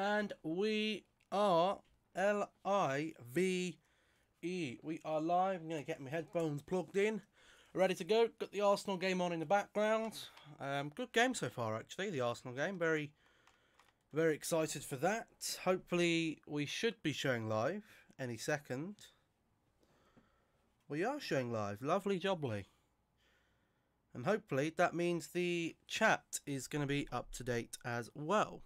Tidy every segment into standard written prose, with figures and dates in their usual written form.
And we are L-I-V-E. We are live. I'm going to get my headphones plugged in. Ready to go. Got the Arsenal game on in the background. Good game so far, actually, the Arsenal game. Very excited for that. Hopefully, we should be showing live any second. We are showing live. Lovely jubbly. And hopefully, that means the chat is going to be up to date as well.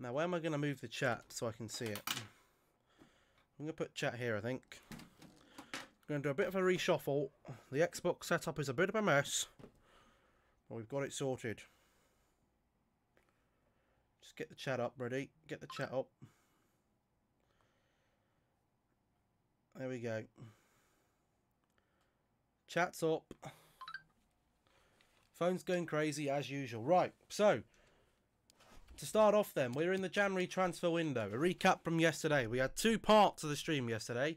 Now, where am I going to move the chat so I can see it? I'm going to put chat here, I think. I'm going to do a bit of a reshuffle. The Xbox setup is a bit of a mess, but we've got it sorted. Just get the chat up, ready? Get the chat up. There we go. Chat's up. Phone's going crazy as usual. Right, so to start off then, we're in the January transfer window. A recap from yesterday. We had two parts of the stream yesterday.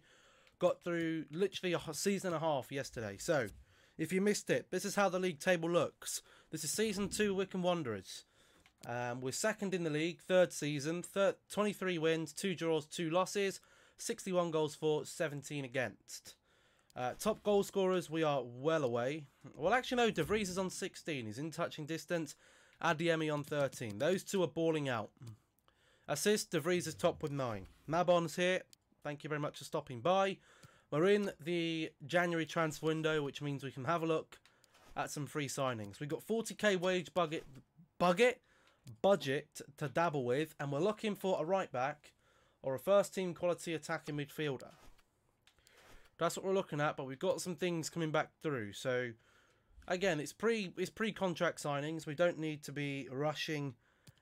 Got through literally a season and a half yesterday. So, if you missed it, this is how the league table looks. This is Season 2 Wycombe Wanderers. We're second in the league, third season. 23 wins, 2 draws, 2 losses. 61 goals for, 17 against. Top goal scorers, we are well away. Well, actually, no, De Vries is on 16. He's in touching distance. Adeyemi on 13. Those two are balling out. Assist, De Vries is top with 9. Mabon's here. Thank you very much for stopping by. We're in the January transfer window, which means we can have a look at some free signings. We've got 40k wage budget to dabble with, and we're looking for a right back or a first team quality attacking midfielder. That's what we're looking at, but we've got some things coming back through. So again, it's pre-contract signings. We don't need to be rushing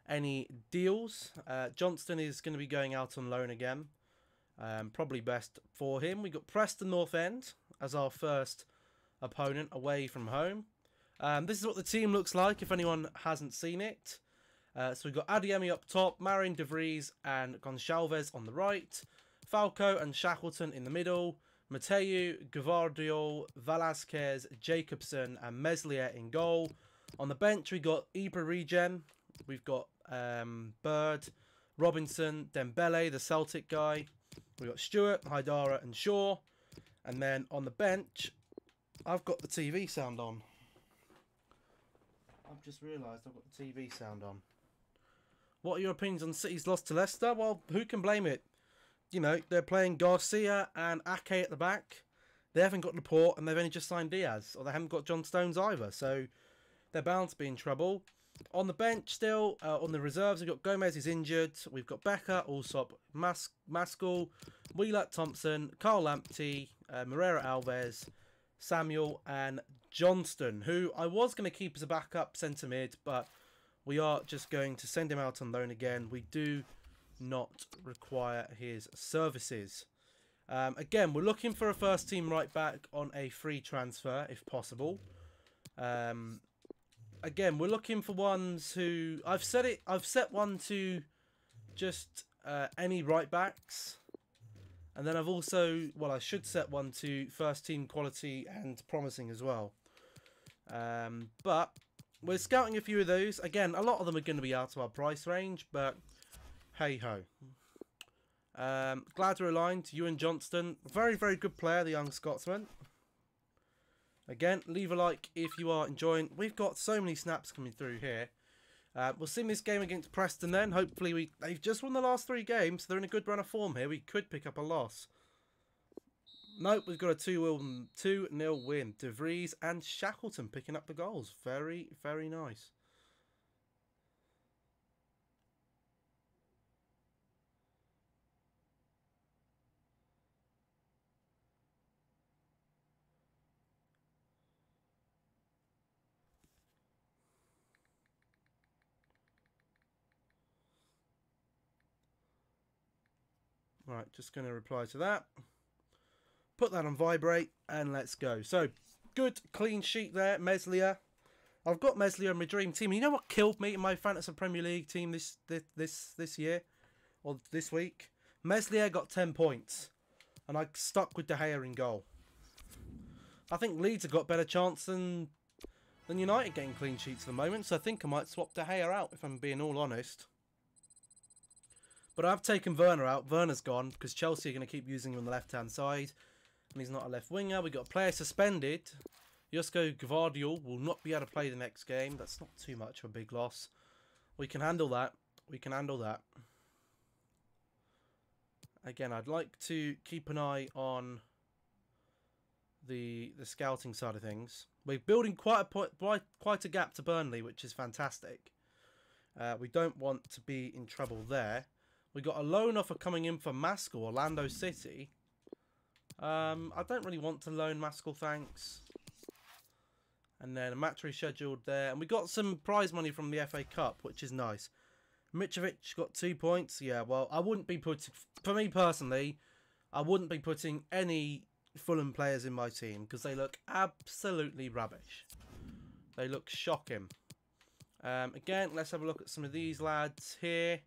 any deals. Johnston is going to be going out on loan again. Probably best for him. We got Preston North End as our first opponent away from home. This is what the team looks like if anyone hasn't seen it. So we've got Adeyemi up top, Marin, De Vries and Gonçalves on the right. Falco and Shackleton in the middle. Mateu, Gavardiol, Velasquez, Jacobson and Meslier in goal. On the bench we got Ibra Regen. We've got Bird, Robinson, Dembele, the Celtic guy. We've got Stewart, Haidara and Shaw. And then on the bench, I've got the TV sound on. I've just realised I've got the TV sound on. What are your opinions on City's loss to Leicester? Well, who can blame it? You know, they're playing Garcia and Ake at the back. They haven't got Laporte and they've only just signed Diaz. Or they haven't got John Stones either. So they're bound to be in trouble. On the bench still, on the reserves, we've got Gomez is injured. We've got Becker, Allsop, Maskell, Wheeler, Thompson, Carl Lamptey, Moreira Alves, Samuel and Johnston, who I was going to keep as a backup centre mid, but we are just going to send him out on loan again. We do not require his services. Again, we're looking for a first team right back on a free transfer if possible. Again, we're looking for ones who I've set one to just any right backs, and then I've also, well, I should set one to first team quality and promising as well. But we're scouting a few of those. Again, a lot of them are going to be out of our price range, but hey ho. Glad we're aligned. Ewan Johnston, very good player, the young Scotsman. Again, leave a like if you are enjoying. We've got so many snaps coming through here. We'll see this game against Preston then. Hopefully they've just won the last 3 games. So they're in a good run of form here. We could pick up a loss. Nope, we've got a 2-0 win. De Vries and Shackleton picking up the goals. Very nice. Right, just going to reply to that. Put that on vibrate and let's go. So, good clean sheet there, Meslier. I've got Meslier in my dream team. You know what killed me in my Fantasy Premier League team this year? Or this week? Meslier got 10 points. And I stuck with De Gea in goal. I think Leeds have got better chance than United getting clean sheets at the moment. So I think I might swap De Gea out if I'm being all honest. But I've taken Werner out. Werner's gone because Chelsea are going to keep using him on the left-hand side. And he's not a left winger. We've got a player suspended. Josko Gvardiol will not be able to play the next game. That's not too much of a big loss. We can handle that. We can handle that. Again, I'd like to keep an eye on the scouting side of things. We're building quite a gap to Burnley, which is fantastic. We don't want to be in trouble there. We got a loan offer coming in for Maskell, Orlando City. I don't really want to loan Maskell, thanks. And then a match rescheduled there. And we got some prize money from the FA Cup, which is nice. Mitrovic got 2 points. Yeah, well, I wouldn't be putting... For me personally, I wouldn't be putting any Fulham players in my team because they look absolutely rubbish. They look shocking. Again, let's have a look at some of these lads here.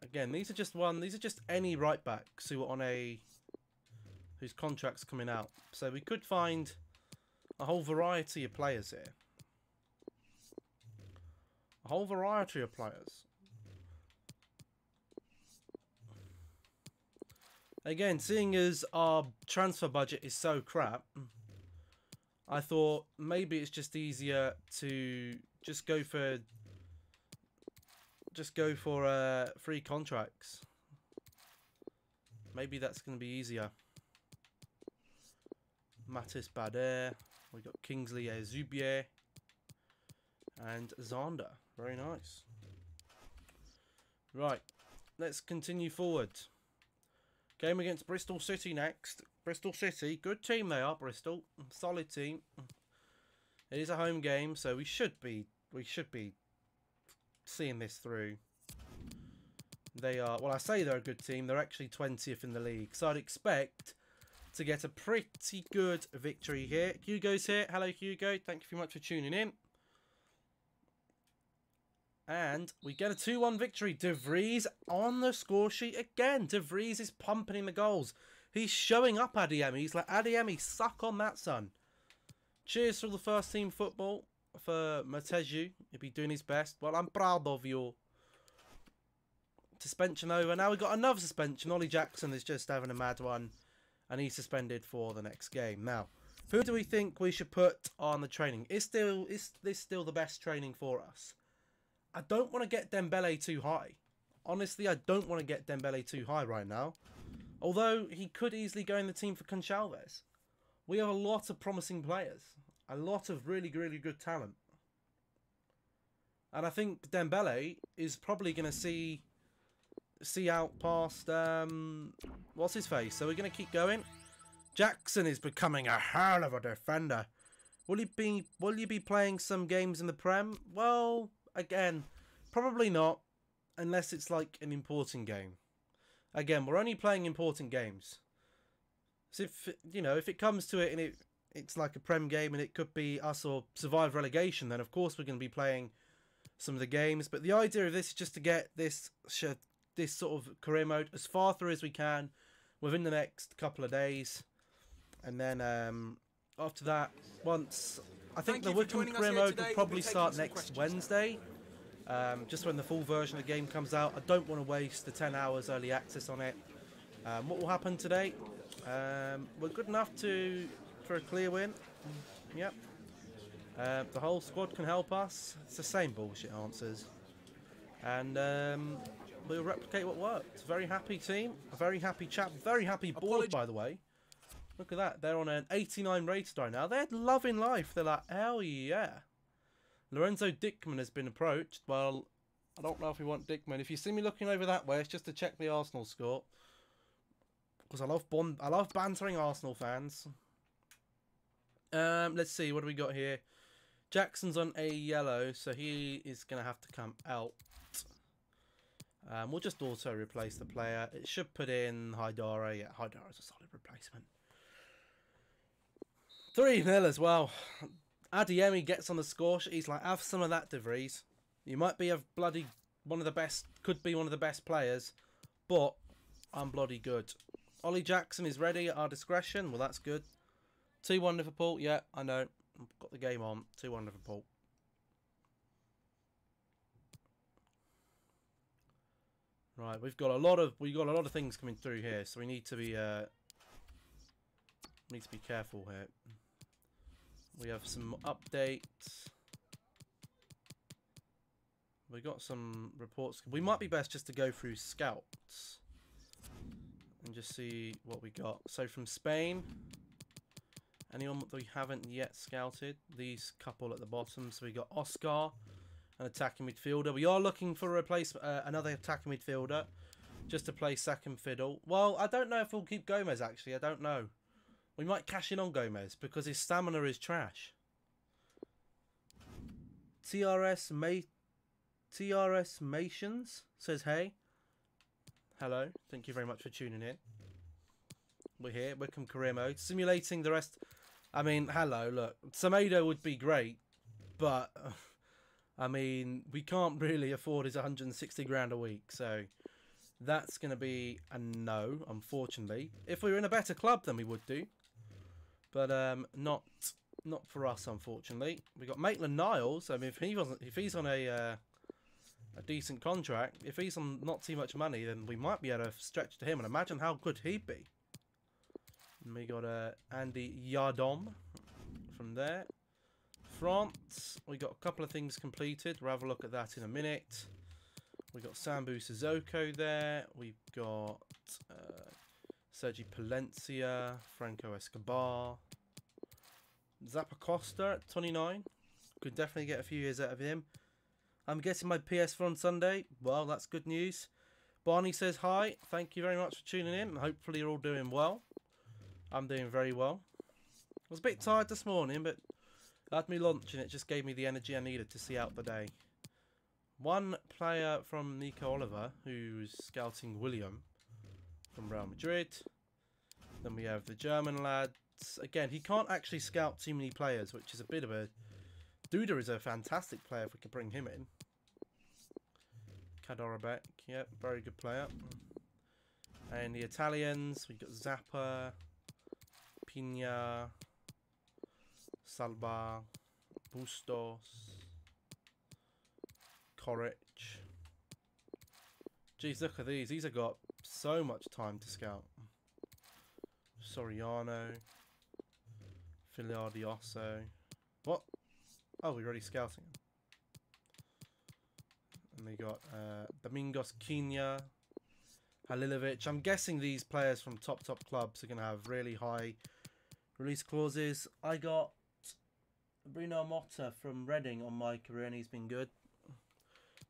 Again, these are just any right backs who are on whose contract's coming out. So we could find a whole variety of players here. A whole variety of players. Again, seeing as our transfer budget is so crap, I thought maybe it's just easier to just go for free contracts. Maybe that's going to be easier. Mattis Bader. We got Kingsley Azubier and Zander. Very nice. Right, let's continue forward. Game against Bristol City next. Bristol City, good team they are. Bristol, solid team. It is a home game, so we should be seeing this through. They are, well, I say they're a good team. They're actually 20th in the league, so I'd expect to get a pretty good victory here. Hugo's here. Hello, Hugo. Thank you very much for tuning in. And we get a 2-1 victory. De Vries on the score sheet again. De Vries is pumping in the goals. He's showing up, Adeyemi. He's like, Adeyemi, suck on that, son. Cheers for the first team football for Mateju. He'll be doing his best. Well, I'm proud of you. Suspension over. Now we've got another suspension. Ollie Jackson is just having a mad one. And he's suspended for the next game. Now, who do we think we should put on the training? Is this still the best training for us? I don't want to get Dembele too high. Honestly, I don't want to get Dembele too high right now. Although, he could easily go in the team for Conchalves. We have a lot of promising players. A lot of really, really good talent. And I think Dembele is probably going to see out past... what's his face? So we're going to keep going. Jackson is becoming a hell of a defender. Will he be playing some games in the Prem? Well... Again, probably not, unless it's like an important game. Again, we're only playing important games. So if it comes to it and it's like a Prem game and it could be us or survive relegation, then of course we're going to be playing some of the games. But the idea of this is just to get this sort of career mode as far through as we can within the next couple of days, and then after that, once. I think the Wycombe career mode will probably start next Wednesday, just when the full version of the game comes out. I don't want to waste the 10 hours early access on it. What will happen today? We're good enough for a clear win. Yep. The whole squad can help us. It's the same bullshit answers. And we'll replicate what worked. Very happy team. A very happy chap. Very happy board, by the way. Look at that. They're on an 89 rated right now. They're loving life. They're like, hell yeah. Lorenzo Dickman has been approached. Well, I don't know if we want Dickman. If you see me looking over that way, it's just to check the Arsenal score. Because I love bantering Arsenal fans. Let's see. What do we got here? Jackson's on a yellow, so he is going to have to come out. We'll just auto replace the player. It should put in Haidara. Yeah, Haidara is a solid replacement. 3-0 as well. Adeyemi gets on the score sheet. He's like, have some of that, De Vries. You might be one of the best, could be one of the best players, but I'm bloody good. Ollie Jackson is ready at our discretion. Well, that's good. 2-1 Liverpool. Yeah, I know. I've got the game on. 2-1 Liverpool. Right, we got a lot of things coming through here, so we need to be careful here. We have some updates. We got some reports. We might be best just to go through scouts and just see what we got. So from Spain, anyone that we haven't yet scouted, these couple at the bottom. So we got Oscar, an attacking midfielder. We are looking for a replacement, another attacking midfielder, just to play second fiddle. Well, I don't know if we'll keep Gomez, actually. I don't know. We might cash in on Gomez because his stamina is trash. TRS Mations says, hey. Hello. Thank you very much for tuning in. We're here. Wycombe career mode. Simulating the rest. I mean, hello. Look, Semedo would be great. But, I mean, we can't really afford his 160 grand a week. So, that's going to be a no, unfortunately. If we were in a better club, then we would do. But, not for us, unfortunately. We got Maitland-Niles. I mean, if he's on a decent contract, if he's on not too much money, then we might be able to stretch to him. And imagine how good he'd be. And we got Andy Yardom from there. France, we got a couple of things completed. We'll have a look at that in a minute. We got Sambu Sissoko there. We've got Sergi Palencia, Franco Escobar, Zappacosta at 29. Could definitely get a few years out of him. I'm getting my PS4 on Sunday. Well, that's good news. Barney says hi. Thank you very much for tuning in. Hopefully you're all doing well. I'm doing very well. I was a bit tired this morning, but I had me lunch and it just gave me the energy I needed to see out the day. One player from Nico Oliver, who's scouting William from Real Madrid. Then we have the German lads. Again, he can't actually scout too many players, which is a bit of a... Duda is a fantastic player if we could bring him in. Kadorabek, yep, very good player. And the Italians, we got Zappa, Pina, Salba, Bustos, Koric. Jeez, look at these. These have got so much time to scout. Soriano, Filiardioso. What? Oh, we're already scouting him. And we got Domingos Quina, Halilovic. I'm guessing these players from top clubs are going to have really high release clauses. I got Bruno Motta from Reading on my career and he's been good.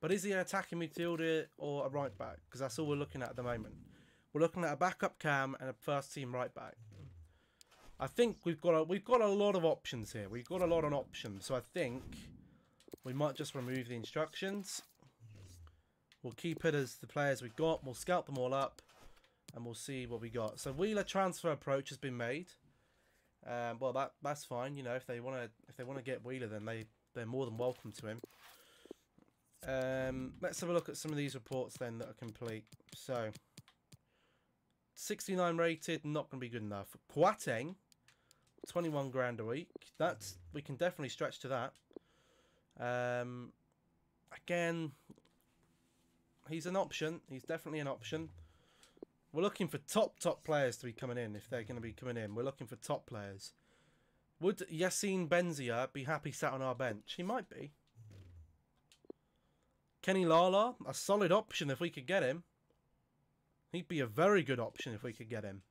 But is he an attacking midfielder or a right back? Because that's all we're looking at the moment. We're looking at a backup cam and a first team right back. I think we've got a lot of options here. We've got a lot of options. So I think we might just remove the instructions. We'll keep it as the players we've got. We'll scout them all up and we'll see what we got. So Wheeler transfer approach has been made. Well, that's fine. You know, if they want to get Wheeler, then they're more than welcome to him. Let's have a look at some of these reports then that are complete. So 69 rated, not going to be good enough. Kwarteng, 21 grand a week. We can definitely stretch to that. Again, he's an option. He's definitely an option. We're looking for top players to be coming in if they're going to be coming in. We're looking for top players. Would Yassine Benzia be happy sat on our bench? He might be. Kenny Lala, a solid option if we could get him. He'd be a very good option if we could get him.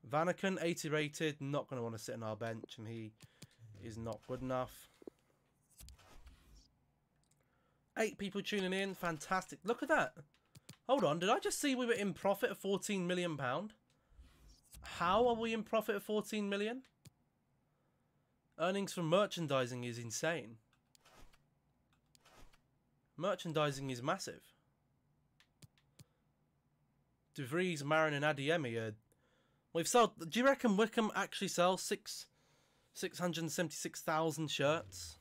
Vanaken, 80 rated, not going to want to sit on our bench, and he is not good enough. 8 people tuning in, fantastic. Look at that. Hold on, did I just see we were in profit of £14 million? How are we in profit of £14 million? Earnings from merchandising is insane. Merchandising is massive. De Vries, Marin and Adiemi are... We've sold... Do you reckon Wycombe actually sells 676,000 shirts?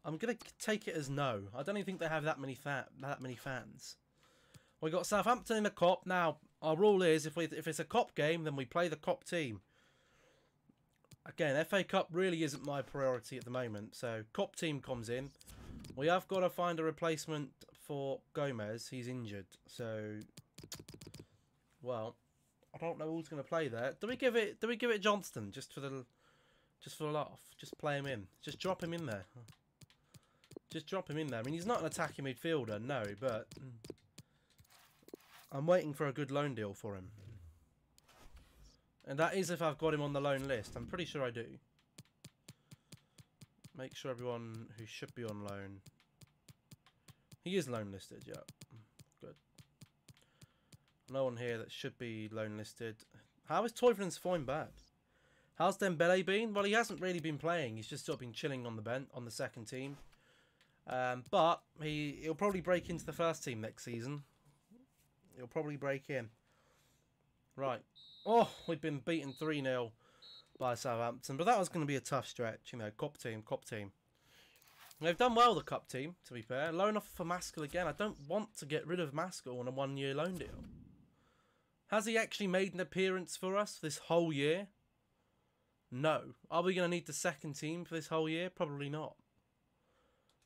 I'm going to take it as no. I don't even think they have that many fans. We got Southampton in the Cop. Now, our rule is if it's a Cop game, then we play the Cop team. Again, FA Cup really isn't my priority at the moment. So, Cop team comes in. We have got to find a replacement for Gomez. He's injured, so well, I don't know who's going to play there. Do we give it Johnston just for the laugh? Just play him in. Just drop him in there. Just drop him in there. I mean, he's not an attacking midfielder, no, but I'm waiting for a good loan deal for him. And that is if I've got him on the loan list. I'm pretty sure I do. Make sure everyone who should be on loan. He is loan listed, yeah. Good. No one here that should be loan listed. How is Toivonen form bad? How's Dembele been? Well, he hasn't really been playing. He's just sort of been chilling on the bench, on the second team. But he'll probably break into the first team next season. He'll probably break in. Right. Oh, we've been beaten 3-0 by Southampton. But that was going to be a tough stretch. You know, cup team. They've done well, the cup team, to be fair. Loan offer for Maskell again. I don't want to get rid of Maskell on a one-year loan deal. Has he actually made an appearance for us this whole year? No. Are we going to need the second team for this whole year? Probably not.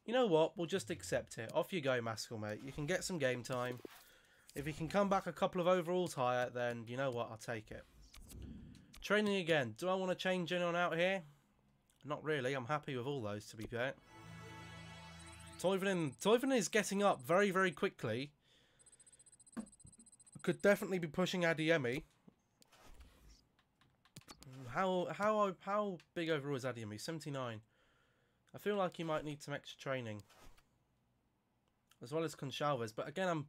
You know what? We'll just accept it. Off you go, Maskell, mate. You can get some game time. If you can come back a couple of overalls higher, then you know what? I'll take it. Training again. Do I want to change anyone out here? Not really. I'm happy with all those, to be fair. Toivonen is getting up very, very quickly. Could definitely be pushing Adeyemi. How big overall is Adeyemi? 79. I feel like he might need some extra training. As well as Conchalves. But again, I'm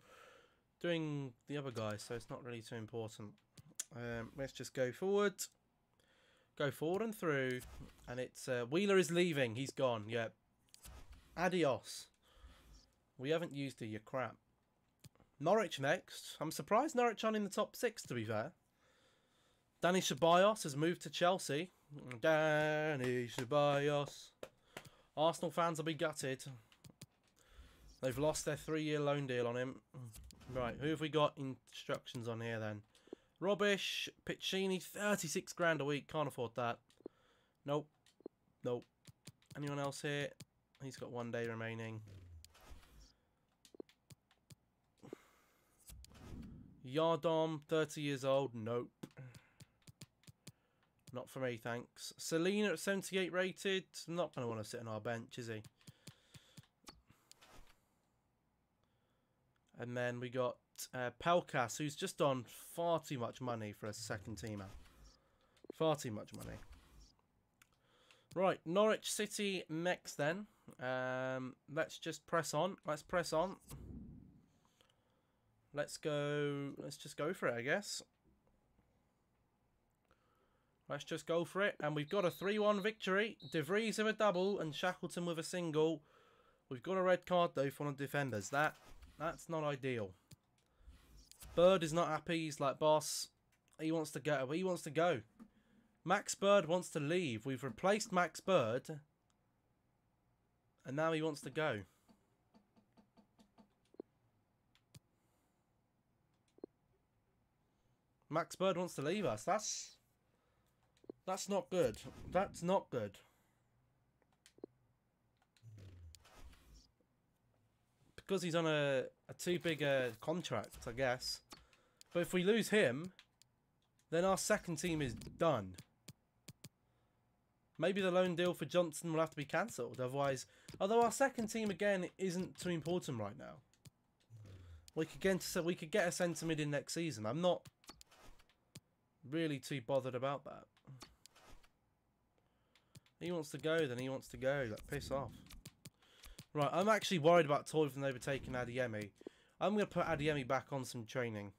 doing the other guy, so it's not really too important. Let's just go forward. Go forward and through. And it's Wheeler is leaving. He's gone. Yeah. Adios. We haven't used you crap. Norwich next. I'm surprised Norwich aren't in the top 6, to be fair. Danny Ceballos has moved to Chelsea. Danny Ceballos. Arsenal fans will be gutted. They've lost their 3-year loan deal on him. Right, who have we got instructions on here then? Rubbish. Piccini, 36 grand a week. Can't afford that. Nope. Nope. Anyone else here? He's got 1 day remaining. Yardom, 30 years old. Nope. Not for me, thanks. Selena at 78 rated. Not going to want to sit on our bench, is he? And then we got Pelkas, who's just on far too much money for a second teamer. Far too much money. Right, Norwich City next then. Let's just press on. Let's press on. Let's just go for it, I guess. Let's just go for it. And we've got a 3-1 victory. De Vries with a double and Shackleton with a single. We've got a red card though for one of the defenders. That's not ideal. Bird is not happy. He's like, boss, he wants to go. He wants to go. Max Bird wants to leave. We've replaced Max Bird. And now he wants to go. Max Bird wants to leave us. That's not good. That's not good. Because he's on a too big a contract, I guess. But if we lose him, then our second team is done. Maybe the loan deal for Johnson will have to be cancelled. Otherwise, although our second team again isn't too important right now. We could get a centre mid in next season. I'm not really too bothered about that. He wants to go, then he wants to go. Like, piss off. Right, I'm actually worried about Toivonen overtaking Adeyemi. I'm going to put Adeyemi back on some training.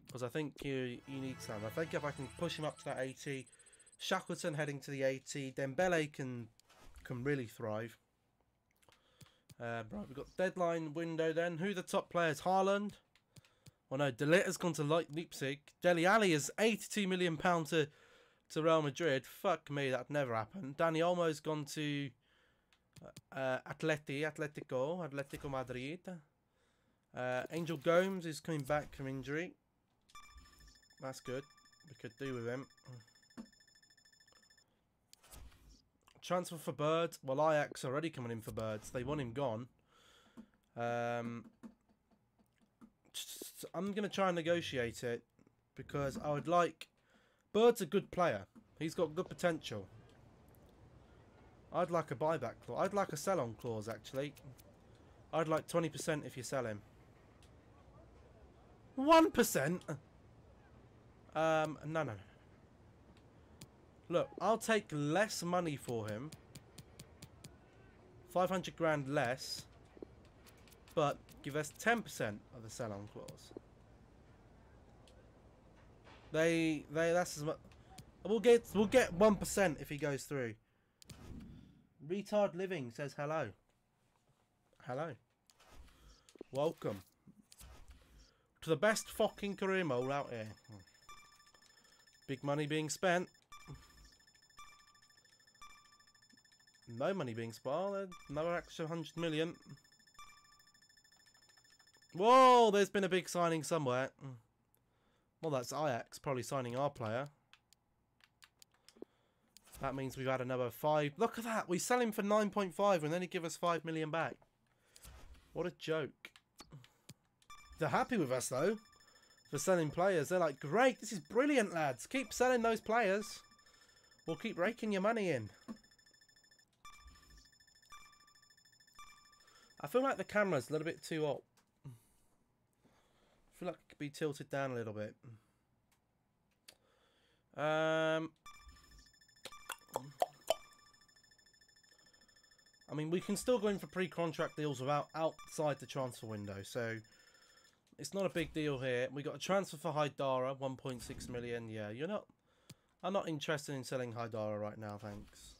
Because I think you need some. I think if I can push him up to that 80, Shackleton heading to the 80, Dembele can really thrive. Right, we've got deadline window then. Who are the top players? Haaland. Well, no, De Ligt has gone to Leipzig. Dele Alli is £82 million to Real Madrid. Fuck me, that'd never happen. Dani Olmo's gone to Atletico Madrid. Angel Gomes is coming back from injury. That's good. We could do with him. Transfer for Bird. Well, Ajax already coming in for Birds. They want him gone. I'm going to try and negotiate it because I would like... Bird's a good player. He's got good potential. I'd like a buyback clause. I'd like a sell-on clause, actually. I'd like 20% if you sell him. 1%? No. Look, I'll take less money for him. 500 grand less. But give us 10% of the sell-on clause. That's as much. We'll get 1% if he goes through. Retard Living says hello. Hello. Welcome to the best fucking career mode out here. Big money being spent. No money being spent. Another extra 100 million. Whoa, there's been a big signing somewhere. Well, that's Ajax probably signing our player. That means we've had another 5. Look at that. We sell him for 9.5 and then he give us 5 million back. What a joke. They're happy with us, though, for selling players. They're like, great, this is brilliant, lads. Keep selling those players. We'll keep raking your money in. I feel like the camera's a little bit too up. I feel like it could be tilted down a little bit. I mean, we can still go in for pre-contract deals without outside the transfer window, so it's not a big deal here. We got a transfer for Haidara, 1.6 million. Yeah, I'm not interested in selling Haidara right now, thanks.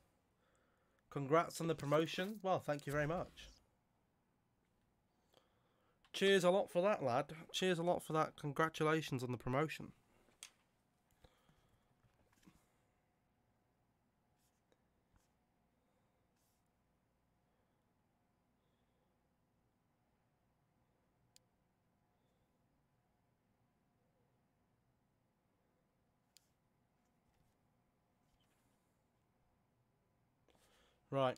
Congrats on the promotion. Well, thank you very much. Cheers a lot for that, lad. Cheers a lot for that. Congratulations on the promotion. Right.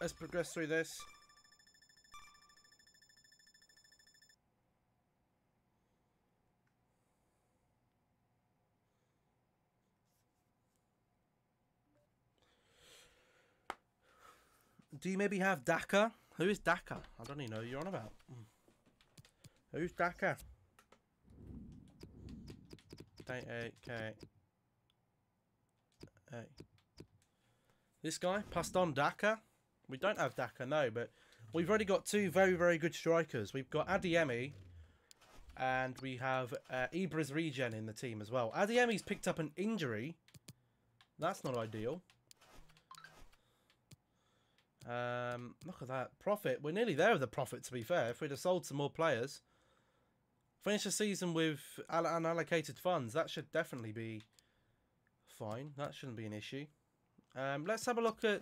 Let's progress through this. Do you maybe have Daka? Who is Daka? I don't even know who you're on about. Who's Daka? 88k. Hey. This guy? Paston Daka? We don't have Daka, no, but we've already got 2 very, very good strikers. We've got Adeyemi and we have Ibra's regen in the team as well. Adeyemi's picked up an injury. That's not ideal. Look at that. Profit. We're nearly there with the profit, to be fair. If we'd have sold some more players. Finish the season with unallocated funds. That should definitely be fine. That shouldn't be an issue. Let's have a look at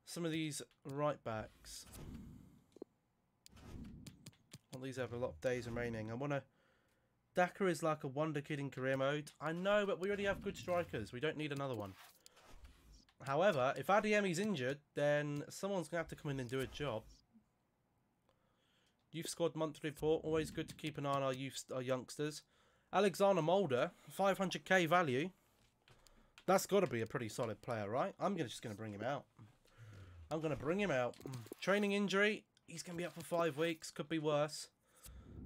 some of these right backs. Well, these have a lot of days remaining. I want to... Daka is like a wonder kid in career mode. I know, but we already have good strikers. We don't need another one. However, if Adeyemi's injured, then someone's going to have to come in and do a job. Youth squad monthly report. Always good to keep an eye on our youngsters. Alexander Mulder, 500k value. That's got to be a pretty solid player, right? I'm just going to bring him out. I'm going to bring him out. Training injury. He's going to be up for 5 weeks. Could be worse.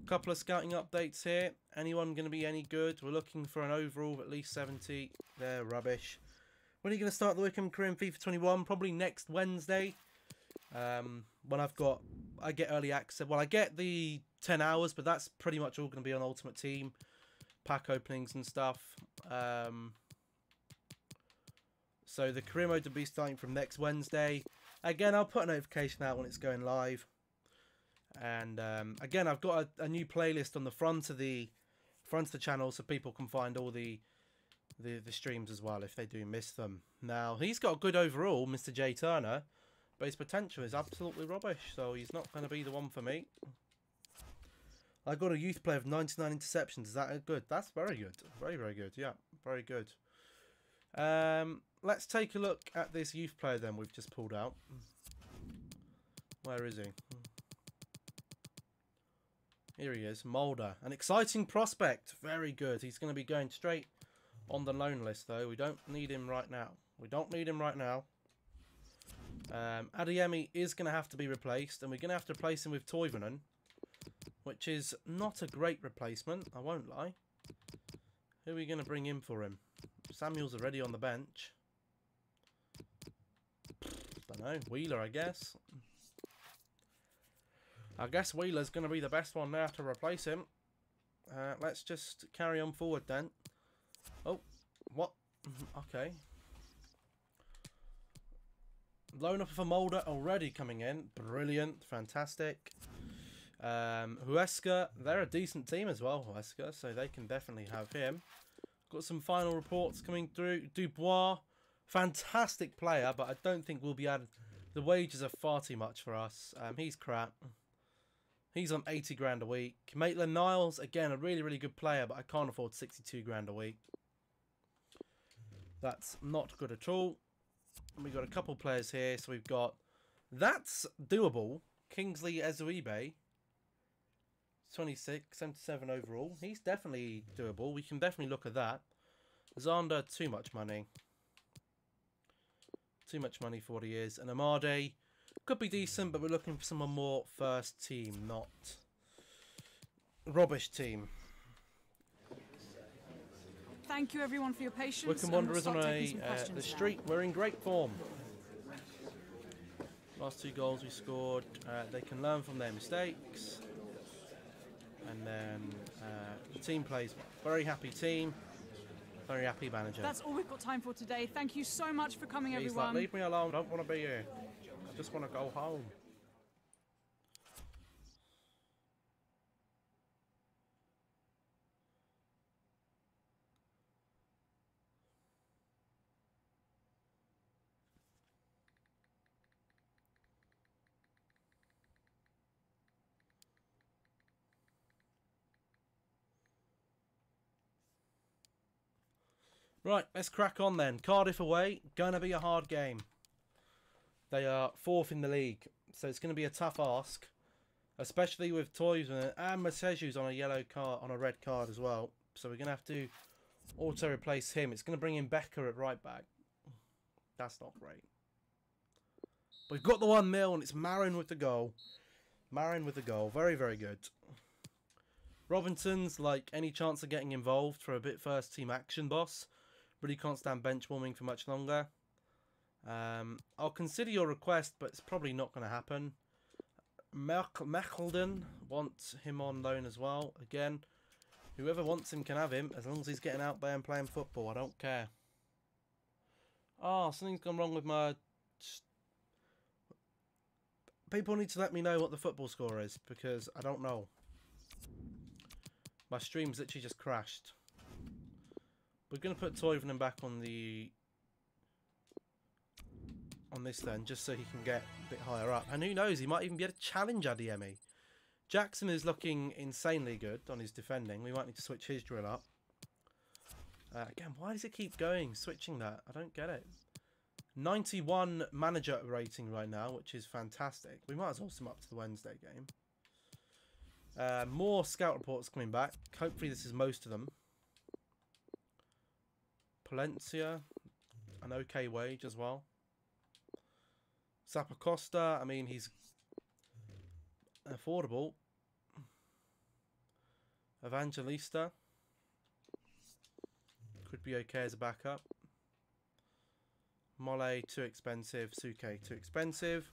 Couple of scouting updates here. Anyone going to be any good? We're looking for an overall of at least 70. They're rubbish. When are you going to start the Wycombe career in FIFA 21? Probably next Wednesday. When I get early access. Well, I get the 10 hours, but that's pretty much all going to be on Ultimate Team. Pack openings and stuff. So the career mode will be starting from next Wednesday. Again, I'll put a notification out when it's going live. And again, I've got a new playlist on the front of the channel so people can find all the streams as well if they do miss them. Now, he's got a good overall, Mr. J Turner, but his potential is absolutely rubbish, so he's not going to be the one for me. I got a youth player of 99 interceptions. Is that good? That's very good. Very, very good. Yeah, very good. Let's take a look at this youth player then we've just pulled out. Where is he? Here he is, Mulder. An exciting prospect. Very good. He's going to be going straight on the loan list, though. We don't need him right now. We don't need him right now. Adeyemi is going to have to be replaced, and we're going to have to replace him with Toivonen, which is not a great replacement, I won't lie. Who are we going to bring in for him? Samuel's already on the bench. Don't know. Wheeler, I guess. I guess Wheeler's going to be the best one now to replace him. Let's just carry on forward then. Oh, what? Okay. Loan offer for Mulder already coming in. Brilliant. Fantastic. Huesca, they're a decent team as well, Huesca, so they can definitely have him. Got some final reports coming through. Dubois, fantastic player, but I don't think we'll be added. The wages are far too much for us. He's crap. He's on 80 grand a week. Maitland-Niles, again, a really, really good player, but I can't afford 62 grand a week. That's not good at all. And we've got a couple players here. So we've got... That's doable. Kingsley Ezuibe. 26, 77 overall. He's definitely doable. We can definitely look at that. Zander, too much money. Too much money for what he is. And Amade... Could be decent, but we're looking for someone more first team, not rubbish team. Thank you everyone for your patience. Wycombe Wanderers on the street. We're in great form. Last 2 goals we scored. They can learn from their mistakes. And then the team plays well. Very happy team. Very happy manager. That's all we've got time for today. Thank you so much for coming, He's everyone. like, leave me alone. I don't want to be here. I just want to go home. Right, let's crack on then. Cardiff away. Gonna be a hard game. They are 4th in the league, so it's going to be a tough ask, especially with Toivonen and Maseju's on a yellow card, on a red card as well. So we're going to have to auto replace him. It's going to bring in Becker at right back. That's not great. But we've got the 1-0, and it's Marin with the goal. Marin with the goal, very, very good. Robinson's like any chance of getting involved for a bit first team action, boss. Really can't stand bench warming for much longer. I'll consider your request, but it's probably not going to happen. Mechelden wants him on loan as well. Again, whoever wants him can have him, as long as he's getting out there and playing football. I don't care. Oh, something's gone wrong with my... People need to let me know what the football score is, because I don't know. My stream's literally just crashed. We're going to put Toivonen back on the... on this then, just so he can get a bit higher up. And who knows, he might even be able to challenge Adeyemi. Jackson is looking insanely good on his defending. We might need to switch his drill up. Again, why does it keep going, switching that? I don't get it. 91 manager rating right now, which is fantastic. We might as well sum up to the Wednesday game. More scout reports coming back. Hopefully this is most of them. Palencia, an okay wage as well. Zappacosta, I mean, he's affordable. Evangelista could be okay as a backup. Mole, too expensive. Suke, too expensive.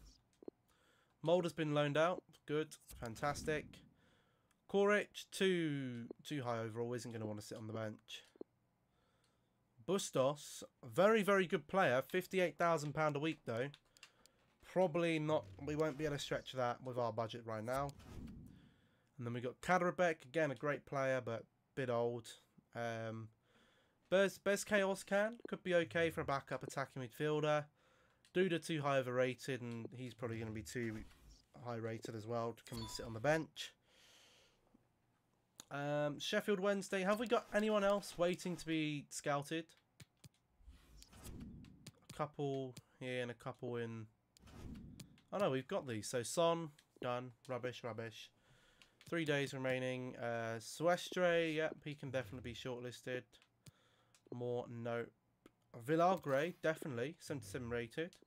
Mulder's been loaned out. Good. Fantastic. Koric, too high overall. Isn't going to want to sit on the bench. Bustos, very, very good player. £58,000 a week, though. Probably not. We won't be able to stretch that with our budget right now. And then we got Kaderabek, again a great player, but a bit old. Bez Chaos could be okay for a backup attacking midfielder. Duda too high overrated, and he's probably going to be too high rated as well to come and sit on the bench. Sheffield Wednesday, have we got anyone else waiting to be scouted? couple here and a couple in. Oh no, we've got these. So Son, done. Rubbish, rubbish. 3 days remaining. Suestre, yep, he can definitely be shortlisted. More, nope. Villagre, definitely. 77 rated.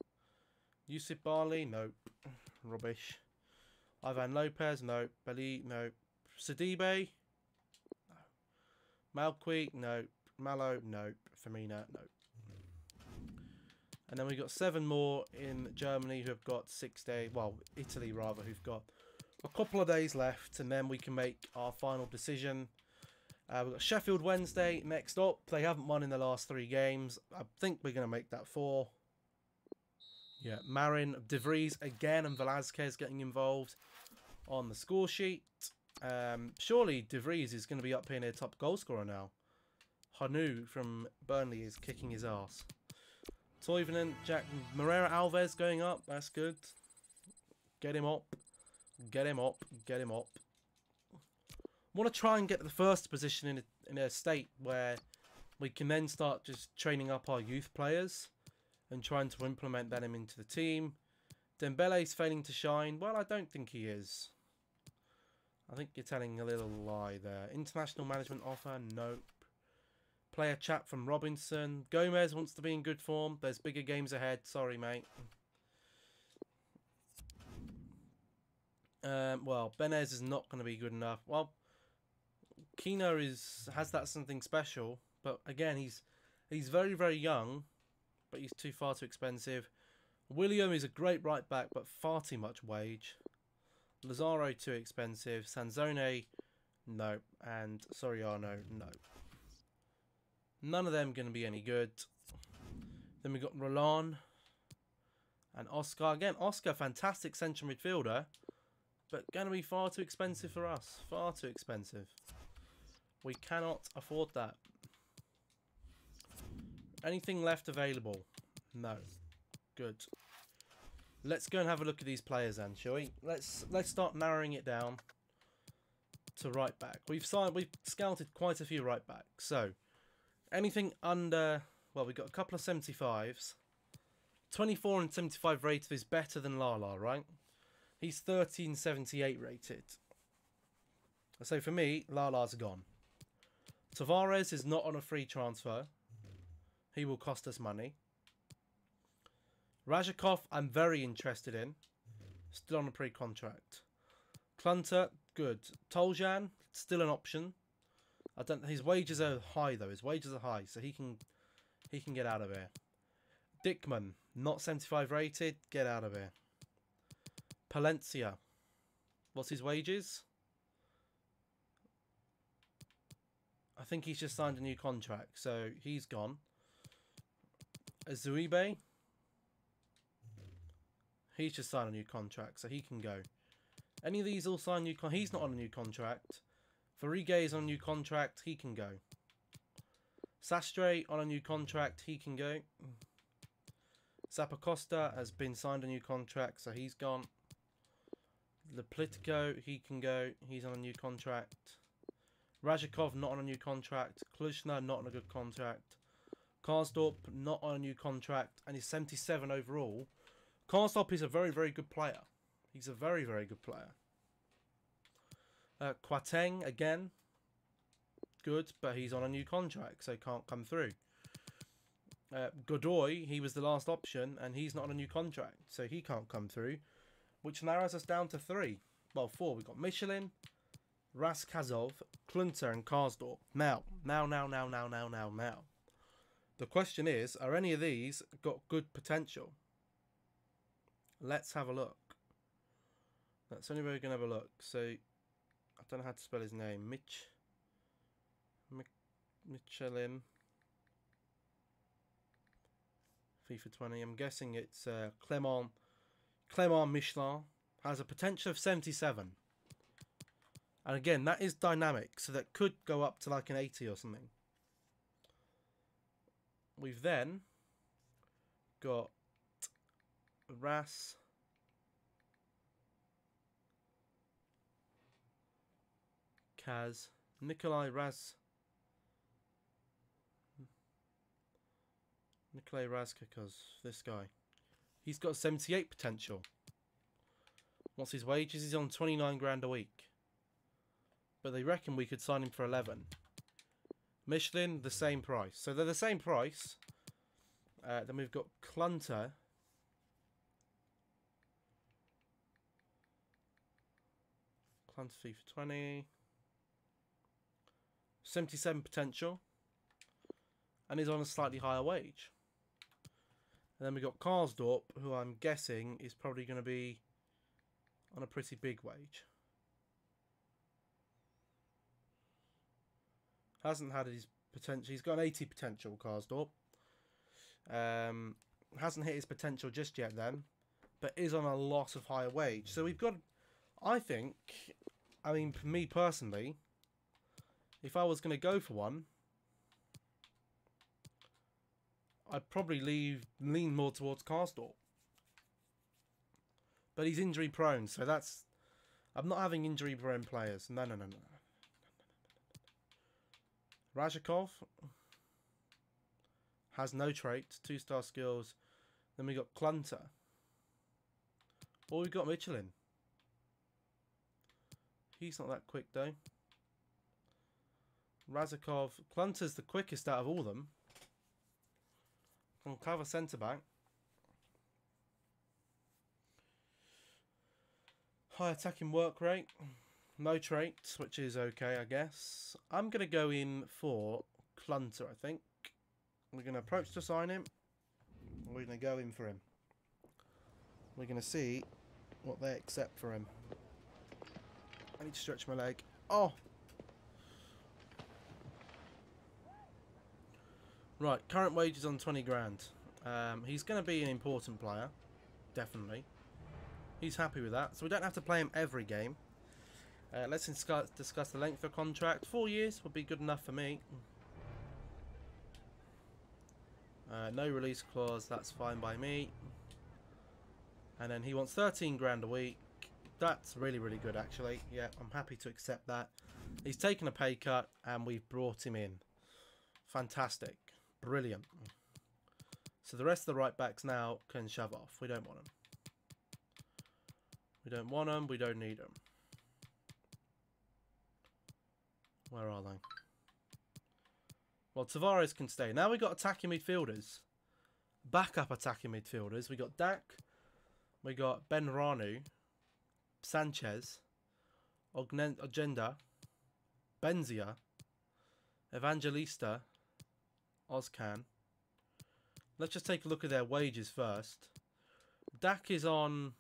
Yusuf Barley, nope. Rubbish. Ivan Lopez, nope. Bali, nope. Sidibe, no. Malqui, nope. Malo, nope. Firmina, nope. And then we've got 7 more in Germany who have got 6 days. Well, Italy rather, who've got a couple of days left, and then we can make our final decision. We've got Sheffield Wednesday next up. They haven't won in the last 3 games. I think we're going to make that 4. Yeah, Marin, De Vries again, and Velasquez getting involved on the score sheet. Surely De Vries is going to be up here near top goal scorer now. Hanu from Burnley is kicking his ass. Toivonen, Jack Moreira Alves going up. That's good. Get him up. Get him up. Get him up. Want to try and get to the first position in a state where we can then start just training up our youth players and trying to implement them into the team. Dembele's failing to shine. Well, I don't think he is. I think you're telling a little lie there. International management offer? Nope. Player chat from Robinson. Gomez wants to be in good form. There's bigger games ahead. Sorry, mate. Well, Benez is not going to be good enough. Well, Kino has that something special, but again, he's very, very young, but he's far too expensive. William is a great right back, but far too much wage. Lazaro too expensive. Sanzone, no, and Soriano, no. None of them going to be any good. Then we got Roland and Oscar. Again, Oscar, fantastic central midfielder, but going to be far too expensive for us. Far too expensive. We cannot afford that. Anything left available? No. Good. Let's go and have a look at these players then, shall we? Let's start narrowing it down to right back. We've scouted quite a few right backs. So anything under, well, we've got a couple of 75s. 24 and 75 rated is better than Lala, right? He's 1378 rated. So for me, Lala's gone. Tavares is not on a free transfer. He will cost us money. Rajakov, I'm very interested in. Still on a pre-contract. Klunter, good. Toljan, still an option. His wages are high though. His wages are high, so he can get out of here. Dickman, not 75 rated. Get out of here. Palencia, what's his wages? I think he's just signed a new contract, so he's gone. Azuibe, he's just signed a new contract, so he can go. Any of these all signed new contracts? He's not on a new contract. Farige is on a new contract. He can go. Sastre on a new contract. He can go. Zappacosta has been signed a new contract, so he's gone. Leplitico, he can go. He's on a new contract. Rajakov, not on a new contract. Klushner, not on a good contract. Karsdorp, not on a new contract. And he's 77 overall. Karsdorp is a very, very good player. He's a very, very good player. Quateng, again. Good, but he's on a new contract, so can't come through. Godoy, he was the last option, and he's not on a new contract, so he can't come through. Which narrows us down to 3. Well, 4. We've got Michelin, Raskazov, Klunter, and Karsdorp. Now. The question is, are any of these got good potential? Let's have a look. That's only where we're going to have a look. So, I don't know how to spell his name. Michelin. FIFA 20. I'm guessing it's Clément Michelin. Has a potential of 77. And again, that is dynamic. So that could go up to like an 80 or something. We've then got Ras. Kaz. Nikolai Raz. Nikolay Razkakos, this guy. He's got 78 potential. What's his wages? He's on 29 grand a week. But they reckon we could sign him for 11. Michelin, the same price. So they're the same price. Then we've got Clunter. Clunter FIFA 20. 77 potential. And he's on a slightly higher wage. And then we've got Karsdorp, who I'm guessing is probably going to be on a pretty big wage. Hasn't had his potential. He's got an 80 potential, Karsdorp. Hasn't hit his potential just yet then. But is on a lot of higher wage. So we've got, I think, I mean, for me personally, if I was going to go for one, I'd probably lean more towards Karsdorp. But he's injury prone, so that's... I'm not having injury prone players. No. Razhakov has no traits, 2-star skills. Then we got Clunter. Or we've got Michelin. He's not that quick though. Razhakov. Clunter's the quickest out of all of them. Can cover centre back. High attacking work rate. No traits, which is okay, I guess. I'm going to go in for Clunter, I think. We're going to approach to sign him. We're going to go in for him. We're going to see what they accept for him. I need to stretch my leg. Oh! Right, current wages on 20 grand. He's going to be an important player. Definitely. He's happy with that. So we don't have to play him every game. Let's discuss the length of contract. 4 years would be good enough for me. No release clause, that's fine by me. And then he wants 13 grand a week. That's really, really good actually. Yeah, I'm happy to accept that. He's taken a pay cut and we've brought him in. Fantastic. Brilliant. So the rest of the right backs now can shove off. We don't want them. We don't want them. We don't need them. Where are they? Well, Tavares can stay. Now we've got attacking midfielders. Backup attacking midfielders. We got Dak. We got Ben Ranu. Sanchez. Ogenda. Benzia. Evangelista. Ozcan. Let's just take a look at their wages first. Dak is on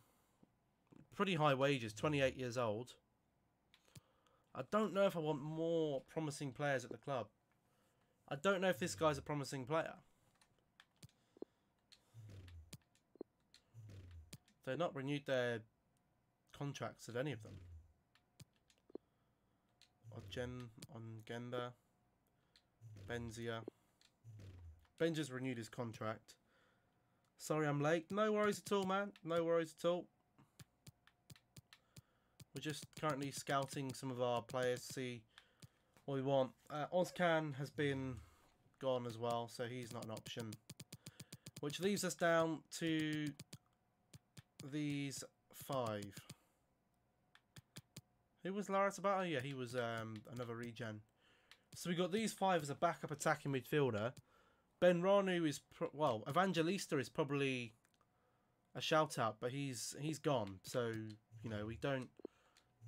pretty high wages, 28 years old. I don't know if I want more promising players at the club. I don't know if this guy's a promising player. They've not renewed their contracts at any of them. Ogenda. Benzia. Benja's renewed his contract. Sorry I'm late. No worries at all, man. No worries at all. We're just currently scouting some of our players to see what we want. Ozcan has been gone as well, so he's not an option. Which leaves us down to these 5. Who was Laris about? Oh yeah, he was another regen. So we got these 5 as a backup attacking midfielder. Ben Ranu is, well, Evangelista is probably a shout out, but he's gone. So, you know, we don't,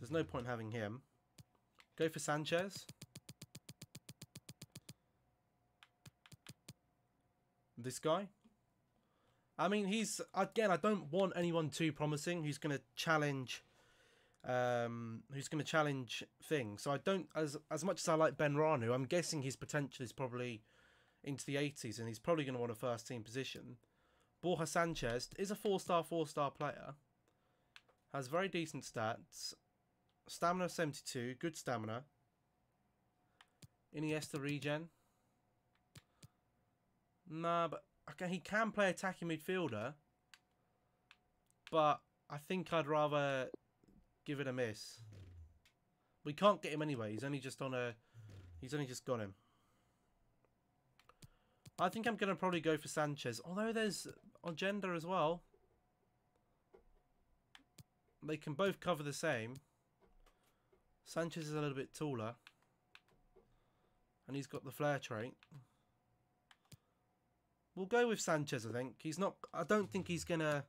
there's no point having him. Go for Sanchez. This guy. I mean, he's, again, I don't want anyone too promising who's going to challenge things. So I don't, as much as I like Ben Ranu, I'm guessing his potential is probably into the 80s and he's probably going to want a first team position. Borja Sanchez is a 4-star player. Has very decent stats. Stamina 72, good stamina. Iniesta regen. Nah, but okay, he can play attacking midfielder. But I think I'd rather give it a miss. We can't get him anyway. He's only just on a, he's only just got him. I think I'm going to probably go for Sanchez. Although there's Agenda as well. They can both cover the same. Sanchez is a little bit taller. And he's got the flair trait. We'll go with Sanchez, I think. He's not... I don't think he's going to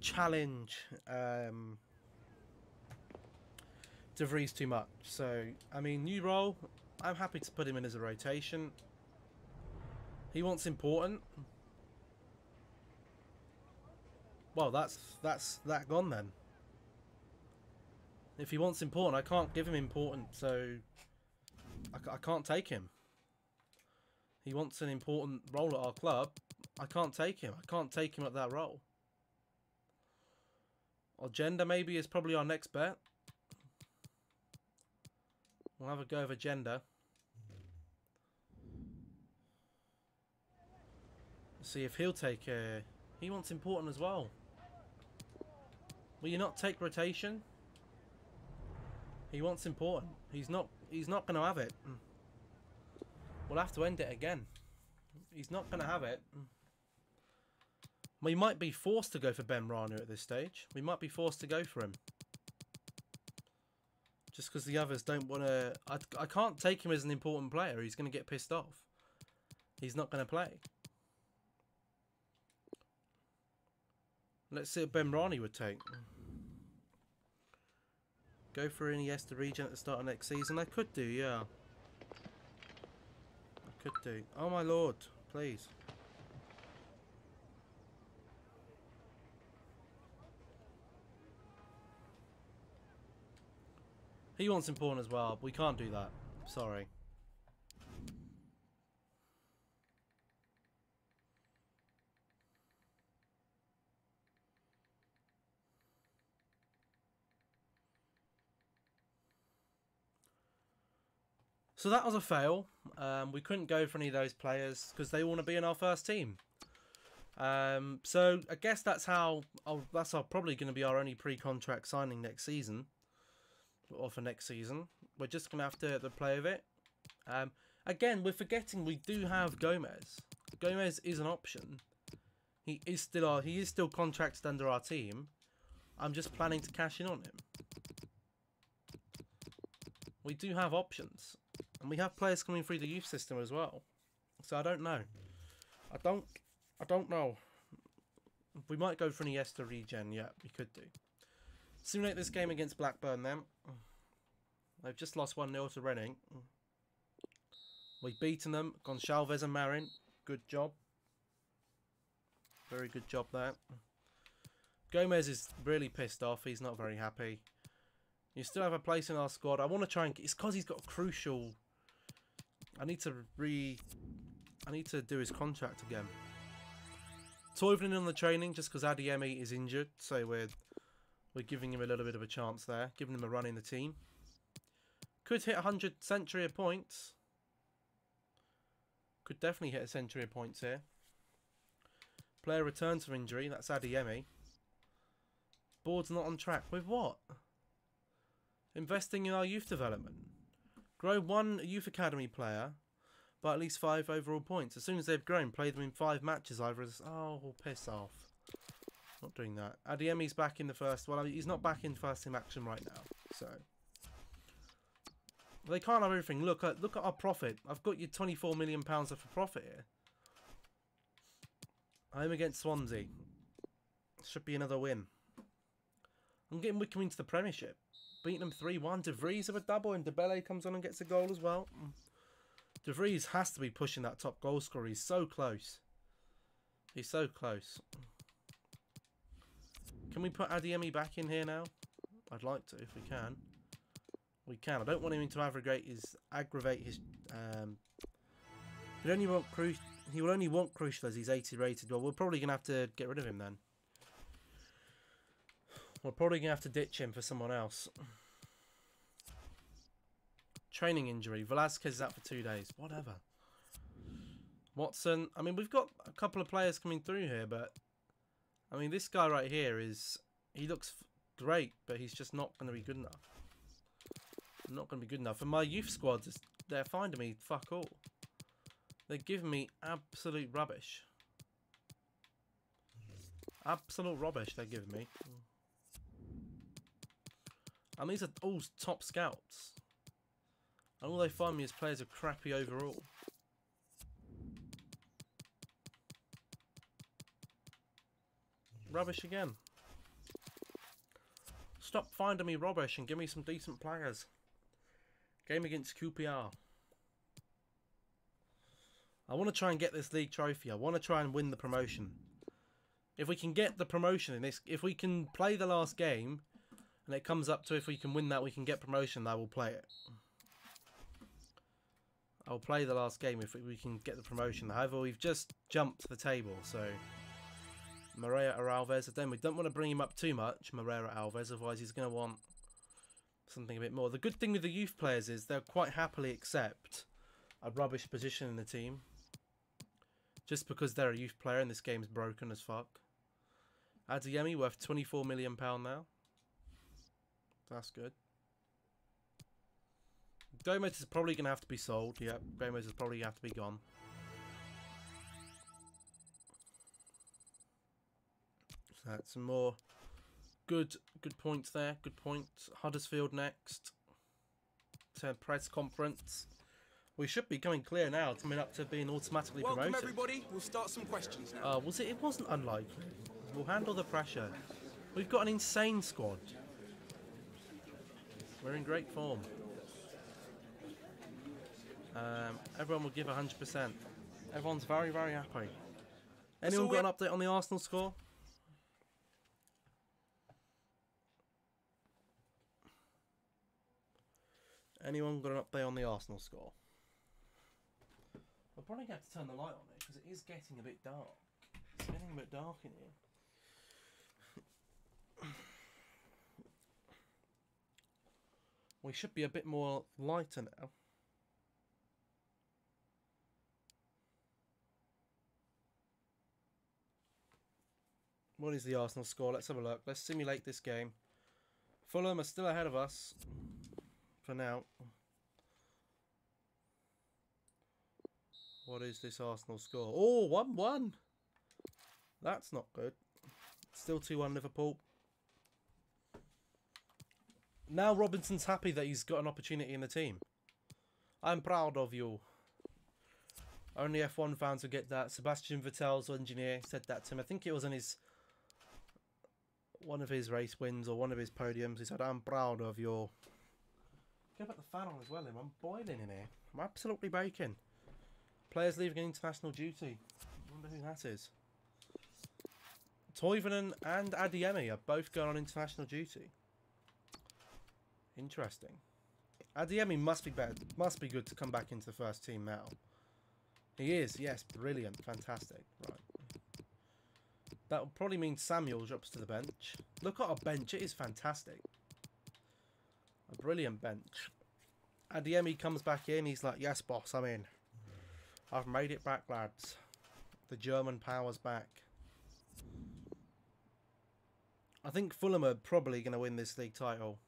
challenge De Vries too much. So, I mean, new role. I'm happy to put him in as a rotation. He wants important. Well, that's that gone then. If he wants important, I can't give him important, so I can't take him. He wants an important role at our club. I can't take him. I can't take him at that role. Agenda maybe is probably our next bet. We'll have a go of Agenda. See if he'll take he wants important as well. Will you not take rotation? He wants important. He's not going to have it. We'll have to end it again. He's not going to have it. We might be forced to go for Ben Rana at this stage. We might be forced to go for him. Just because the others don't want to... I can't take him as an important player. He's going to get pissed off. He's not going to play. Let's see what Ben Rani would take. Go for Iniesta regen at the start of next season. I could do, yeah. I could do. Oh my lord, please. He wants important as well. We can't do that. Sorry. So that was a fail. We couldn't go for any of those players because they want to be in our first team. So I guess that's how. That's probably going to be our only pre-contract signing next season, or for next season. We're just going to have to play with it. Again, we're forgetting we do have Gomez. Gomez is an option. He is still contracted under our team. I'm just planning to cash in on him. We do have options. And we have players coming through the youth system as well. So I don't know. I don't know. We might go for an Iniesta regen. Yeah, we could do. Simulate this game against Blackburn then. They've just lost 1-0 to Reading. We've beaten them. Gonçalves and Marin. Good job. Very good job there. Gomez is really pissed off. He's not very happy. You still have a place in our squad. I want to try and... It's because he's got a crucial... I need to do his contract again. Toivonen on the training just because Adeyemi is injured. So we're giving him a little bit of a chance there. Giving him a run in the team. Could hit 100 century of points. Could definitely hit a century of points here. Player returns from injury. That's Adeyemi. Board's not on track. With what? Investing in our youth development. Grow one youth academy player by at least 5 overall points. As soon as they've grown, play them in 5 matches either as... Oh, piss off. Not doing that. Adeyemi's back in the first... Well, he's not back in first team action right now. So... They can't have everything. Look at our profit. I've got you £24 million worth of profit here. I'm against Swansea. Should be another win. I'm getting Wycombe into the Premiership. Beating them 3-1. De Vries have a double and Dembele comes on and gets a goal as well. De Vries has to be pushing that top goal scorer. He's so close. He's so close. Can we put Adeyemi back in here now? I'd like to if we can. We can. I don't want him to aggravate his... He will only want Crucial as he's 80 rated. Well, we're probably going to have to get rid of him then. We're probably going to have to ditch him for someone else. Training injury. Velasquez is out for 2 days. Whatever. Watson. I mean, we've got a couple of players coming through here, but... I mean, this guy right here is... He looks great, but he's just not going to be good enough. Not going to be good enough. And my youth squad, they're finding me fuck all. They're giving me absolute rubbish. Absolute rubbish they're giving me. And these are all top scouts. And all they find me is players are crappy overall. Rubbish again. Stop finding me rubbish and give me some decent players. Game against QPR. I want to try and get this league trophy. I want to try and win the promotion. If we can get the promotion in this, if we can play the last game, and it comes up to if we can win that, we can get promotion, I will play it. I'll play the last game if we can get the promotion. However, we've just jumped the table, so Moreira or Alves. Then we don't want to bring him up too much, Moreira Alves, otherwise he's going to want something a bit more. The good thing with the youth players is they'll quite happily accept a rubbish position in the team. Just because they're a youth player and this game's broken as fuck. Adeyemi worth £24 million now. That's good. Gomez is probably going to have to be sold. Yep, Gomez is probably going to have to be gone. So that's some more good points there. Good points. Huddersfield next. So press conference. We should be coming clear now, coming up to being automatically promoted. Welcome everybody. We'll start some questions now. Was it? It wasn't unlikely. We'll handle the pressure. We've got an insane squad. We're in great form. Everyone will give 100%. Everyone's very, very happy. Anyone got an update on the Arsenal score? Anyone got an update on the Arsenal score? I'll probably have to turn the light on it because it is getting a bit dark. It's getting a bit dark in here. We should be a bit more lighter now. What is the Arsenal score? Let's have a look. Let's simulate this game. Fulham are still ahead of us for now. What is this Arsenal score? Oh, 1-1. That's not good. Still 2-1 Liverpool. Now Robinson's happy that he's got an opportunity in the team. I'm proud of you. Only F1 fans will get that. Sebastian Vettel's engineer said that to him. I think it was in his one of his race wins or one of his podiums. He said, I'm proud of you. Get about the fan on as well, him. I'm boiling in here. I'm absolutely baking. Players leaving international duty. I wonder who that is. Toivonen and Adeyemi are both going on international duty. Interesting. Adeyemi must be better. Must be good to come back into the first team now. He is, yes, brilliant, fantastic. Right. That will probably mean Samuel drops to the bench. Look at our bench, it is fantastic. A brilliant bench. Adeyemi comes back in, he's like, yes boss, I'm in. I've made it back, lads. The German power's back. I think Fulham are probably going to win this league title.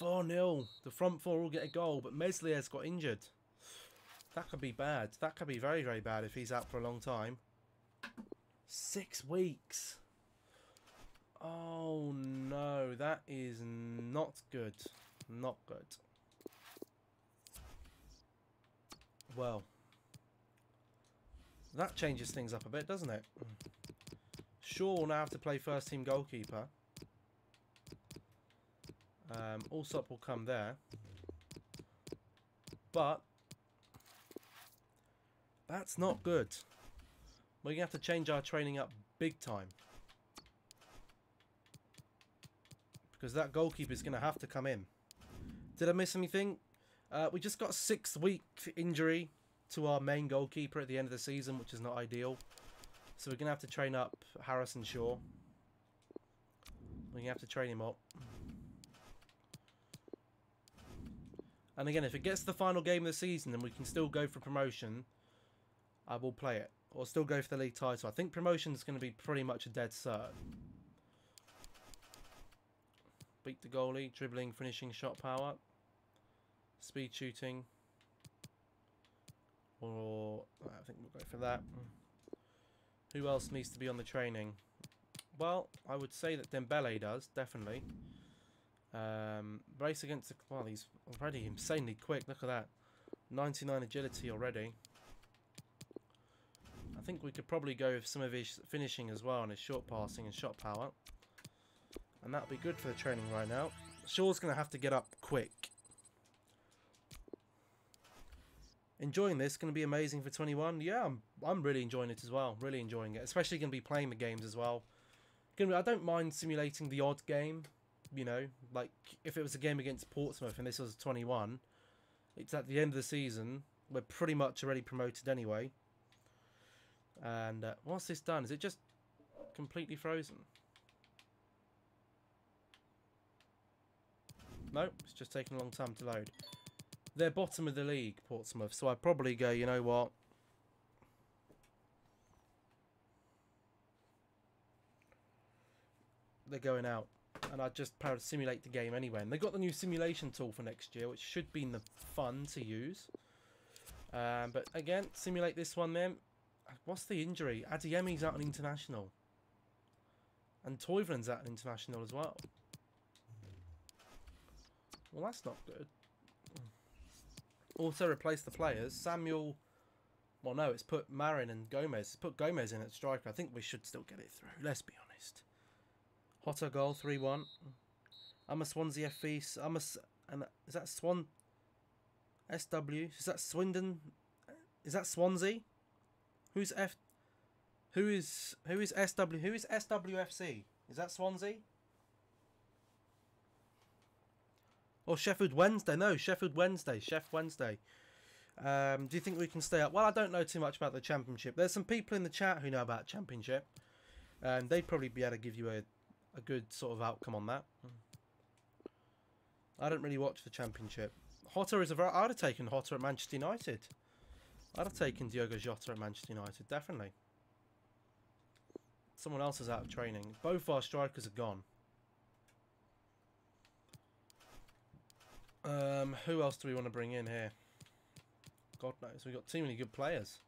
4-0. The front four will get a goal, but Meslier's got injured. That could be bad. That could be very, very bad if he's out for a long time. 6 weeks. Oh no, that is not good. Not good. Well, that changes things up a bit, doesn't it? Shaw will now have to play first team goalkeeper. Allsop will come there. But that's not good. We're going to have to change our training up big time. Because that goalkeeper is going to have to come in. Did I miss anything? We just got a 6-week injury to our main goalkeeper at the end of the season, which is not ideal. So we're going to have to train up Harrison Shaw. We're going to have to train him up. And again, if it gets to the final game of the season and we can still go for promotion, I will play it. Or still go for the league title. I think promotion is going to be pretty much a dead cert. Beat the goalie, dribbling, finishing, shot power. Speed shooting. Or I think we'll go for that. Who else needs to be on the training? Well, I would say that Dembele does, definitely. Race against the... Well, he's already insanely quick. Look at that. 99 agility already. I think we could probably go with some of his finishing as well, and his short passing and shot power. And that'll be good for the training right now. Shaw's going to have to get up quick. Enjoying this, going to be amazing for 21. Yeah, I'm really enjoying it as well. Really enjoying it. Especially going to be playing the games as well. I don't mind simulating the odd game. You know, like if it was a game against Portsmouth and this was 21, it's at the end of the season. We're pretty much already promoted anyway. And what's this done? Is it just completely frozen? No, it's just taking a long time to load. They're bottom of the league, Portsmouth, so I'd probably go, you know what? They're going out. And I'd just simulate the game anyway. And they got the new simulation tool for next year, which should be fun to use. But again, simulate this one then. What's the injury? Adiemi's out on international. And Toivone's out on international as well. Well, that's not good. Also replace the players. Samuel... Well, no, it's put Marin and Gomez. It's put Gomez in at striker. I think we should still get it through. Let's be honest. Hotter goal, 3-1. I'm a Swansea FV. Is that Swan... SW? Is that Swindon? Is that Swansea? Who's F... Who is SW? Who is SWFC? Is that Swansea? Or Sheffield Wednesday? No, Sheffield Wednesday. Chef Wednesday. Do you think we can stay up? Well, I don't know too much about the Championship. There's some people in the chat who know about Championship. They'd probably be able to give you a good sort of outcome on that. I don't really watch the Championship. Jota is I'd have taken Jota at Manchester United. I'd have taken Diogo Jota at Manchester United, definitely. Someone else is out of training. Both our strikers are gone. Who else do we want to bring in here? God knows, we've got too many good players.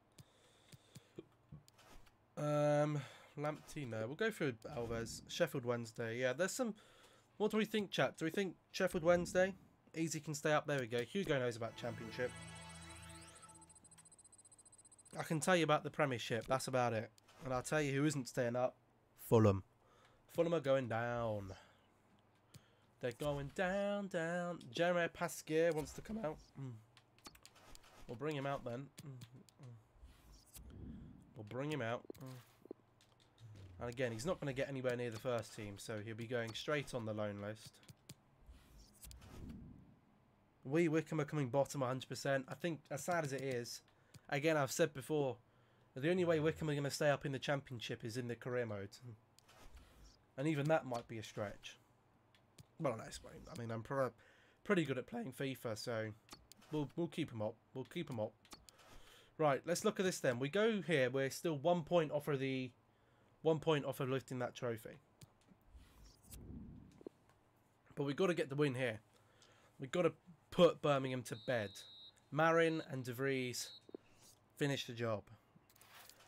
Lamptey, we'll go through Alves. Sheffield Wednesday, yeah, there's some... What do we think, chat? Do we think Sheffield Wednesday? Easy can stay up, there we go. Hugo knows about Championship. I can tell you about the Premiership, that's about it. And I'll tell you who isn't staying up. Fulham. Fulham are going down. They're going down, down. Jeremy Pasquier wants to come out. We'll bring him out then. We'll bring him out. And again, he's not going to get anywhere near the first team, so he'll be going straight on the loan list. Wycombe are coming bottom 100%. I think, as sad as it is, again, I've said before, the only way Wycombe are going to stay up in the Championship is in the career mode. And even that might be a stretch. Well, no, I mean, I'm pretty good at playing FIFA, so we'll keep them up. We'll keep them up. Right, let's look at this then. We go here. We're still 1 point off of the 1 point off of lifting that trophy. But we've got to get the win here. We've got to put Birmingham to bed. Marin and De Vries finish the job.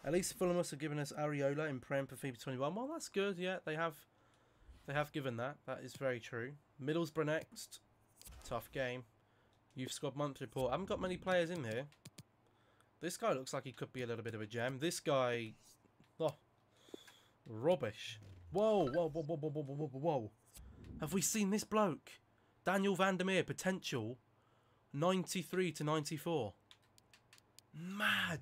At least Fulham must have given us Areola in Prem for FIFA 21. Well, that's good. Yeah, they have given that. That is very true. Middlesbrough next. Tough game. Youth Squad month report. I haven't got many players in here. This guy looks like he could be a little bit of a gem. This guy... Oh. Rubbish. Whoa, whoa, whoa, whoa, whoa, whoa, whoa, whoa. Have we seen this bloke? Daniel Vandermeer, potential 93 to 94. Mad.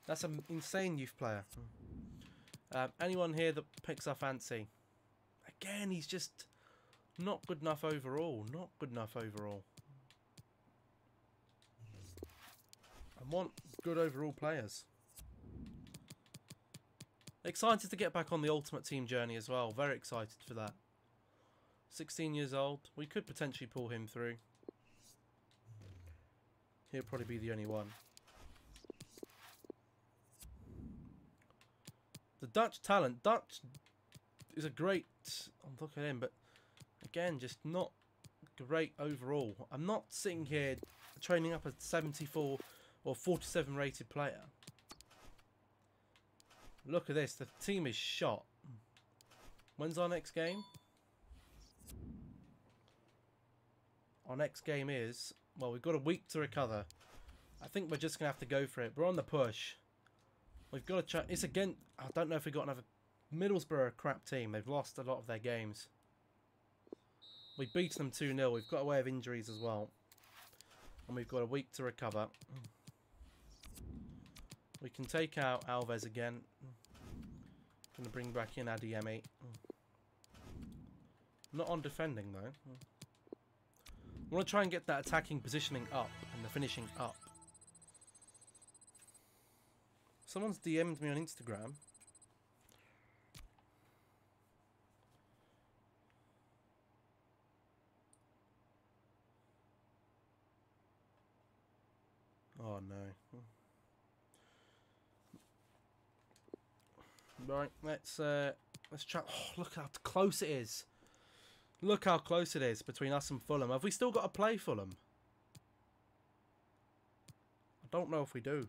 That's an insane youth player. Anyone here that picks our fancy? Again, he's just not good enough overall. Not good enough overall. I want good overall players. Excited to get back on the Ultimate Team journey as well. Very excited for that. 16 years old. We could potentially pull him through. He'll probably be the only one. The Dutch talent. Dutch is a great... Look at him, but again, just not great overall. I'm not sitting here training up a 74 or 47 rated player. Look at this. The team is shot. When's our next game? Our next game is... Well, we've got a week to recover. I think we're just going to have to go for it. We're on the push. We've got to try... It's again... I don't know if we've got another... Middlesbrough, a crap team. They've lost a lot of their games. We beat them 2-0. We've got away with injuries as well. And we've got a week to recover. We can take out Alves again. Going to bring back in Adiemi. Not on defending though. I want to try and get that attacking positioning up and the finishing up. Someone's DM'd me on Instagram. Oh no. Right, let's try. Oh, look how close it is. Look how close it is between us and Fulham. Have we still got to play Fulham? I don't know if we do.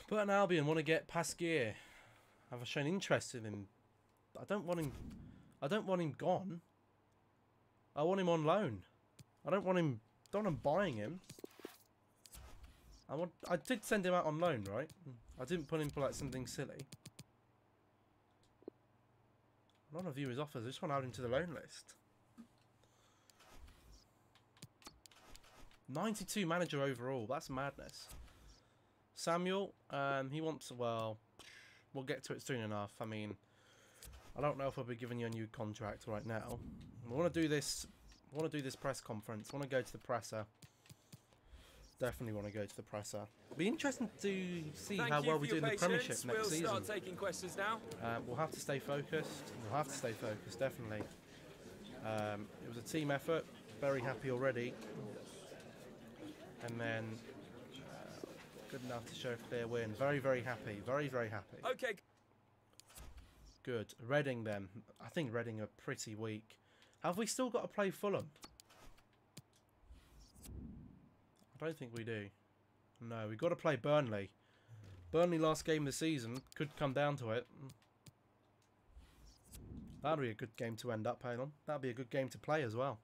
But an Albion want to get Pasquier. Have shown interest in him. I don't want him gone. I want him on loan. I don't want him buying him. I did send him out on loan, right? I didn't put him for like something silly. None of viewers offers. I just want to add him to the loan list. 92 manager overall. That's madness. Samuel, he wants, well, we'll get to it soon enough. I mean, I don't know if I'll be giving you a new contract right now. I want to do this press conference. I want to go to the presser. Definitely want to go to the presser. It'll be interesting to see how well we do in the Premiership next season. We'll start taking questions now. We'll have to stay focused. We'll have to stay focused, definitely. It was a team effort. Very happy already. And then... good enough to show a clear win. Very, very happy. Very, very happy. Okay. Good. Reading them. I think Reading are pretty weak. Have we still got to play Fulham? I don't think we do. No, we've got to play Burnley. Burnley last game of the season. Could come down to it. That'd be a good game to end up, Halon. That'd be a good game to play as well.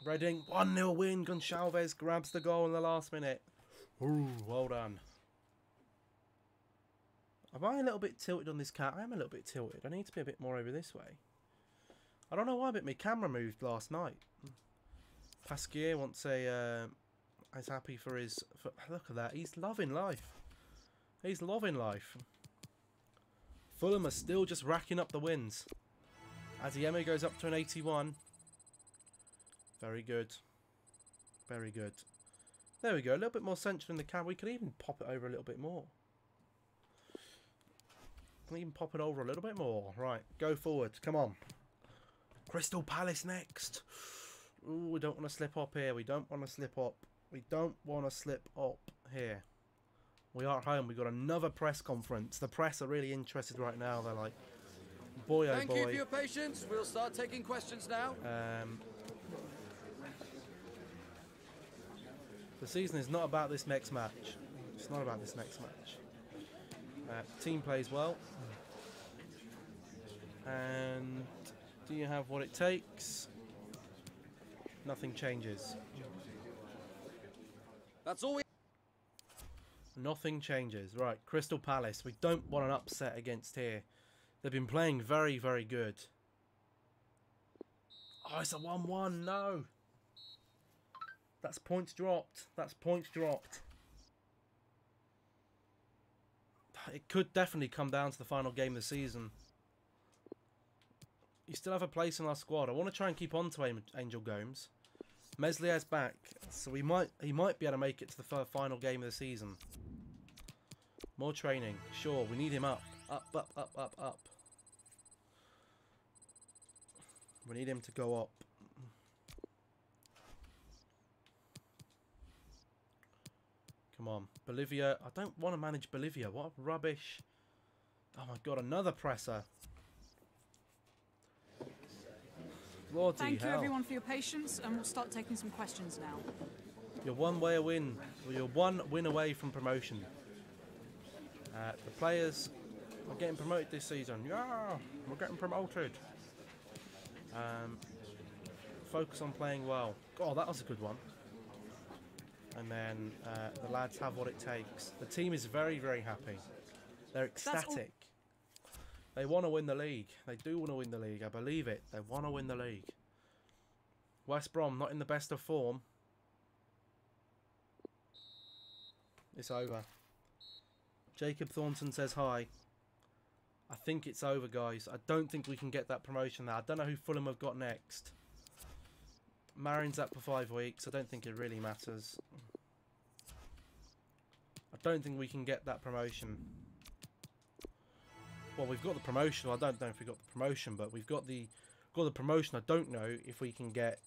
Reading, 1-0 win. Gonçalves grabs the goal in the last minute. Ooh, well done. Am I a little bit tilted on this cat? I am a little bit tilted. I need to be a bit more over this way. I don't know why, but my camera moved last night. Pasquier wants a... is happy for his... look at that. He's loving life. He's loving life. Fulham are still just racking up the wins. Adiemi goes up to an 81. Very good. Very good. There we go. A little bit more central in the camera. We could even pop it over a little bit more. Can even pop it over a little bit more. Right. Go forward. Come on. Crystal Palace next. Ooh, we don't want to slip up here. We don't want to slip up. We don't want to slip up here. We are at home. We've got another press conference. The press are really interested right now. They're like, boy, oh boy. Thank you for your patience. We'll start taking questions now. The season is not about this next match. It's not about this next match. Team plays well. And do you have what it takes? Nothing changes. That's all we... Nothing changes. Right, Crystal Palace. We don't want an upset against here. They've been playing very, very good. Oh, it's a 1-1. No. That's points dropped. That's points dropped. It could definitely come down to the final game of the season. You still have a place in our squad. I want to try and keep on to Angel Gomes. Meslier's back, so he might be able to make it to the final game of the season. More training. Sure, we need him up. Up, up, up, up, up. We need him to go up. Come on. Bolivia. I don't want to manage Bolivia. What rubbish. Oh my god, another presser. Bloody Thank you hell. everyone for your patience, and we'll start taking some questions now. You're one way a win. You're one win away from promotion. The players are getting promoted this season. Yeah, we're getting promoted. Focus on playing well. Oh, that was a good one. And then the lads have what it takes. The team is very, very happy. They're ecstatic. They want to win the league. They do want to win the league. I believe it. They want to win the league. West Brom, not in the best of form. It's over. Jacob Thornton says hi. I think it's over, guys. I don't think we can get that promotion now. I don't know who Fulham have got next. Marin's up for 5 weeks. I don't think it really matters. I don't think we can get that promotion. Well, we've got the promotion. I don't know if we got the promotion, but we've got the promotion. I don't know if we can get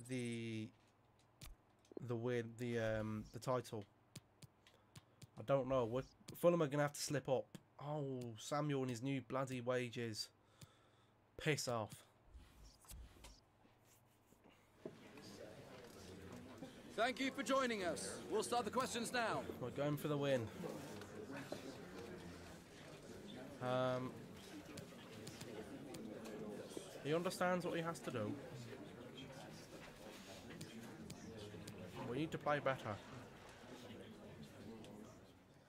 the title. I don't know. Fulham are gonna have to slip up. Oh, Samuel and his new bloody wages. Piss off. Thank you for joining us. We'll start the questions now. We're going for the win. He understands what he has to do. We need to play better.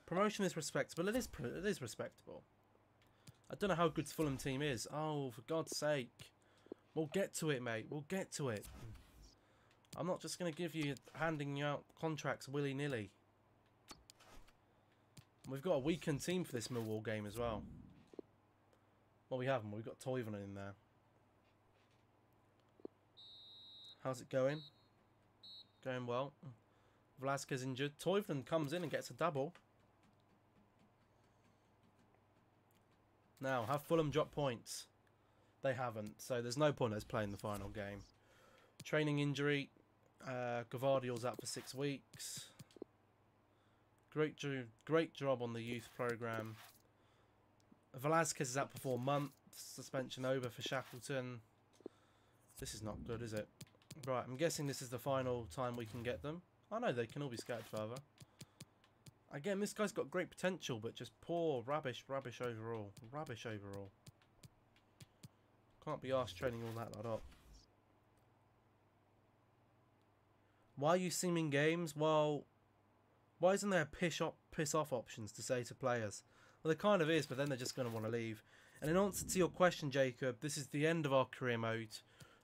Promotion is respectable. It is respectable. I don't know how good Fulham team is. Oh, for God's sake. We'll get to it, mate. We'll get to it. I'm not just going to give you handing you out contracts willy-nilly. We've got a weakened team for this Millwall game as well. Well, we haven't. We've got Toivonen in there. How's it going? Going well. Velasquez injured. Toivonen comes in and gets a double. Now, have Fulham drop points? They haven't, so there's no point us playing the final game. Training injury. Gavardio's out for 6 weeks. Great job on the youth program. Velasquez is out for 4 months. Suspension over for Shackleton. This is not good, is it? Right, I'm guessing this is the final time we can get them. Oh no, they can all be scattered further. Again, this guy's got great potential, but just poor, rubbish overall. Rubbish overall. Can't be arsed training all that lot up. Why are you simming games? Well, why isn't there piss off options to say to players? Well, there kind of is, but then they're just going to want to leave. And in answer to your question, Jacob, this is the end of our career mode.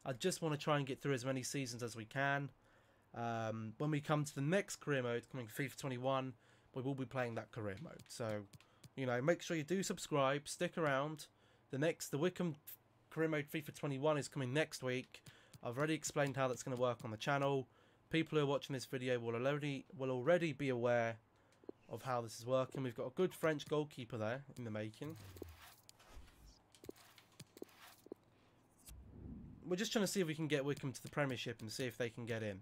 I just want to try and get through as many seasons as we can. When we come to the next career mode, coming FIFA 21, we will be playing that career mode. So, you know, make sure you do subscribe, stick around. The Wycombe career mode FIFA 21 is coming next week. I've already explained how that's going to work on the channel. People who are watching this video will already be aware of how this is working. We've got a good French goalkeeper there in the making. We're just trying to see if we can get Wycombe to the Premiership and see if they can get in.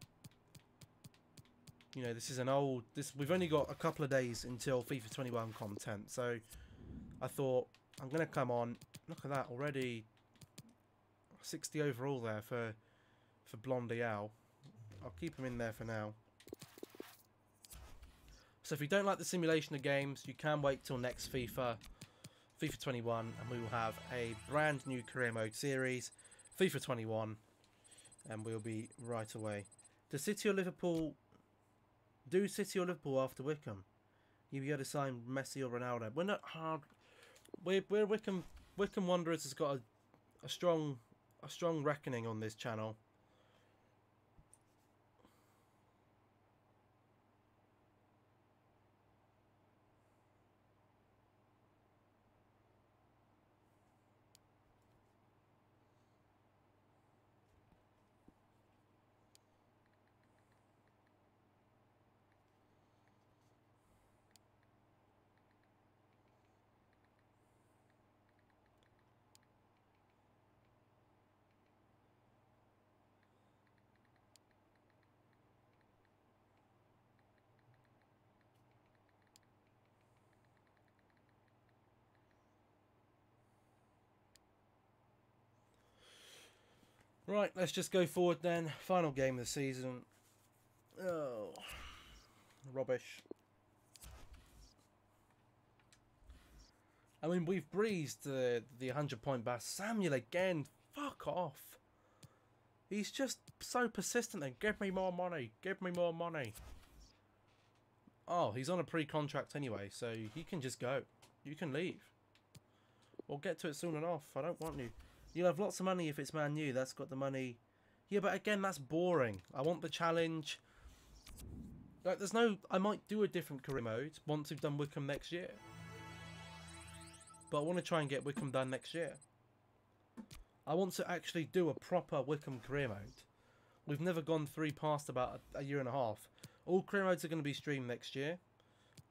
You know, this is an old... We've only got a couple of days until FIFA 21 content, so I thought, I'm going to come on. Look at that, already 60 overall there for Blondie Al. I'll keep him in there for now. So if you don't like the simulation of games, you can wait till next FIFA 21, and we will have a brand new career mode series, FIFA 21, and we'll be right away. Do City or Liverpool after Wycombe? You'll be able to sign Messi or Ronaldo. We're not hard. We're Wycombe Wanderers has got a strong reckoning on this channel. Right, let's just go forward then. Final game of the season. Oh, rubbish. I mean, we've breezed the 100-point bass. Samuel again. Fuck off. He's just so persistent and give me more money. Give me more money. Oh, he's on a pre-contract anyway, so he can just go. You can leave. We'll get to it soon enough. I don't want you. You'll have lots of money if it's Man U. That's got the money. Yeah, but again, that's boring. I want the challenge. Like, there's no... I might do a different career mode once we've done Wycombe next year. But I want to try and get Wycombe done next year. I want to actually do a proper Wycombe career mode. We've never gone through past about a year and a half. All career modes are going to be streamed next year.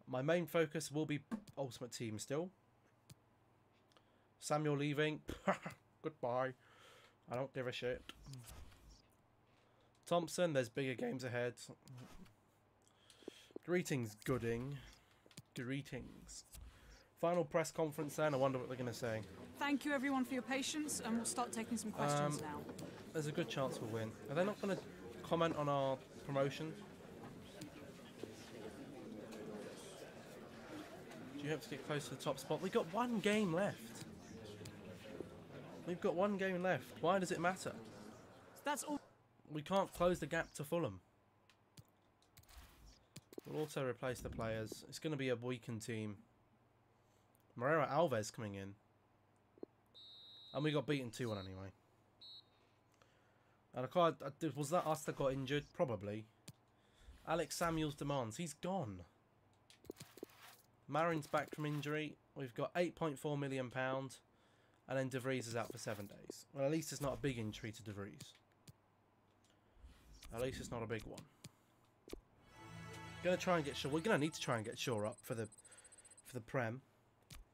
My main focus will be Ultimate Team still. Samuel leaving. Goodbye. I don't give a shit. Thompson, there's bigger games ahead. Greetings, Gooding. Greetings. Final press conference then. I wonder what they're going to say. Thank you everyone for your patience, and we'll start taking some questions now. There's a good chance we'll win. Are they not going to comment on our promotion? Do you have to get close to the top spot? We've got one game left. We've got one game left. Why does it matter? That's all. We can't close the gap to Fulham. We'll also replace the players. It's going to be a weakened team. Moreira Alves coming in. And we got beaten 2-1 anyway. And was that us that got injured? Probably. Alex Samuels demands. He's gone. Marin's back from injury. We've got £8.4 million. And then De Vries is out for 7 days. Well, at least it's not a big injury to De Vries. At least it's not a big one. Gonna try and get Shaw. We're gonna need to try and get Shaw up for the Prem.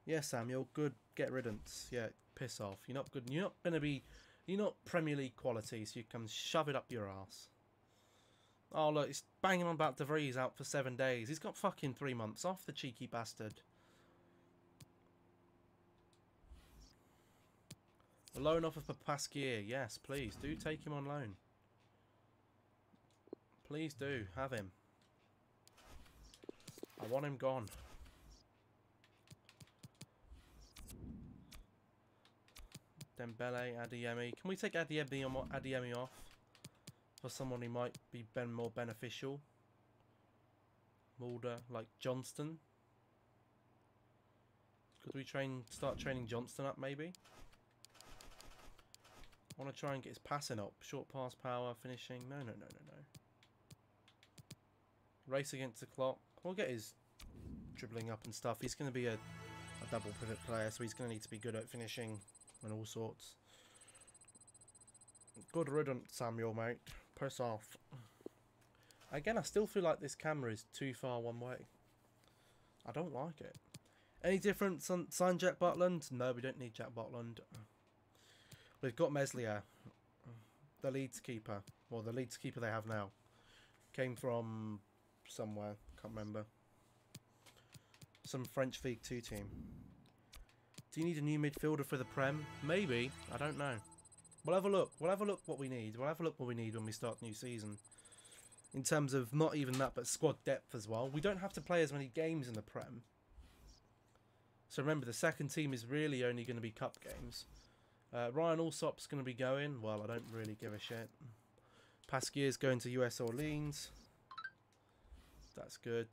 Yeah, Samuel. Good. Get riddance. Yeah, piss off. You're not good. You're not gonna be. You're not Premier League quality, so you can shove it up your ass. Oh look, he's banging on about De Vries out for 7 days. He's got fucking 3 months off, the cheeky bastard. A loan offer for Pasquier. Yes, please do take him on loan. Please do have him. I want him gone. Dembele, Adeyemi. Can we take Adeyemi off for someone who might be more beneficial? Mulder, like Johnston. Could we start training Johnston up maybe? I want to try and get his passing up. Short pass power, finishing. No. Race against the clock. We'll get his dribbling up and stuff. He's going to be a double pivot player, so he's going to need to be good at finishing and all sorts. Good riddance, Samuel, mate. Piss off. Again, I still feel like this camera is too far one way. I don't like it. Any difference on sign Jack Butland? No, we don't need Jack Butland. We've got Meslier, the Leeds keeper. Well, the Leeds keeper they have now. Came from somewhere, can't remember. Some French League 2 team. Do you need a new midfielder for the Prem? Maybe. I don't know. We'll have a look. We'll have a look what we need. We'll have a look what we need when we start the new season. In terms of not even that, but squad depth as well. We don't have to play as many games in the Prem. So remember, the second team is really only going to be cup games. Ryan Allsop's going to be going. Well, I don't really give a shit. Pasquier's going to US Orleans. That's good.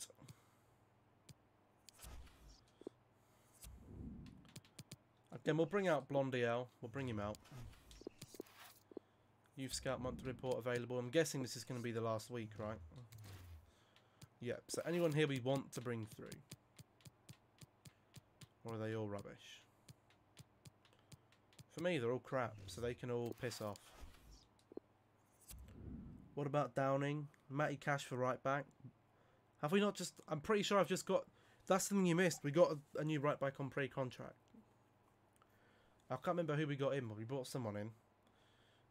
Again, we'll bring out Blondiel. We'll bring him out. Youth Scout monthly report available. I'm guessing this is going to be the last week, right? Yep. So anyone here we want to bring through? Or are they all rubbish? For me, they're all crap, so they can all piss off. What about Downing? Matty Cash for right back. Have we not just... I'm pretty sure I've just got... That's something you missed. We got a new right back on pre-contract. I can't remember who we got in, but we brought someone in.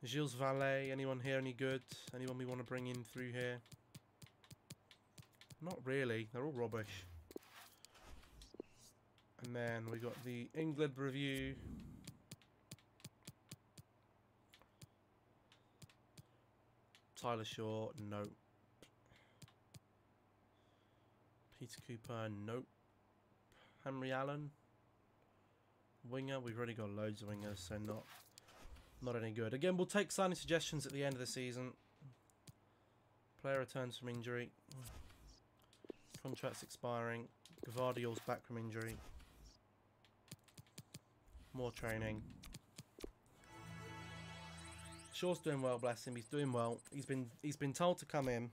Gilles Valet. Anyone here any good? Anyone we want to bring in through here? Not really. They're all rubbish. And then we got the England review. Tyler Shaw, nope. Peter Cooper, nope. Henry Allen, winger. We've already got loads of wingers, so not any good. Again, we'll take signing suggestions at the end of the season. Player returns from injury. Contracts expiring. Gvardiol's back from injury. More training. Shaw's doing well, bless him. He's doing well. He's been told to come in.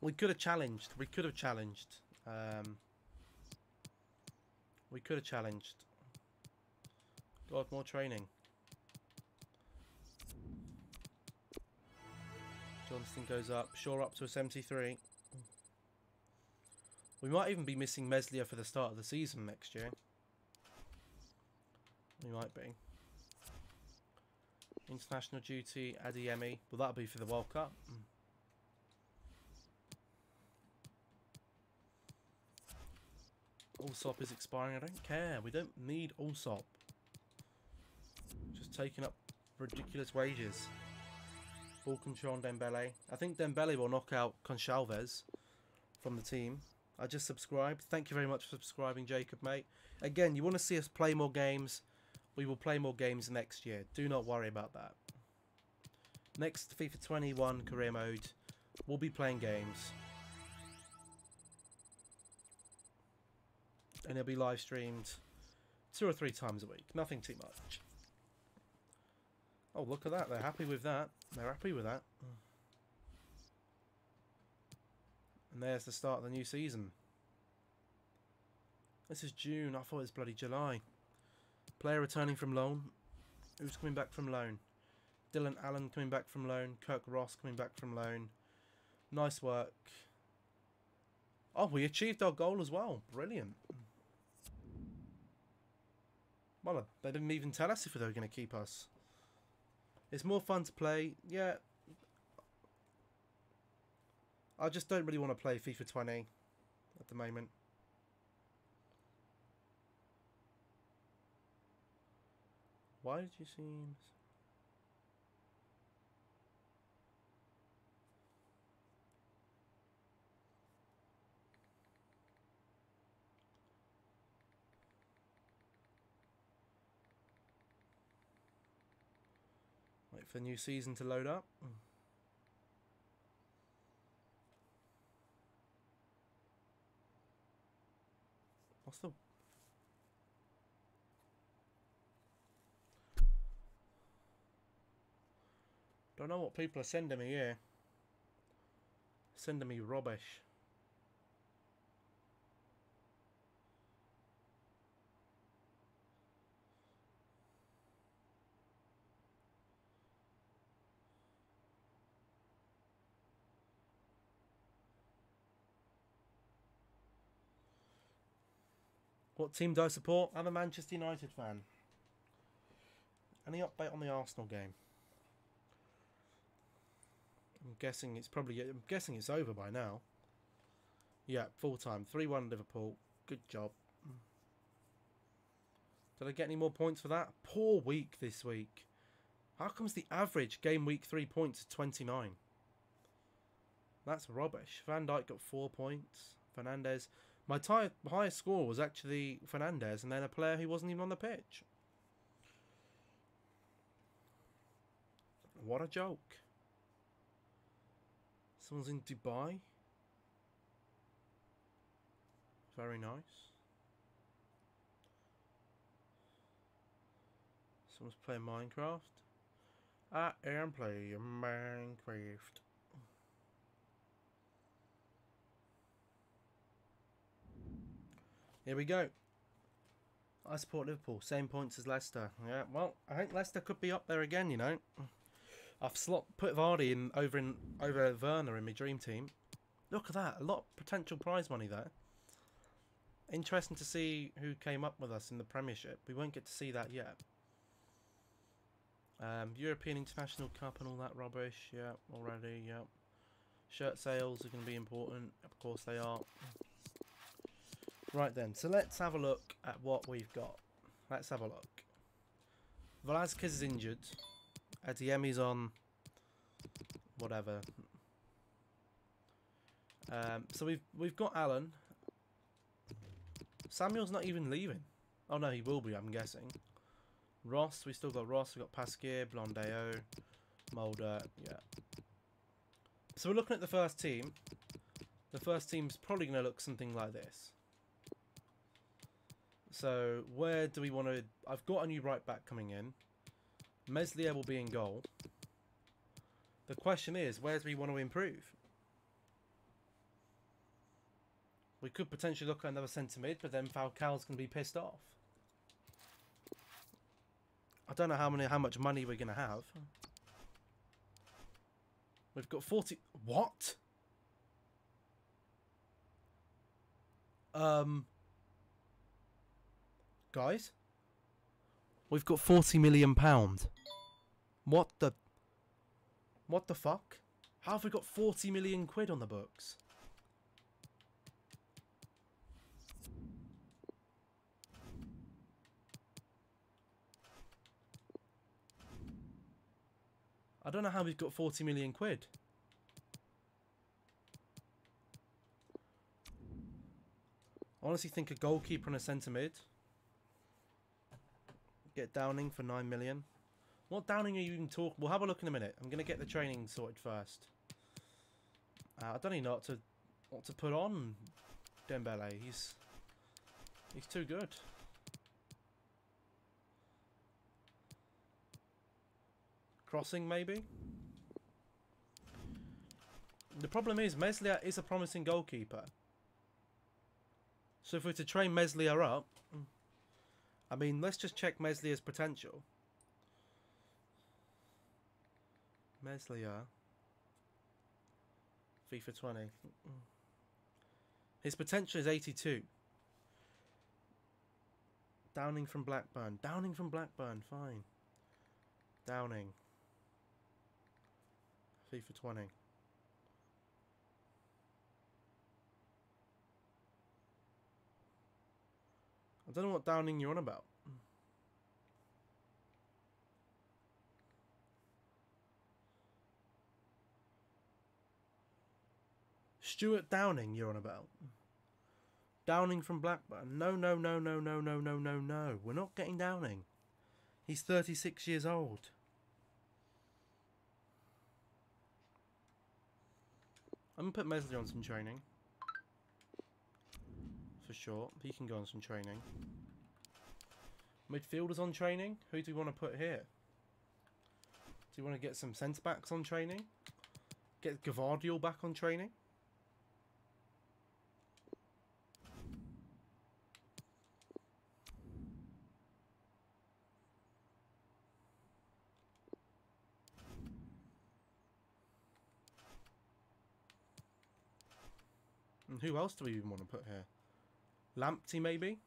We could have challenged. We could have challenged. God, more training. Johnston goes up. Shaw up to a 73. We might even be missing Meslier for the start of the season next year. We might be. International duty, Adiemi. Well, that'll be for the World Cup. Allsop is expiring. I don't care. We don't need Allsop. Just taking up ridiculous wages. Ball control on Dembele. I think Dembele will knock out Conchalves from the team. I just subscribed. Thank you very much for subscribing, Jacob, mate. Again, you want to see us play more games. We will play more games next year. Do not worry about that. Next FIFA 21 career mode, we'll be playing games. And it'll be live streamed 2 or 3 times a week. Nothing too much. Oh, look at that. They're happy with that. They're happy with that. And there's the start of the new season. This is June. I thought it was bloody July. Player returning from loan. Who's coming back from loan? Dylan Allen coming back from loan. Kirk Ross coming back from loan. Nice work. Oh, we achieved our goal as well. Brilliant. Well, they didn't even tell us if they were going to keep us. It's more fun to play. Yeah. I just don't really want to play FIFA 20 at the moment. Why did you seem... Wait for the new season to load up. What's the... Don't know what people are sending me here. Sending me rubbish. What team do I support? I'm a Manchester United fan. Any update on the Arsenal game? I'm guessing it's over by now. Yeah, full time. 3-1 Liverpool. Good job. Did I get any more points for that? Poor week this week. How comes the average game week 3 points is 29? That's rubbish. Van Dijk got 4 points. Fernandes. My highest score was actually Fernandes and then a player who wasn't even on the pitch. What a joke. Someone's in Dubai. Very nice. Someone's playing Minecraft. I am playing Minecraft. Here we go. I support Liverpool. Same points as Leicester. Yeah, well, I think Leicester could be up there again, you know. I've put Vardy in over Werner in my dream team. Look at that. A lot of potential prize money there. Interesting to see who came up with us in the Premiership. We won't get to see that yet. European International Cup and all that rubbish. Yeah, already. Yeah. Shirt sales are going to be important. Of course they are. Right then, so let's have a look at what we've got. Let's have a look. Velasquez is injured. Adiemi's on whatever. So we've got Alan. Samuel's not even leaving. Oh no, he will be, I'm guessing. Ross, we still got Ross, we've got Pasquier, Blondeo, Mulder, yeah. So we're looking at the first team. The first team's probably going to look something like this. So where do we want to... I've got a new right back coming in. Meslier will be in goal. The question is, where do we want to improve? We could potentially look at another centre mid, but then Falcao's going to be pissed off. I don't know how much money we're going to have. We've got 40... What? Guys? We've got £40 million. What the fuck? How have we got 40 million quid on the books? I don't know how we've got 40 million quid. I honestly think a goalkeeper and a centre mid. Get Downing for 9 million. What Downing are you even talking? We'll have a look in a minute. I'm going to get the training sorted first. I don't even know what to put on Dembele. He's too good. Crossing, maybe? The problem is, Meslier is a promising goalkeeper. So if we're to train Meslier up... I mean, let's just check Meslier's potential. Meslier. FIFA 20. His potential is 82. Downing from Blackburn. Downing from Blackburn, fine. Downing. FIFA 20. I don't know what Downing you're on about. Stuart Downing you're on about. Downing from Blackburn. No. We're not getting Downing. He's 36 years old. I'm going to put Meslier on some training. For sure. He can go on some training. Midfielders on training? Who do we want to put here? Do you want to get some centre-backs on training? Get Gavardiol back on training? And who else do we even want to put here? Lamptey, maybe?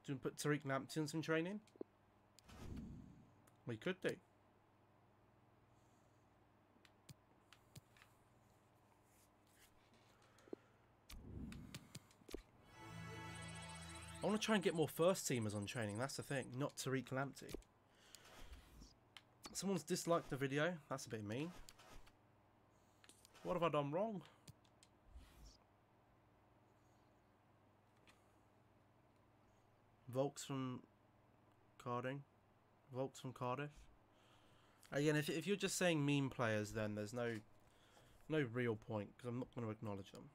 Do we put Tariq Lamptey on some training? We could do. I want to try and get more first teamers on training, that's the thing. Not Tariq Lamptey. Someone's disliked the video. That's a bit mean. What have I done wrong? Volks from Cardiff. Volks from Cardiff. Again, if you're just saying meme players, then there's no real point, because I'm not going to acknowledge them.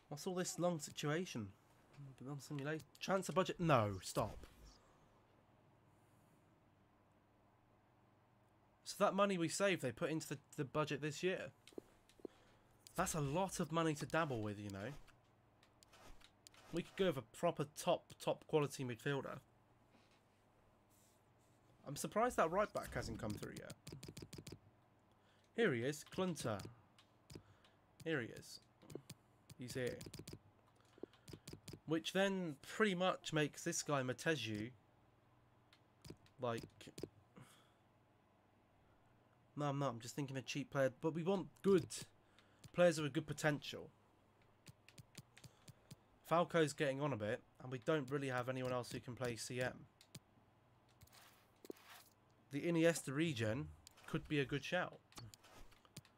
What's all this long situation? Long simulation. Transfer budget? No, stop. So that money we saved, they put into the budget this year. That's a lot of money to dabble with, you know. We could go with a proper top quality midfielder. I'm surprised that right back hasn't come through yet. Here he is, Clunter. Here he is. He's here. Which then pretty much makes this guy Mateju like No, I'm not. I'm just thinking of cheap players. But we want good players with good potential. Falco's getting on a bit, and we don't really have anyone else who can play CM. The Iniesta regen could be a good shout.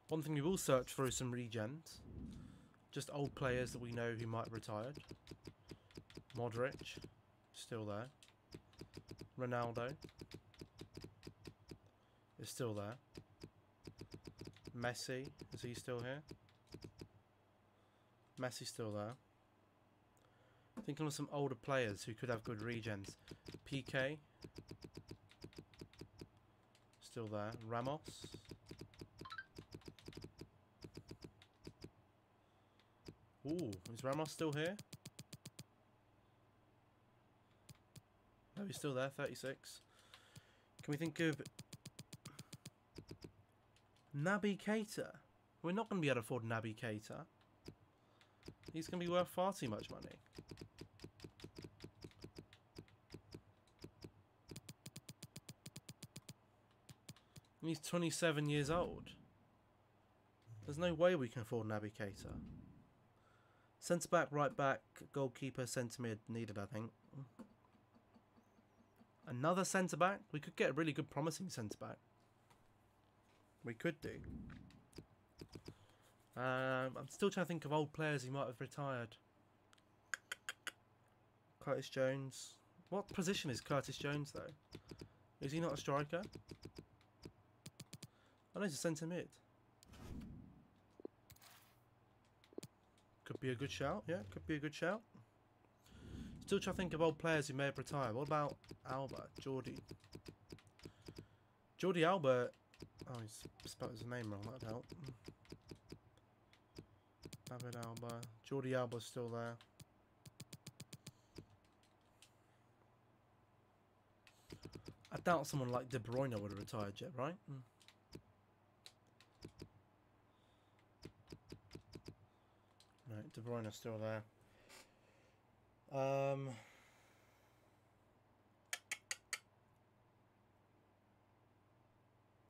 One thing we will search for is some regens. Just old players that we know who might have retired. Modric, still there. Ronaldo is still there. Messi, is he still here? Messi's still there. Thinking of some older players who could have good regens. PK, still there. Ramos. Ooh, is Ramos still here? No, he's still there, 36. Can we think of Naby Keita? We're not going to be able to afford Naby Keita. He's going to be worth far too much money. And he's 27 years old. There's no way we can afford Naby Keita. Centre back, right back, goalkeeper, centre mid needed, I think. Another centre back? We could get a really good promising centre back. We could do. I'm still trying to think of old players who might have retired. Curtis Jones. What position is Curtis Jones though? Is he not a striker? I know he's a centre mid. Could be a good shout, yeah, could be a good shout. Still trying to think of old players who may have retired. What about Alba? Jordi Alba. Oh, he's spelled his name wrong, that'd help. David Alba. Jordi Alba's still there. I doubt someone like De Bruyne would have retired yet, right? No, De Bruyne's still there.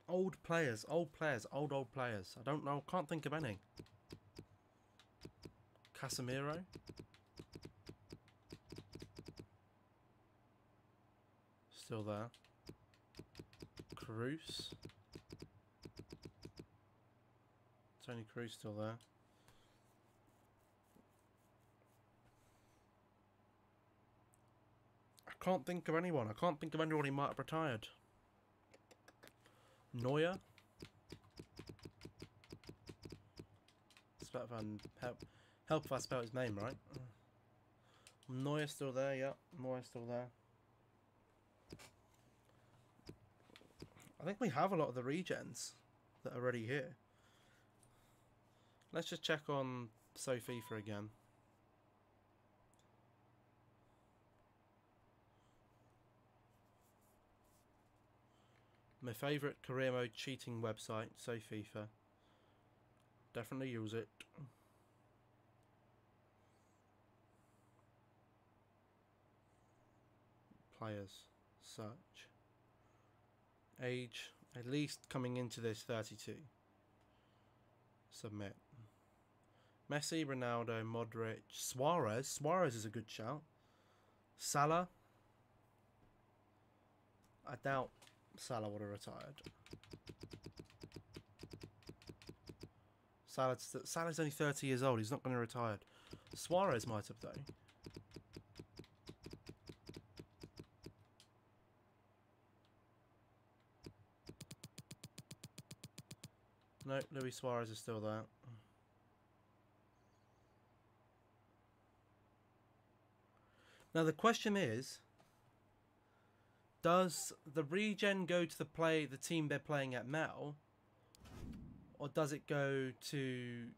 Old players. Old players. I don't know. Can't think of any. Casemiro. Still there. Cruz. Tony Cruz still there. I can't think of anyone. I can't think of anyone who might have retired. Neuer. Help if I spell his name right. Neuer still there, yeah. Neuer still there. I think we have a lot of the regens that are already here. Let's just check on FIFA again. My favourite career mode cheating website, FIFA. Definitely use it. Players. Search. Age. At least coming into this 32. Submit. Messi, Ronaldo, Modric, Suarez. Suarez is a good shout. Salah. I doubt Salah would have retired. Salah's only 30 years old. He's not going to retire. Suarez might have though. No, Luis Suarez is still there. Now the question is, does the regen go to the team they're playing at now, or does it go to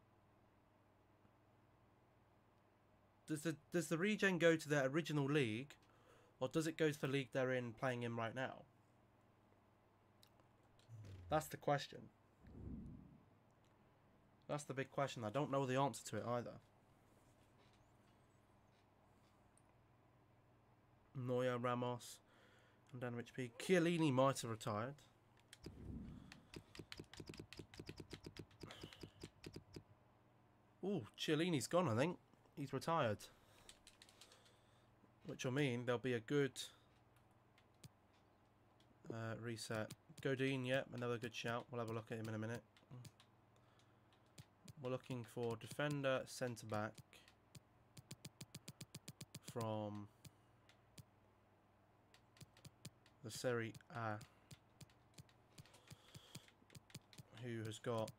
does the regen go to their original league, or does it go to the league they're in playing in right now? That's the question. That's the big question. I don't know the answer to it either. Neuer, Ramos, and Danwich P. Chiellini might have retired. Ooh, Chiellini's gone, I think. He's retired. Which will mean there'll be a good reset. Godin, yep, another good shout. We'll have a look at him in a minute. We're looking for defender, centre-back from the Serie A who has got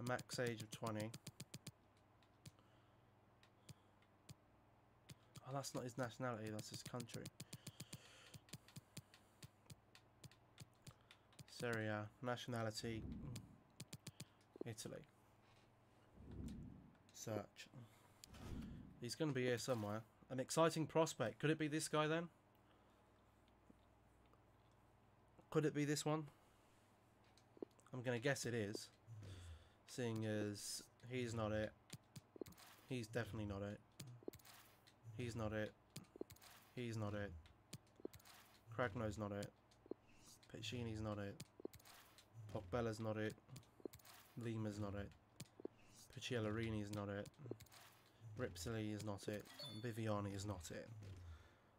a max age of 20. Oh, that's not his nationality, that's his country. Serie A, nationality, Italy. Search. He's going to be here somewhere. An exciting prospect. Could it be this guy then? Could it be this one? I'm going to guess it is. Seeing as he's not it. He's definitely not it. He's not it. He's not it. Cragno's not it. Piccini's not it. Pogbella's not it. Lima's not it. Picciolini's not it. Ripsili is not it. And Viviani is not it.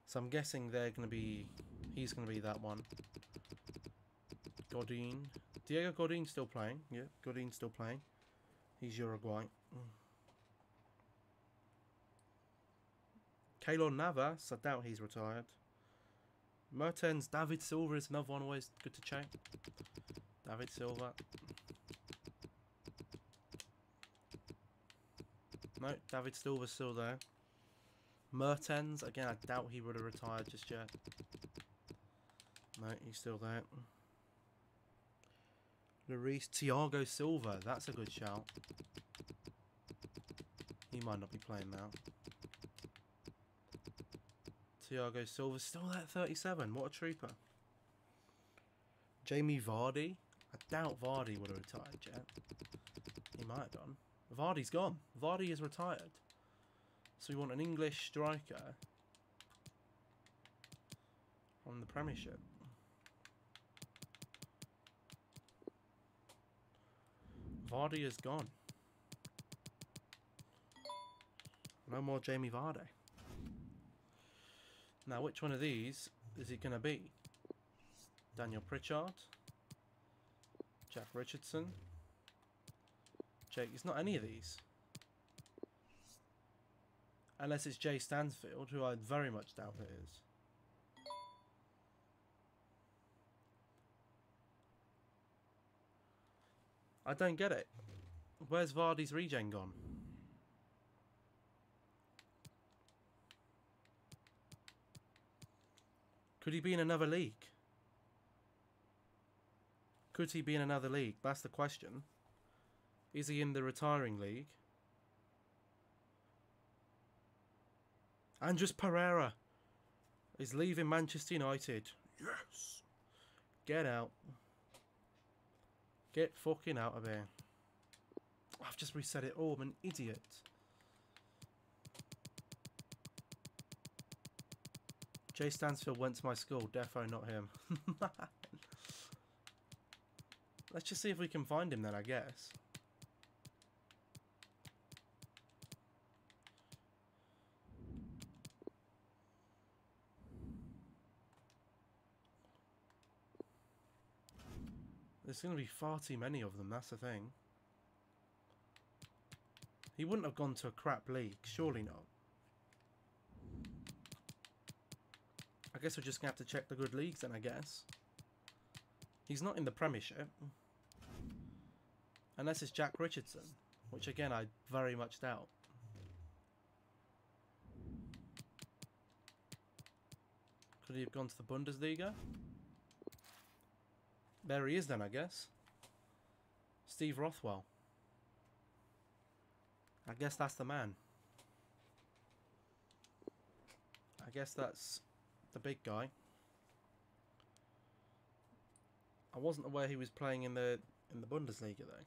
So I'm guessing they're going to be... He's going to be that one. Godin. Diego Godin's still playing. Yeah, Godin's still playing. He's Uruguay. Keylor Navas, I doubt he's retired. Mertens, David Silva is another one always good to check. David Silva. No, David Silva's still there. Mertens, again, I doubt he would have retired just yet. No, he's still there. Lloris, Thiago Silva, that's a good shout. He might not be playing now. Thiago Silva still at 37. What a trooper. Jamie Vardy. I doubt Vardy would have retired yet. He might have done. Vardy's gone. Vardy is retired. So we want an English striker from the Premiership. Vardy is gone. No more Jamie Vardy. Now, which one of these is it going to be? Daniel Pritchard? Jack Richardson? Jake, it's not any of these. Unless it's Jay Stansfield, who I very much doubt it is. I don't get it. Where's Vardy's regen gone? Could he be in another league? Could he be in another league? That's the question. Is he in the retiring league? Andres Pereira is leaving Manchester United. Yes! Get out. Get fucking out of here. I've just reset it all. I'm an idiot. Jay Stansfield went to my school. Defo, not him. Let's just see if we can find him then, I guess. There's going to be far too many of them, that's the thing. He wouldn't have gone to a crap league, surely not. I guess we're just going to have to check the good leagues then, I guess. He's not in the Premiership. Unless it's Jack Richardson, which again I very much doubt. Could he have gone to the Bundesliga? There he is then, I guess. Steve Rothwell. I guess that's the man. I guess that's the big guy. I wasn't aware he was playing in the Bundesliga though.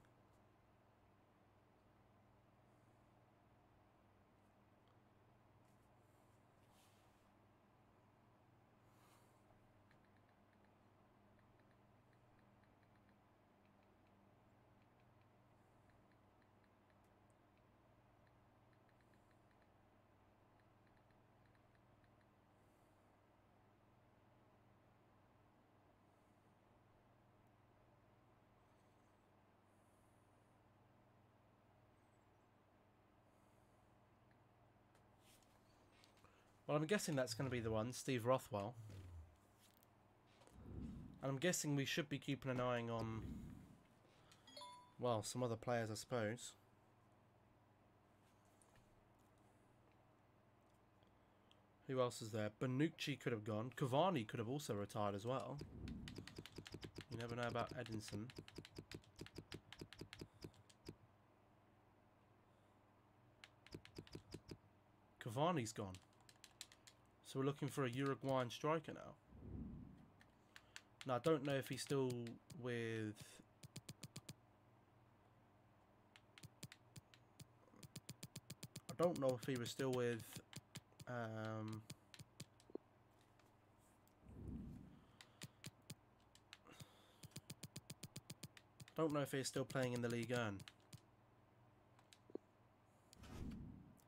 Well, I'm guessing that's going to be the one, Steve Rothwell. And I'm guessing we should be keeping an eye on, well, some other players, I suppose. Who else is there? Bonucci could have gone. Cavani could have also retired as well. You never know about Edinson. Cavani's gone. So we're looking for a Uruguayan striker now. Now, I don't know if he's still with... I don't know if he was still with... don't know if he's still playing in the Ligue 1.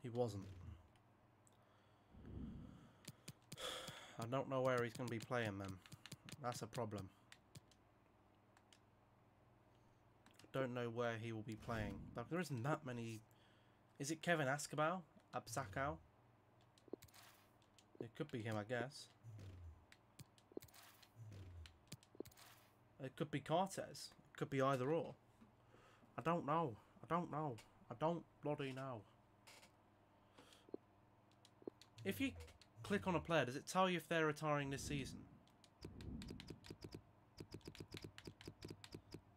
He wasn't. I don't know where he's going to be playing then. That's a problem. I don't know where he will be playing. But there isn't that many... Is it Kevin Absakau? It could be him, I guess. It could be Cartes. It could be either or. I don't know. I don't know. I don't bloody know. If you click on a player, does it tell you if they're retiring this season?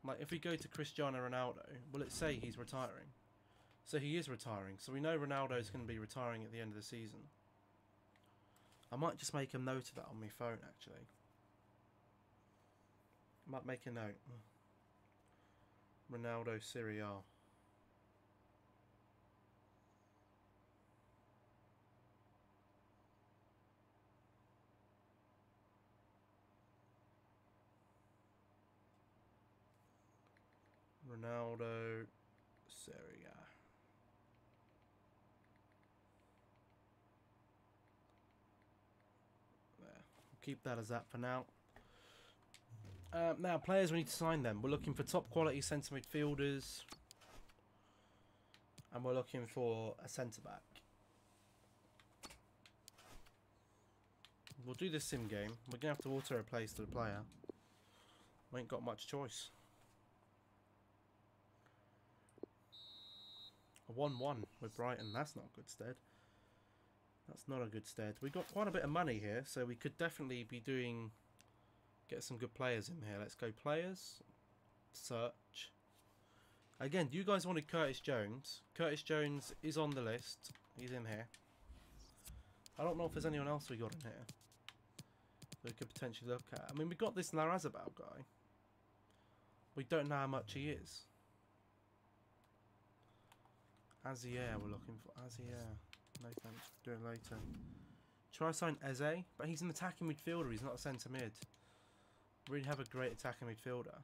Like, if we go to Cristiano Ronaldo, will it say he's retiring? So he is retiring. So we know Ronaldo's going to be retiring at the end of the season. I might just make a note of that on my phone, actually. I might make a note. Ronaldo Serie A. Ronaldo Serie A. There. Keep that as that for now. Now, players, we need to sign them. We're looking for top quality centre midfielders. And we're looking for a centre back. We'll do this sim game. We're going to have to auto replace the player. We ain't got much choice. A 1-1 with Brighton. That's not a good stead. That's not a good stead. We've got quite a bit of money here, so we could definitely be doing... Get some good players in here. Let's go players. Search. Again, you guys wanted Curtis Jones. Curtis Jones is on the list. He's in here. I don't know if there's anyone else we got in here that we could potentially look at. I mean, we got this Larrazabal guy. We don't know how much he is. Azier we're looking for. Azier. No thanks. Do it later. Try to sign Eze, but he's an attacking midfielder. He's not a centre mid. Really have a great attacking midfielder.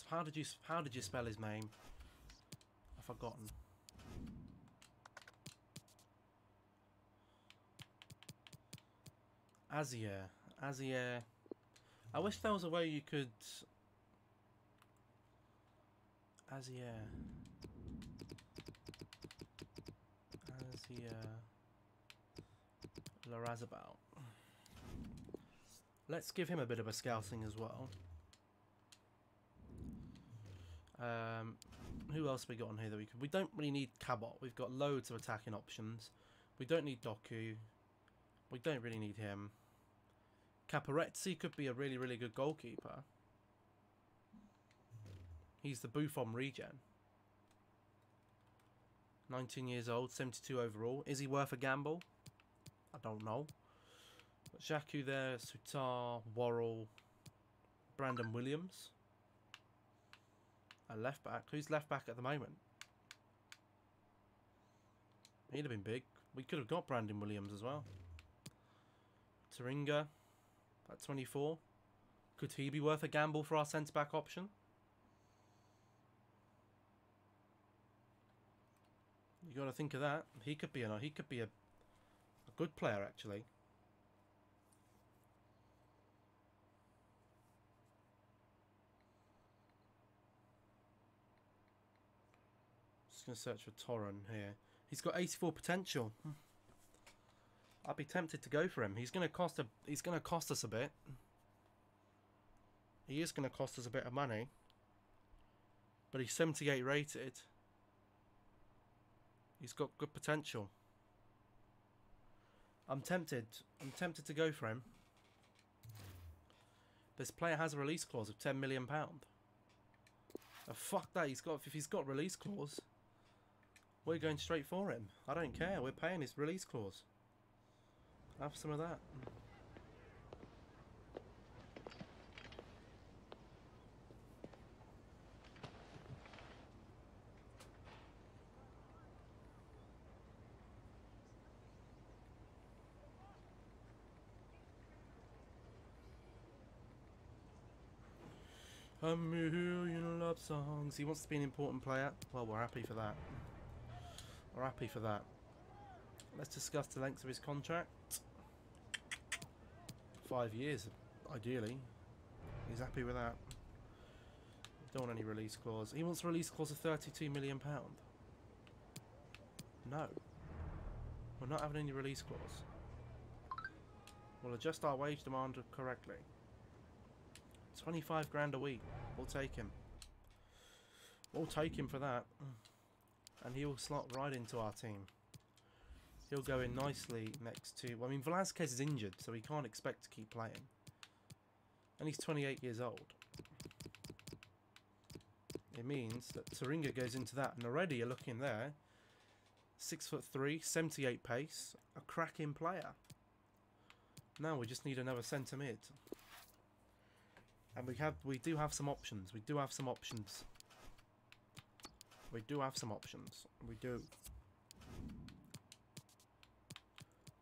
How did you spell his name? I've forgotten. Azier. Azier. I wish there was a way you could... Azier. Larrazabal. Let's give him a bit of a scouting as well. Who else have we got on here that we don't really need Cabot. We've got loads of attacking options. We don't need Doku. We don't really need him. Caparezzi could be a really, really good goalkeeper. He's the Buffon regen. 19 years old, 72 overall. Is he worth a gamble? I don't know. Got Xhaka there, Sutar, Worrell, Brandon Williams. A left back. Who's left back at the moment? He'd have been big. We could have got Brandon Williams as well. Taringa at 24. Could he be worth a gamble for our centre back option? You got to think of that. He could be a good player actually. Just going to search for Torren here. He's got 84 potential. I'd be tempted to go for him. He's going to cost us a bit. He is going to cost us a bit of money. But he's 78 rated. He's got good potential. I'm tempted. I'm tempted to go for him. This player has a release clause of £10 million. Oh, fuck that. If he's got release clause, we're going straight for him. I don't care. We're paying his release clause. Have some of that. A million love songs. He wants to be an important player. Well, we're happy for that. We're happy for that. Let's discuss the length of his contract. 5 years, ideally. He's happy with that. Don't want any release clause. He wants a release clause of £32 million. No. We're not having any release clause. We'll adjust our wage demand correctly. 25 grand a week. We'll take him. We'll take him for that. And he'll slot right into our team. He'll go in nicely next to... Well, I mean, Velasquez is injured, so he can't expect to keep playing. And he's 28 years old. It means that Taringa goes into that. And already you're looking there. 6'3", 78 pace. A cracking player. Now we just need another centre mid. And we do have some options. We do have some options. We do have some options. We do.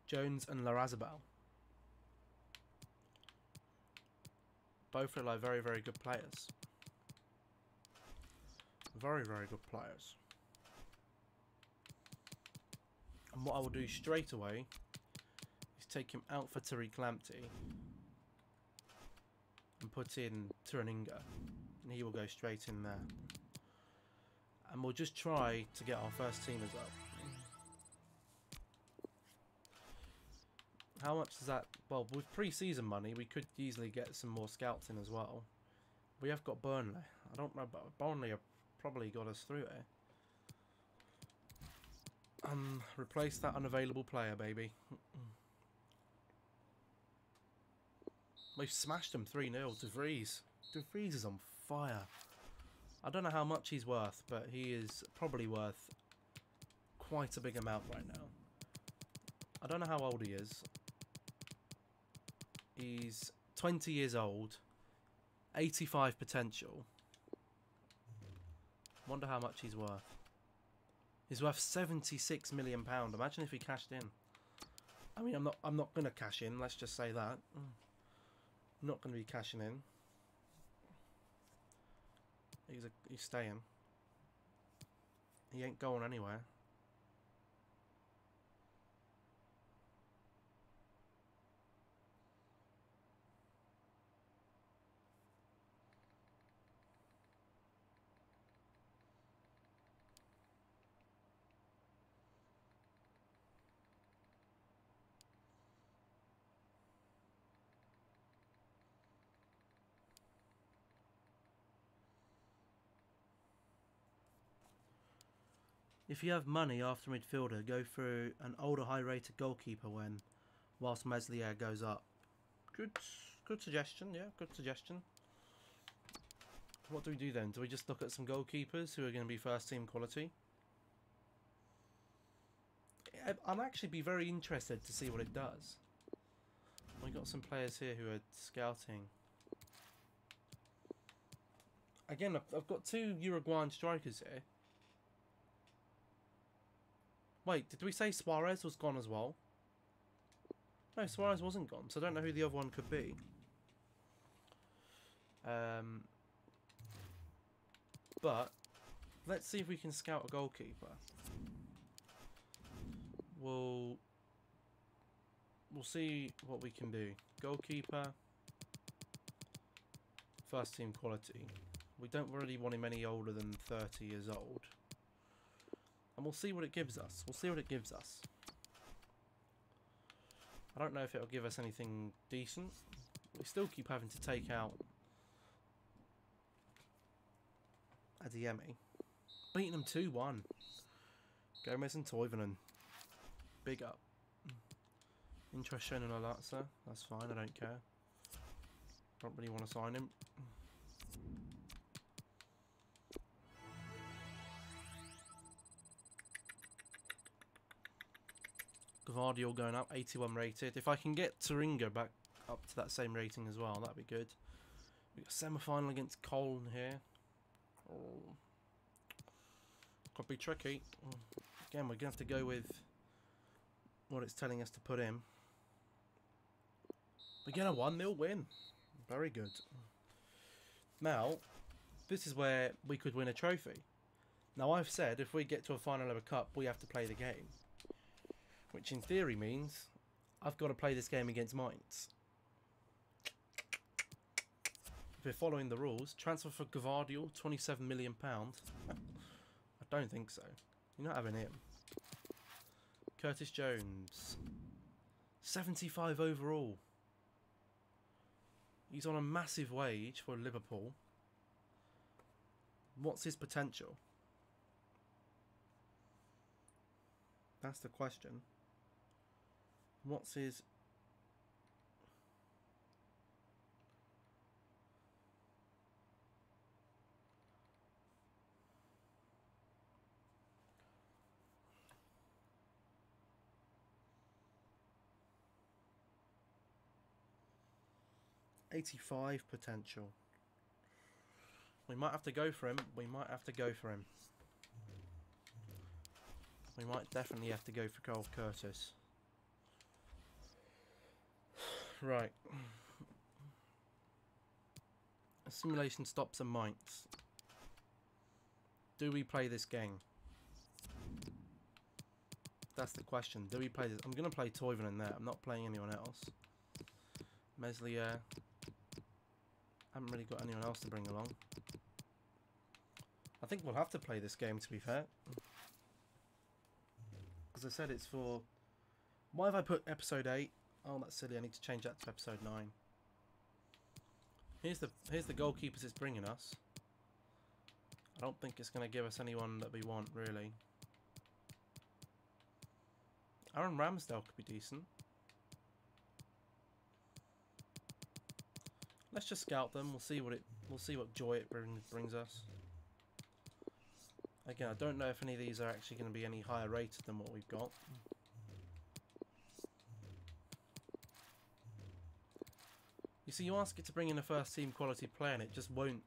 Jones and Larrazabal. Both look like very, very good players. Very, very good players. And what I will do straight away is take him out for Tariq Lamptey. And put in Turaninga, and he will go straight in there. And we'll just try to get our first teamers up. How much does that... Well, with pre-season money, we could easily get some more scouts in as well. We have got Burnley. I don't know, but Burnley have probably got us through it. Replace that unavailable player, baby. We've smashed them 3-0. De Vries. De Vries is on fire. I don't know how much he's worth, but he is probably worth quite a big amount right now. I don't know how old he is. He's 20 years old. 85 potential. Wonder how much he's worth. He's worth £76 million. Imagine if he cashed in. I mean, I'm not gonna cash in. Let's just say that. Not going to be cashing in. He's staying. He ain't going anywhere. If you have money after midfielder, go for an older high-rated goalkeeper whilst Meslier goes up. Good suggestion, yeah, good suggestion. What do we do then? Do we just look at some goalkeepers who are going to be first-team quality? I'd actually be very interested to see what it does. We've got some players here who are scouting. Again, I've got 2 Uruguayan strikers here. Wait, did we say Suarez was gone as well? No, Suarez wasn't gone, so I don't know who the other one could be. But let's see if we can scout a goalkeeper. We'll see what we can do. Goalkeeper, first team quality. We don't really want him any older than 30 years old. And we'll see what it gives us. We'll see what it gives us. I don't know if it'll give us anything decent. We still keep having to take out Adiemi. Beating them 2-1. Gomez and Toivonen. Big up. Interest shown in Alatsa. That's fine, I don't care. Don't really want to sign him. Gvardiol going up, 81 rated. If I can get Turinga back up to that same rating as well, that'd be good. We've got a semi-final against Cole here. Oh. Could be tricky. Again, we're going to have to go with what it's telling us to put in. We get a 1-0 win. Very good. Now, this is where we could win a trophy. Now, I've said if we get to a final of a cup, we have to play the game. Which in theory means I've got to play this game against Mainz. If we're following the rules, transfer for Gvardiol, £27 million. I don't think so. You're not having him. Curtis Jones, 75 overall. He's on a massive wage for Liverpool. What's his potential? That's the question. What's his... ...85 potential. We might have to go for him. We might have to go for him. We might definitely have to go for Cole Curtis. Right. A simulation stops and Mainz. Do we play this game? That's the question. Do we play this? I'm going to play Toivonen there. I'm not playing anyone else. Meslier. Haven't really got anyone else to bring along. I think we'll have to play this game, to be fair. Because I said it's for... Why have I put episode 8? Oh, that's silly. I need to change that to episode 9. Here's the goalkeepers it's bringing us. I don't think it's going to give us anyone that we want, really. Aaron Ramsdale could be decent. Let's just scout them. We'll see what joy it brings us. Again, I don't know if any of these are actually going to be any higher rated than what we've got. You see, you ask it to bring in a first team quality player and it just won't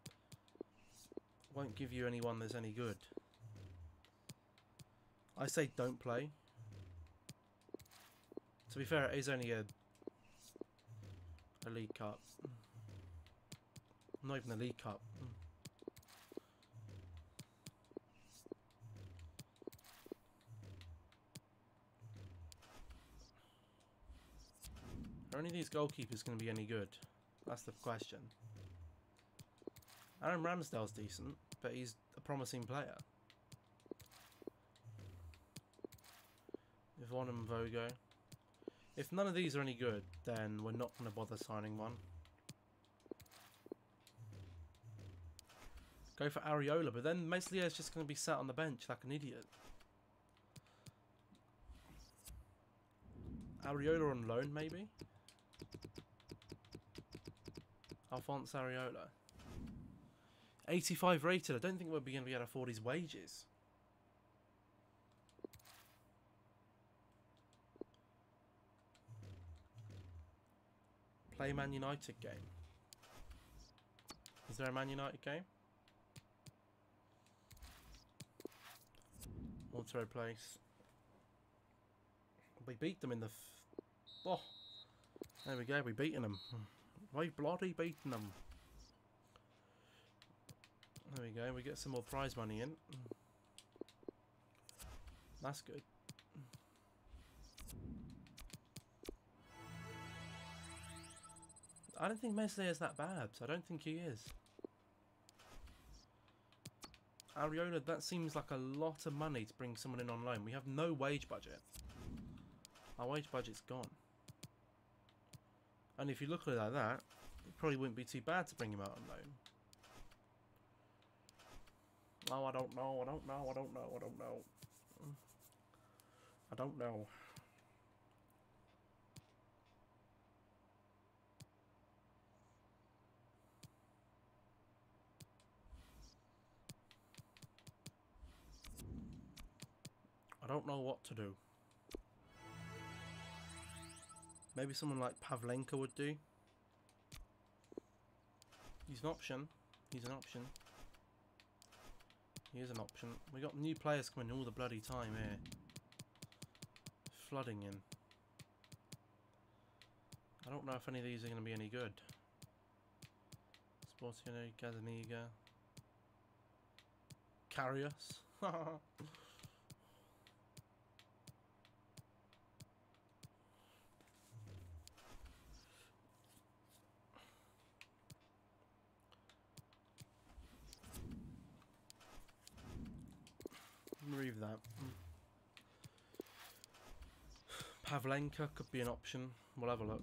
give you anyone that's any good. I say don't play. To be fair, it is only a League Cup. Not even a League Cup. Are any of these goalkeepers going to be any good? That's the question. Aaron Ramsdale's decent, but he's a promising player. Yvonne and Vogo. If none of these are any good, then we're not going to bother signing one. Go for Areola, but then Meslier's just going to be sat on the bench like an idiot. Areola on loan, maybe? Alphonse Areola. 85 rated. I don't think we're going to be able to afford his wages. Play Man United game. Is there a Man United game? Auto place. We beat them in the... Oh, there we go. We beaten them. We've bloody beaten them. There we go. We get some more prize money in. That's good. I don't think Meslier is that bad. I don't think he is. Areola, that seems like a lot of money to bring someone in on loan. We have no wage budget. Our wage budget's gone. And if you look at it like that, it probably wouldn't be too bad to bring him out on loan. Oh, I don't know, I don't know, I don't know, I don't know. I don't know. I don't know what to do. Maybe someone like Pavlenka would do. He's an option. He's an option. He is an option. We got new players coming all the bloody time here. Flooding in. I don't know if any of these are going to be any good. Sportiano, Gazaniga. Carrius. Remove that. Pavlenka could be an option. We'll have a look.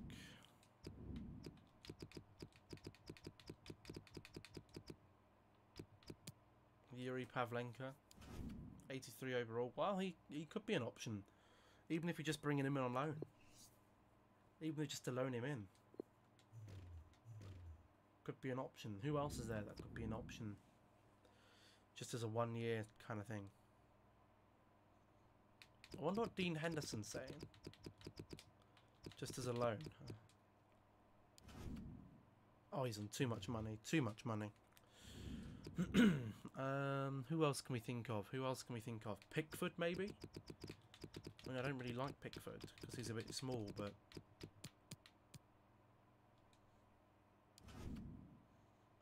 Yuri Pavlenka, 83 overall. Well, he could be an option, even if you're just bringing him in on loan. Even if just to loan him in, could be an option. Who else is there that could be an option? Just as a 1 year kind of thing. I wonder what Dean Henderson's saying. Just as a loan. Oh, he's on too much money. Too much money. Who else can we think of? Who else can we think of? Pickford, maybe? I mean, I don't really like Pickford because he's a bit small, but...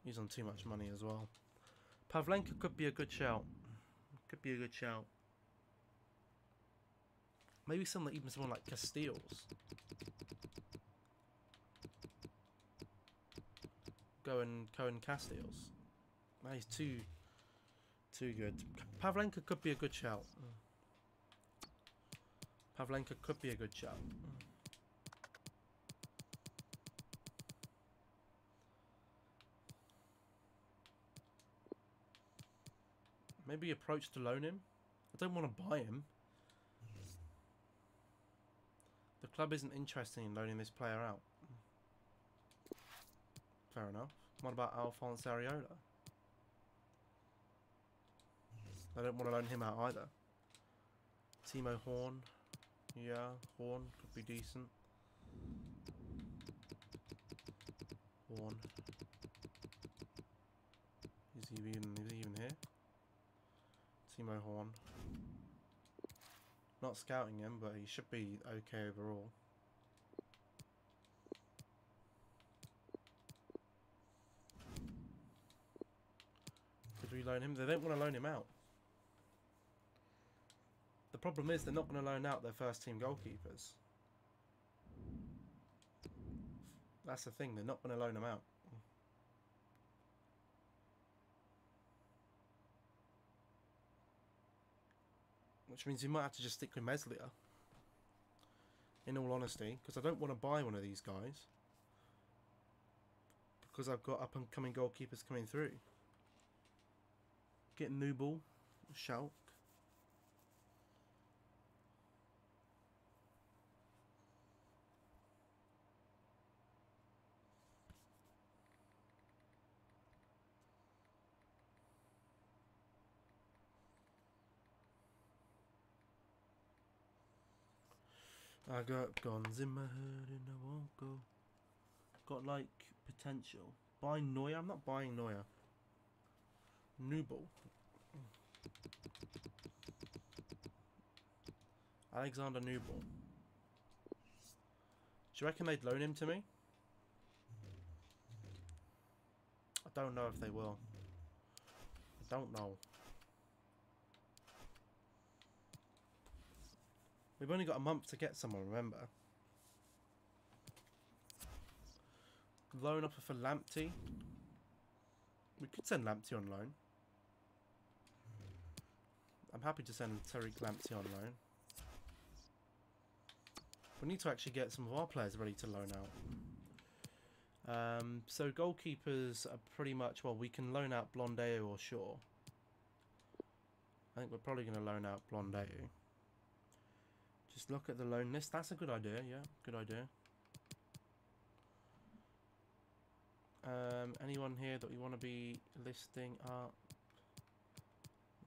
he's on too much money as well. Pavlenka could be a good shout. Could be a good shout. Maybe even someone like Casteels. Cohen Casteels. No, he's too good. Pavlenka could be a good shout. Pavlenka could be a good shout. Maybe approach to loan him. I don't want to buy him. The club isn't interested in loaning this player out. Fair enough. What about Alphonse Areola? I don't want to loan him out either. Timo Horn. Yeah, Horn could be decent. Horn. Is he even here? Timo Horn. Not scouting him, but he should be okay overall. Could we loan him? They don't want to loan him out. The problem is they're not going to loan out their first team goalkeepers. That's the thing, they're not going to loan them out. Which means you might have to just stick with Meslier. In all honesty, because I don't want to buy one of these guys. Because I've got up and coming goalkeepers coming through. Get Nubel, Schalke. I got guns in my head and I won't go. Got like potential. Buy Neuer? I'm not buying Neuer. Nubel. Alexander Nubel. Do you reckon they'd loan him to me? I don't know if they will. I don't know. We've only got a month to get someone, remember. Loan offer for Lamptey. We could send Lamptey on loan. I'm happy to send Tariq Lamptey on loan. We need to actually get some of our players ready to loan out. So goalkeepers are pretty much, well, we can loan out Blondeo or Shaw. I think we're probably going to loan out Blondeo. Just look at the loan list. That's a good idea, yeah, good idea. Anyone here that we want to be listing up?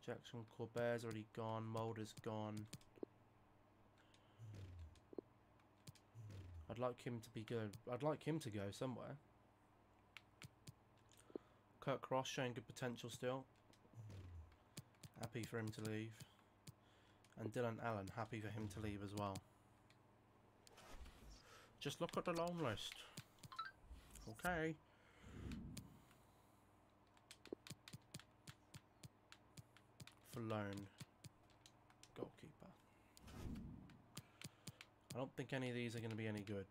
Jackson Corbert's already gone. Mulder's gone. I'd like him to be good. I'd like him to go somewhere. Kirk Cross showing good potential still. Happy for him to leave. And Dylan Allen, happy for him to leave as well. Just look at the loan list. Okay. For loan. Goalkeeper. I don't think any of these are going to be any good.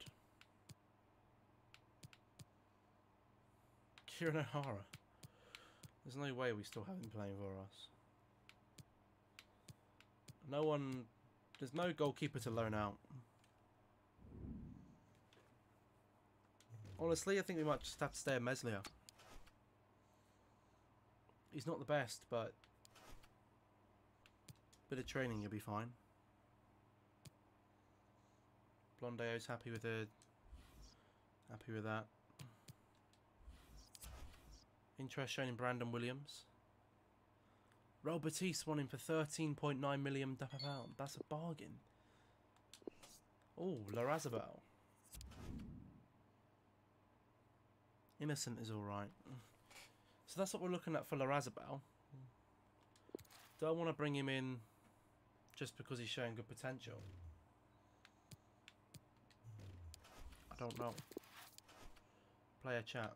Kieran O'Hara. There's no way we still have him playing for us. No one... There's no goalkeeper to loan out. Honestly, I think we might just have to stay at Meslier. He's not the best, but... bit of training, you'll be fine. Blondeo's happy with it. Happy with that. Interest shown in Brandon Williams. Raul Batiste won him for £13.9 million. That's a bargain. Oh, Larazabal. Innocent is alright. So that's what we're looking at for Larazabal. Do I want to bring him in just because he's showing good potential? I don't know. Player chat.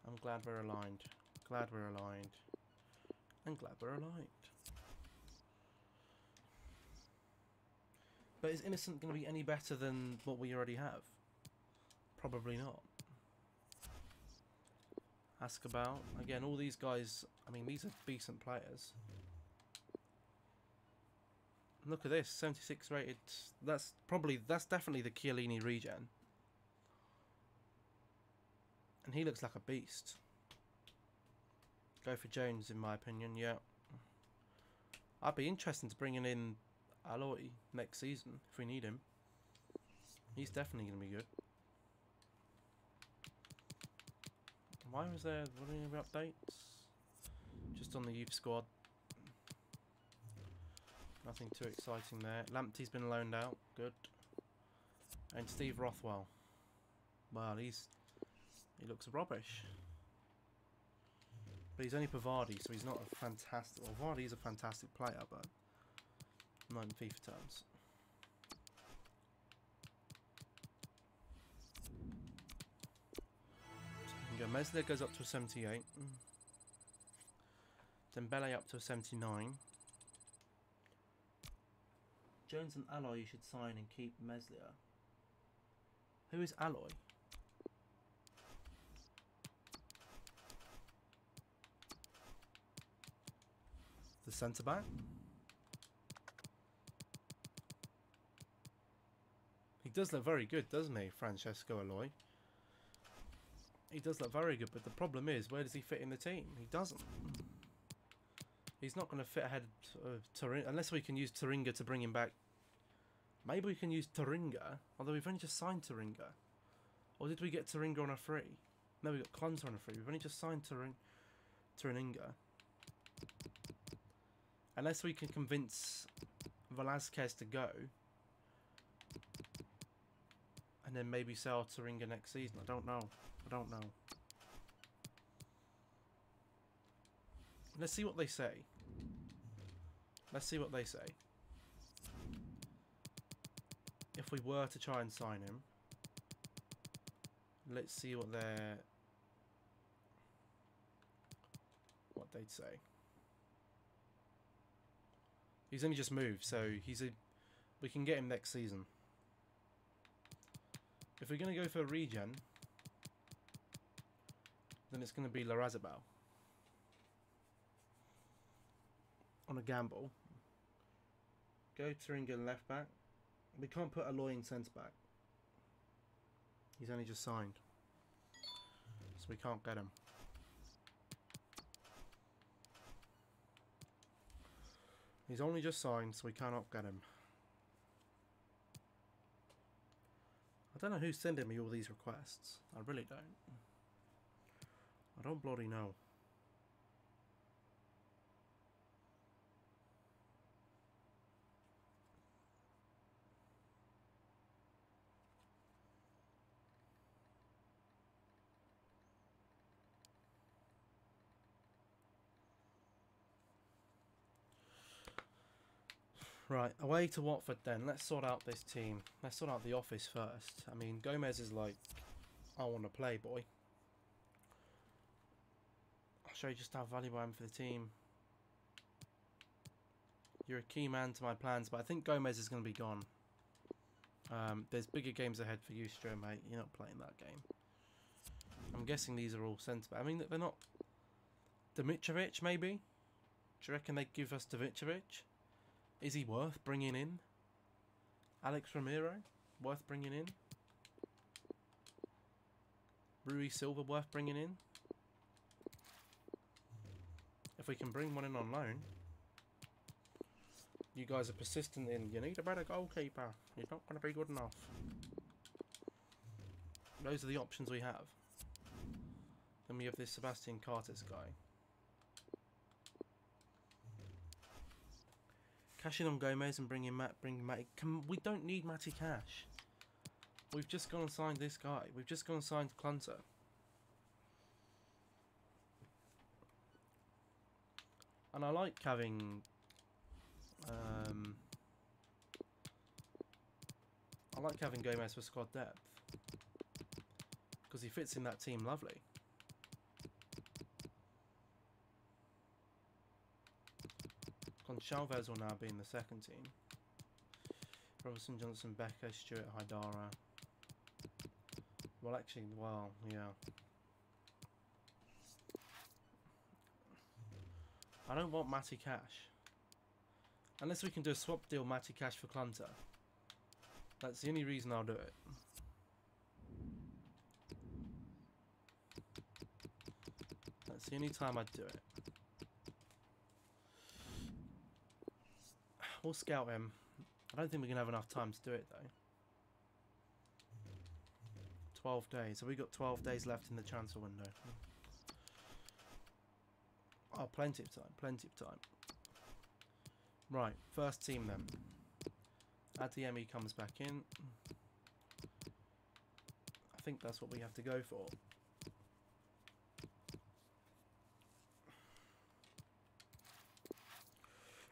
I'm glad we're aligned. Glad we're aligned. And glad we're aligned. But is Innocent going to be any better than what we already have? Probably not. Ask about. Again, all these guys, I mean, these are decent players. Look at this, 76 rated. That's definitely the Chiellini regen. And he looks like a beast. Go for Jones, in my opinion, yeah. I'd be interested to bringing in Aloy next season, if we need him. He's definitely going to be good. Why was there any updates? Just on the youth squad. Nothing too exciting there. Lamptey's been loaned out. Good. And Steve Rothwell. Well, he looks rubbish. But he's only Pavardi, so he's not a fantastic... Well, Vardy's a fantastic player, but not in FIFA terms. Go. Meslier goes up to a 78. Dembele up to a 79. Jones and Aloy you should sign and keep Meslier. Who is Aloy? The centre back? He does look very good, doesn't he, Francesco Aloy? He does look very good, but the problem is, where does he fit in the team? He doesn't. He's not going to fit ahead of Turinga, unless we can use Turinga to bring him back. Maybe we can use Turinga, although we've only just signed Turinga. Or did we get Turinga on a free? No, we got Konsa on a free. We've only just signed Turinga. Unless we can convince Velasquez to go. And then maybe sell Turinga next season. I don't know. I don't know. Let's see what they say. Let's see what they say. If we were to try and sign him. Let's see what they'd say. He's only just moved, so we can get him next season. If we're going to go for a regen, then it's going to be Larazabal. on a gamble. Go Turingen left back. We can't put Aloy in centre back. He's only just signed. So we can't get him. He's only just signed, so we cannot get him. I don't know who's sending me all these requests. I really don't. I don't bloody know. Right, away to Watford then. Let's sort out this team. Let's sort out the office first. I mean, Gomez is like, I want to play, boy. I'll show you just how valuable I am for the team. You're a key man to my plans, but I think Gomez is going to be gone. There's bigger games ahead for you, Stro, mate. You're not playing that game. I'm guessing these are all centre-back. I mean, they're not... Dimitrovic, maybe? Do you reckon they'd give us Dimitrovic? Is he worth bringing in? Alex Ramiro? Worth bringing in? Rui Silva worth bringing in? If we can bring one in on loan. You guys are persistent in, you need a better goalkeeper. You're not going to be good enough. Those are the options we have. Then we have this Sebastian Cartes guy. Cash in on Gomez and bring in Matty. We don't need Matty Cash. We've just gone and signed this guy. We've just gone and signed Clunter. And I like having... I like having Gomez for squad depth. Because he fits in that team lovely. Chalvez will now be in the second team. Robertson, Johnson, Becker, Stewart, Haidara. Well, actually, well, yeah. I don't want Matty Cash. Unless we can do a swap deal Matty Cash for Clunter. That's the only reason I'll do it. That's the only time I'd do it. We'll scout him. I don't think we're going to have enough time to do it, though. 12 days. So we got 12 days left in the transfer window. Oh, plenty of time. Plenty of time. Right, first team then. Adeyemi comes back in. I think that's what we have to go for.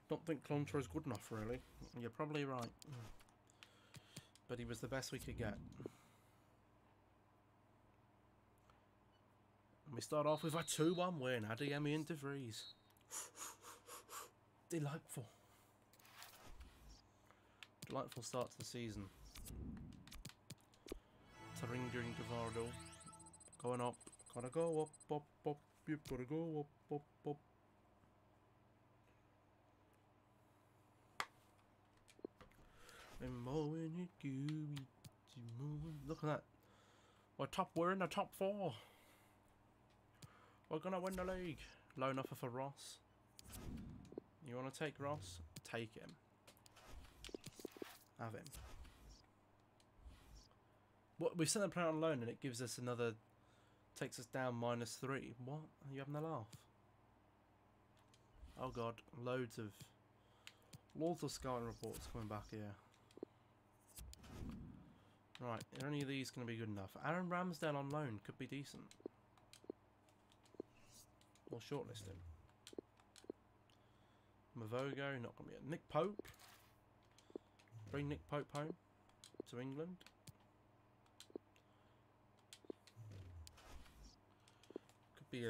Don't think Clunter is good enough, really. You're probably right. But he was the best we could get. And we start off with a 2-1 win. Adeyemi and De Vries. Delightful. Delightful start to the season. Turingen Gavardo. Going up. Gotta go up, up, up. You gotta go up, up, up. Look at that. We're in the top 4. We're gonna win the league. Loan offer for Ross. You wanna take Ross? Take him. Have him. What, we sent a player on loan and it gives us another, takes us down -3. What? Are you having a laugh? Oh god, loads of scouting reports coming back here. Right, are any of these going to be good enough? Aaron Ramsdale on loan could be decent. We'll shortlist him. Mavogo, not going to be it. Nick Pope. Bring Nick Pope home to England. Could be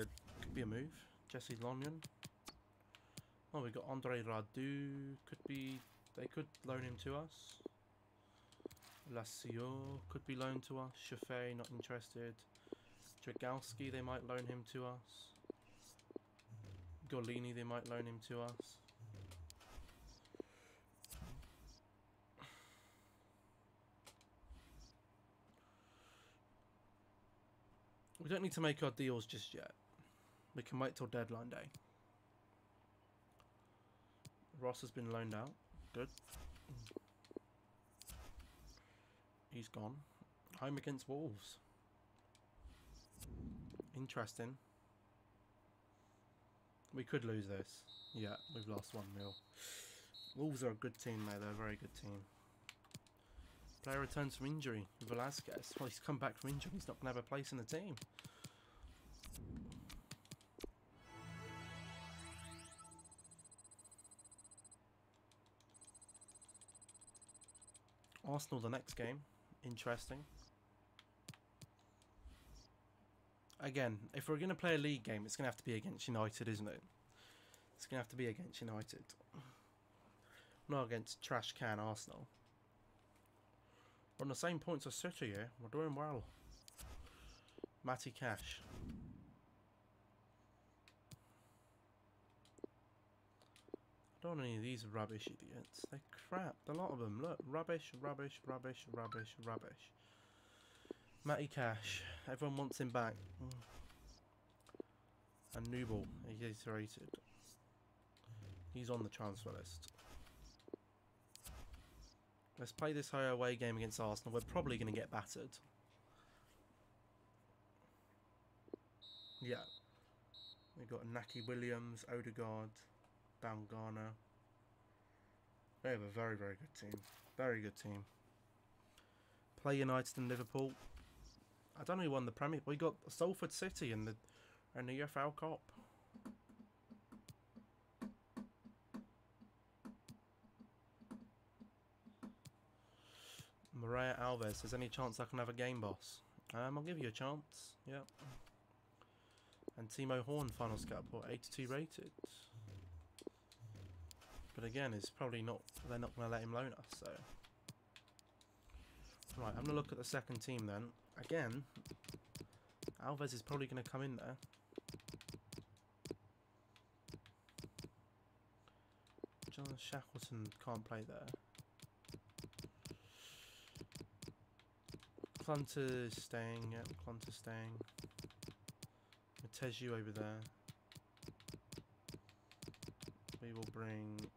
a move. Jesse Lonyon. Oh, we got Andre Radu. They could loan him to us. Lazio could be loaned to us. Chaffee, not interested. Dragowski, they might loan him to us. Golini, they might loan him to us. We don't need to make our deals just yet. We can wait till deadline day. Ross has been loaned out. Good. He's gone. Home against Wolves. Interesting. We could lose this. Yeah, we've lost 1-0. Wolves are a good team, mate. They're a very good team. Player returns from injury. Velasquez. Well, he's come back from injury. He's not going to have a place in the team. Arsenal the next game. Interesting. Again, if we're going to play a league game, it's going to have to be against United, isn't it? It's going to have to be against United. Not against trash can Arsenal. We're on the same points as City here. We're doing well. Matty Cash. I don't want any of these rubbish idiots. They're crap. A lot of them. Look. Rubbish, rubbish, rubbish, rubbish, rubbish. Matty Cash. Everyone wants him back. And Newball. He's rated. He's on the transfer list. Let's play this high away game against Arsenal. We're probably going to get battered. Yeah. We've got Naki Williams, Odegaard, Bangana. We have a very, very good team. Very good team. Play United and Liverpool. I don't know who won the Premier. We got Salford City in the EFL Cup. Maria Alves, there's any chance I can have a game, boss? I'll give you a chance. Yep. And Timo Horn, final scout report, 82 rated. But again, it's probably not. They're not going to let him loan us. So, right, I'm going to look at the second team then. Again, Alves is probably going to come in there. John Shackleton can't play there. Clunter's staying, yeah, Clunter's staying. Mateju over there. We will bring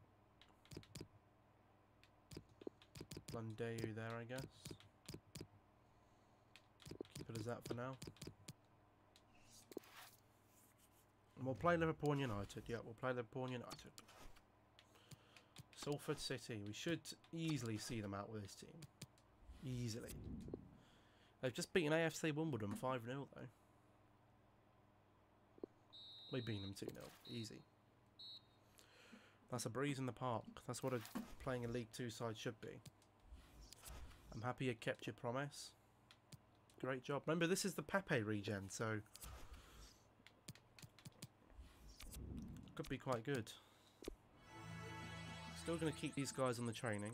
Blundeu there, I guess. Keep it as that for now. And we'll play Liverpool and United. Yeah, we'll play Liverpool and United. Salford City. We should easily see them out with this team. Easily. They've just beaten AFC Wimbledon 5-0 though. We beat them 2-0. Easy. That's a breeze in the park. That's what playing a League 2 side should be. I'm happy you kept your promise. Great job. Remember, this is the Pepe regen, so could be quite good. Still going to keep these guys on the training.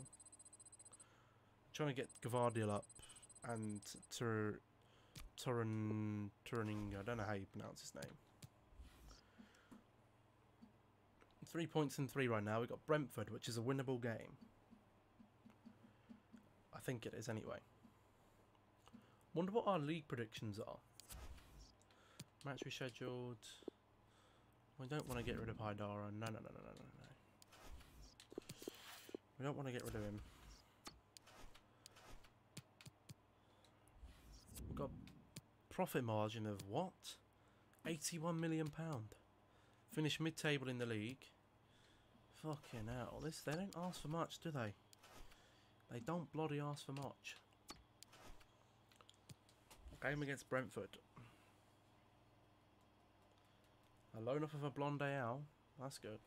Trying to get Gvardiol up and Turaninga. I don't know how you pronounce his name. 3 points in 3 right now. We've got Brentford, which is a winnable game. I think it is anyway. Wonder what our league predictions are. Match rescheduled. We don't want to get rid of Haidara. No. We don't want to get rid of him. We've got profit margin of what? £81 million. Finish mid-table in the league. Fucking hell. They don't ask for much, do they? They don't bloody ask for much. Game against Brentford. A loan off of a Blondel. That's good.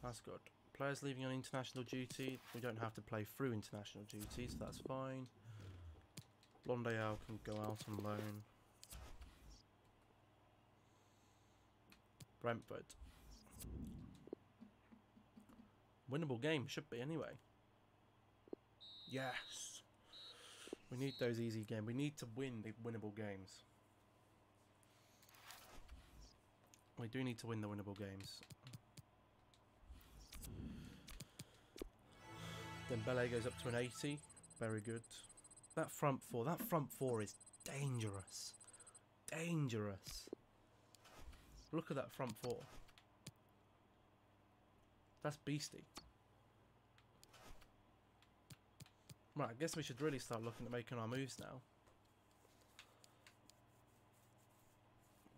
That's good. Players leaving on international duty. We don't have to play through international duty, so that's fine. Blondel can go out on loan. Brentford. Winnable game, should be anyway. Yes. We need those easy games. We need to win the winnable games. We do need to win the winnable games. Dembele goes up to an 80. Very good. That front four is dangerous. Dangerous. Look at that front four. That's beastie. Right, I guess we should really start looking at making our moves now.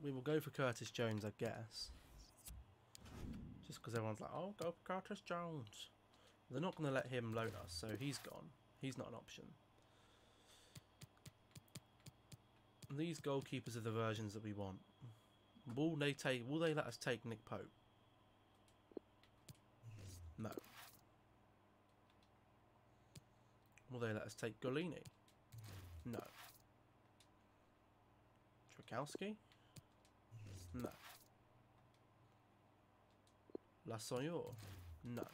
We will go for Curtis Jones, I guess. Just because everyone's like, oh, go for Curtis Jones. They're not going to let him loan us, so he's gone. He's not an option. And these goalkeepers are the versions that we want. Will they let us take Nick Pope? No. Will they let us take Golini? No. Trukowski? No. Lassoyor? No.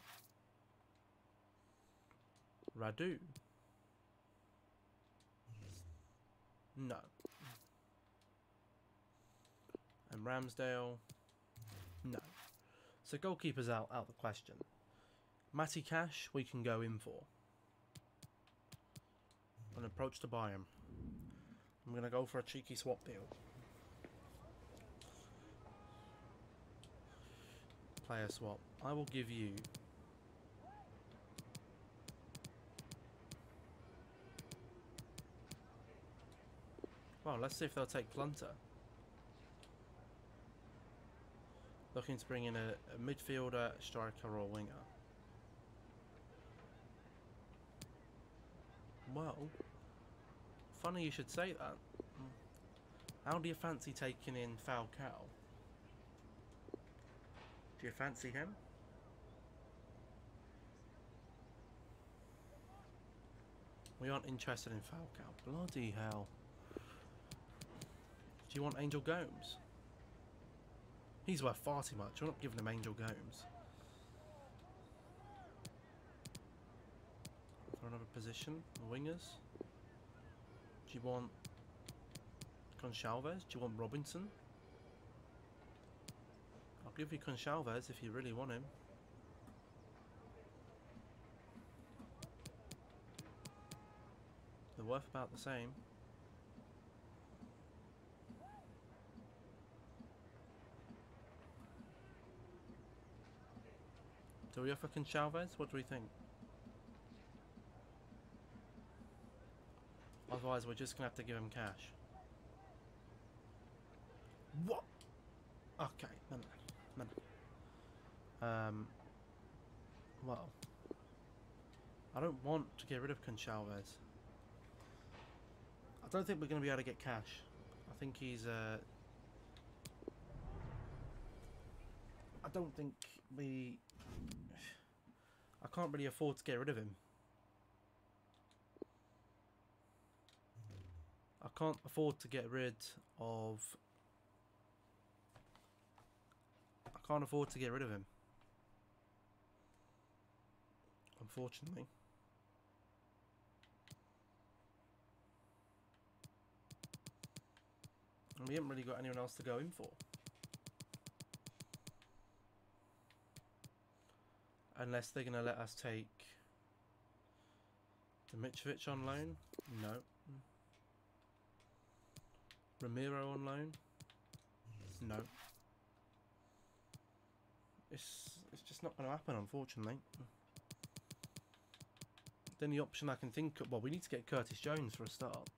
Radu? No. And Ramsdale? No. So goalkeeper's out the question. Matty Cash we can go in for. An approach to buy him. I'm going to go for a cheeky swap deal. Player swap. I will give you... Well, let's see if they'll take Clunter. Looking to bring in a midfielder, striker or winger. Well, funny you should say that. How do you fancy taking in Falcao? Do you fancy him? We aren't interested in Falcao. Bloody hell. Do you want Angel Gomes? He's worth far too much. We're not giving him Angel Gomes. For another position, wingers. Do you want Conchalves? Do you want Robinson? I'll give you Conchalves if you really want him. They're worth about the same. Do we offer Conchalves? What do we think? Otherwise, we're just going to have to give him cash. What? Okay, no. Well, I don't want to get rid of Conchalves. I don't think we're going to be able to get cash. I think he's I don't think we... I can't really afford to get rid of him. I can't afford to get rid of... I can't afford to get rid of him. Unfortunately. And we haven't really got anyone else to go in for. Unless they're going to let us take Dimitrovic on loan? No. Ramiro on loan? No. It's just not going to happen, unfortunately. Then the option I can think of... Well, we need to get Curtis Jones for a start.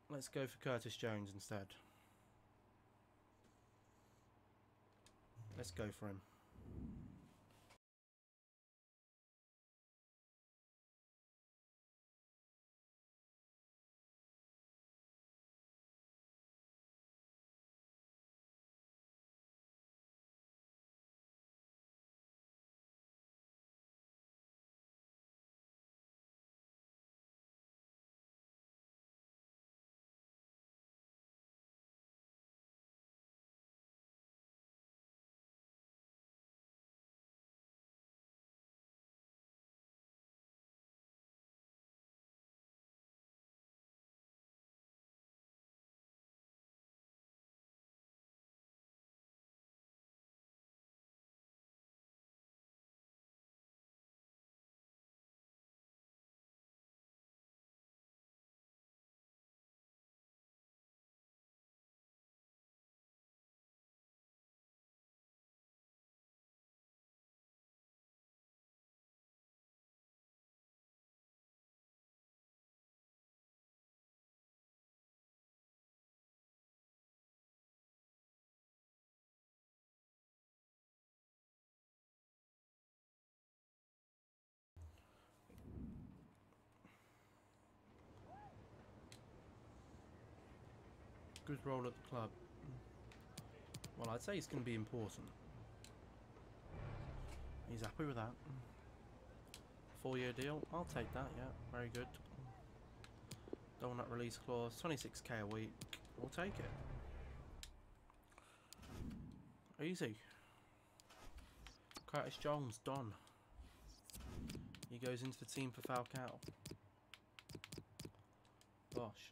Let's go for Curtis Jones instead. Let's go for him. Good role at the club. Well, I'd say it's going to be important. He's happy with that. 4-year deal. I'll take that, yeah. Very good. Don't want that release clause. 26k a week. We'll take it. Easy. Curtis Jones, done. He goes into the team for Falcao. Gosh.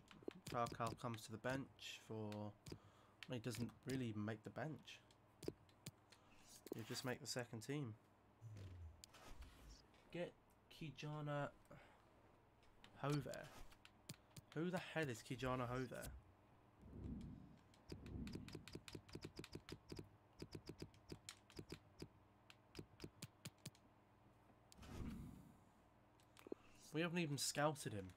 Falcao comes to the bench for... Well, he doesn't really even make the bench. You just make the second team. Get Kijana Hover. Who the hell is Kijana Hover? We haven't even scouted him.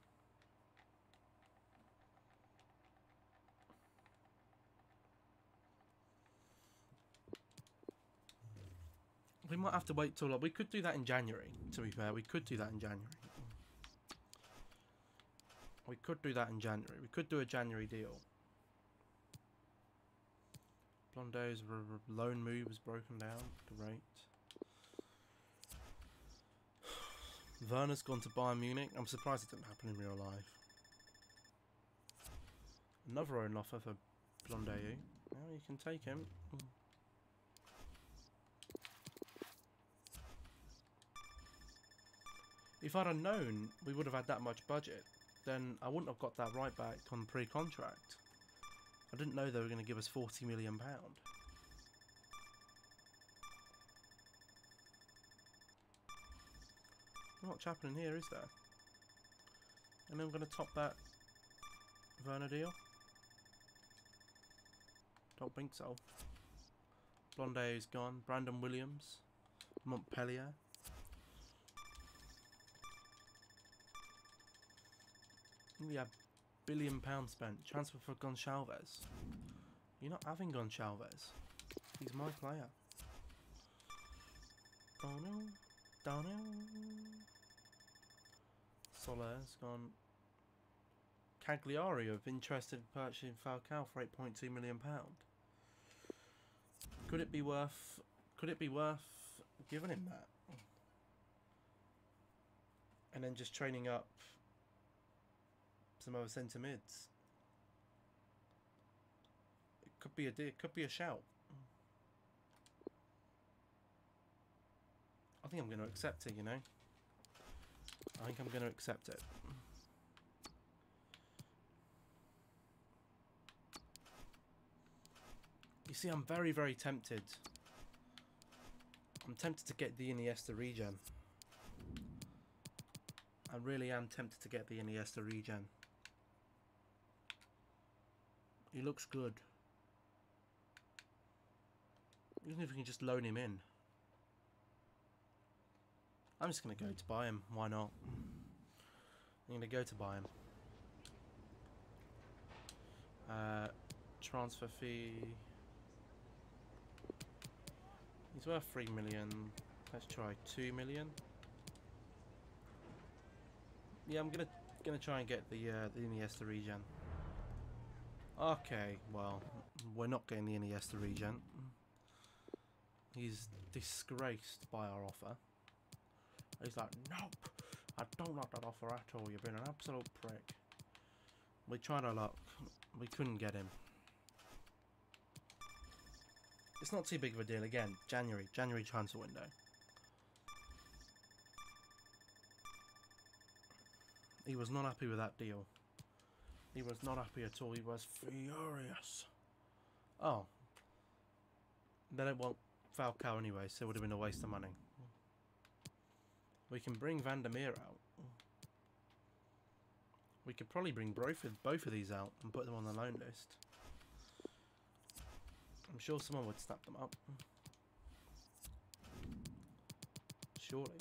We might have to wait till... We could do that in January, to be fair. We could do that in January. We could do that in January. We could do a January deal. Blondet's loan move was broken down. Great. Werner's gone to Bayern Munich. I'm surprised it didn't happen in real life. Another own offer for Blondet. Now you can take him. If I'd have known we would have had that much budget, then I wouldn't have got that right back on pre-contract. I didn't know they were going to give us £40 million. Not much happening here, is there? And then I'm going to top that Werner deal. Don't think so. Blondet is gone. Brandon Williams. Montpellier. We have £1 billion spent. Transfer for Gonçalves. You're not having Gonçalves. He's my player. Oh no. Don't know. Soler's gone. Cagliari have interested in purchasing Falcao for £8.2 million. Could it be worth giving him that? And then just training up some other centre mids. It could be a shout. I think I'm going to accept it, you know. I think I'm going to accept it. You see, I'm very, very tempted. I'm tempted to get the Iniesta regen. I really am tempted to get the Iniesta regen. He looks good. Even if we can just loan him in. I'm just going to go to buy him. Why not? I'm going to go to buy him. Transfer fee. He's worth 3 million. Let's try 2 million. Yeah, I'm gonna try and get the Iniesta regen. Okay, well, we're not getting the Iniesta regen. He's disgraced by our offer. He's like, nope, I don't like that offer at all. You've been an absolute prick. We tried our luck. We couldn't get him. It's not too big of a deal. Again, January transfer window. He was not happy with that deal. He was not happy at all. He was furious. Oh. They don't want Falcao anyway, so it would have been a waste of money. We can bring Van der Meer out. We could probably bring both of these out and put them on the loan list. I'm sure someone would snap them up. Surely.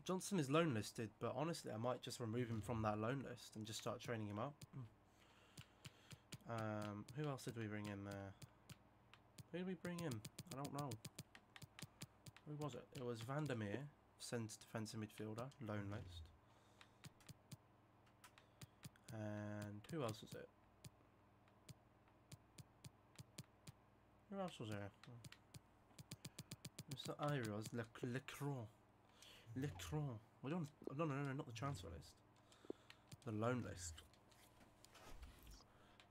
Johnson is loan listed, but honestly I might just remove him from that loan list and just start training him up. Who else did we bring in there? Who did we bring in? I don't know. Who was it? It was Van der Meer, centre defensive midfielder, loan list. And who else was it? Who else was there? It's not Ira, it was Lecron. Lecron. We don't. No, not the transfer list. The loan list.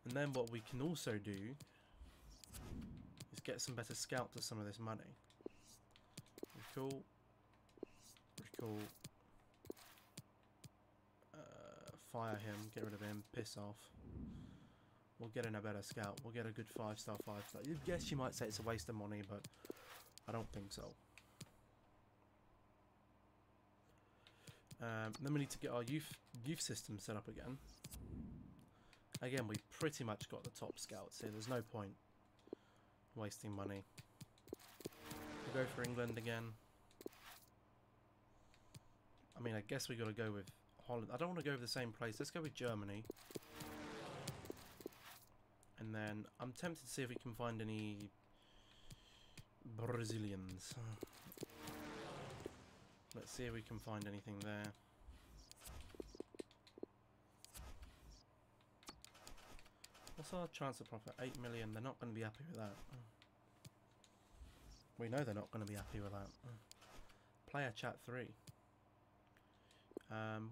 And then what we can also do is get some better scouts to some of this money. Recall. Recall. Fire him. Get rid of him. Piss off. We'll get in a better scout. We'll get a good 5-star, 5-star. Yes, you might say it's a waste of money, but I don't think so. Then we need to get our youth system set up again. Again, we pretty much got the top scouts here. There's no point wasting money. We'll go for England again. I mean, I guess we got to go with Holland. I don't want to go with the same place. Let's go with Germany. And then I'm tempted to see if we can find any Brazilians. Let's see if we can find anything there. What's our transfer profit? 8 million. They're not going to be happy with that. We know they're not going to be happy with that. Player chat 3.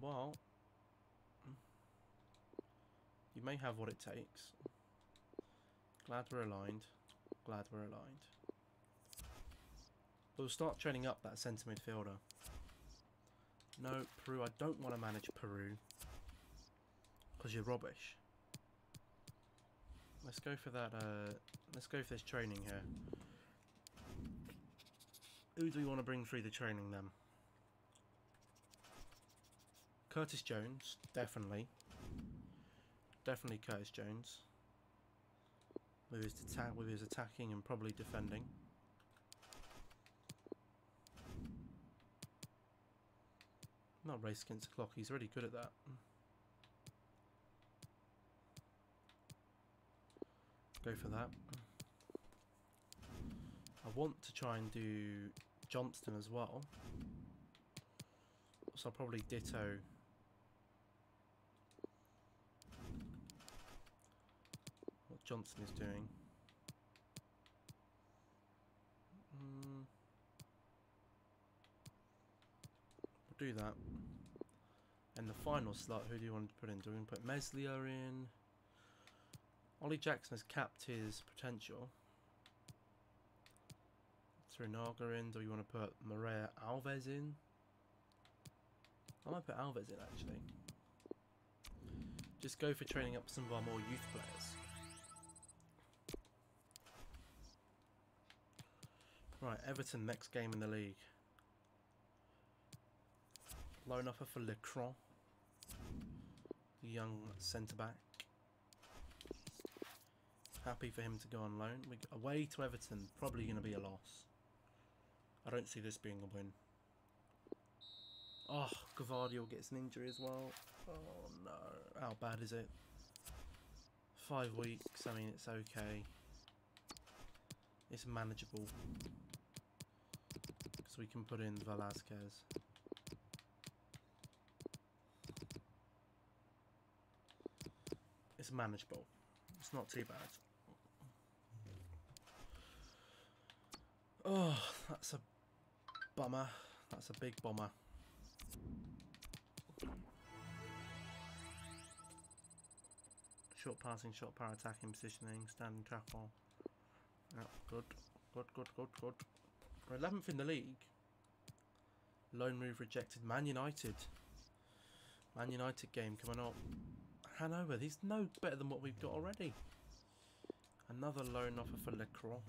Well, you may have what it takes. Glad we're aligned. Glad we're aligned. We'll start training up that centre midfielder. No, Peru. I don't want to manage Peru because you're rubbish. Let's go for that. Let's go for this training here. Who do we want to bring through the training then? Curtis Jones, definitely. Definitely Curtis Jones. With his attacking and probably defending. Not race against the clock, he's really good at that. Go for that. I want to try and do Johnston as well. So I'll probably ditto what Johnston is doing. We'll do that. And the final slot, who do you want to put in? Do we want to put Meslier in? Ollie Jackson has capped his potential. Naga in. Do we want to put Maria Alves in? I might put Alves in actually. Just go for training up some of our more youth players. Right, Everton next game in the league. Loan offer for Lecron, the young centre back. Happy for him to go on loan. Away to Everton, probably going to be a loss. I don't see this being a win. Oh, Gavardio gets an injury as well. Oh no. How bad is it? 5 weeks, I mean it's okay. It's manageable. So we can put in Velasquez. It's manageable. It's not too bad. Oh, that's a bummer. That's a big bummer. Short passing, short power attacking, positioning, standing tackle. Yeah, good. Good. We're 11th in the league. Loan move rejected. Man United. Man United game coming up. Hanover, he's no better than what we've got already. Another loan offer for Lecron.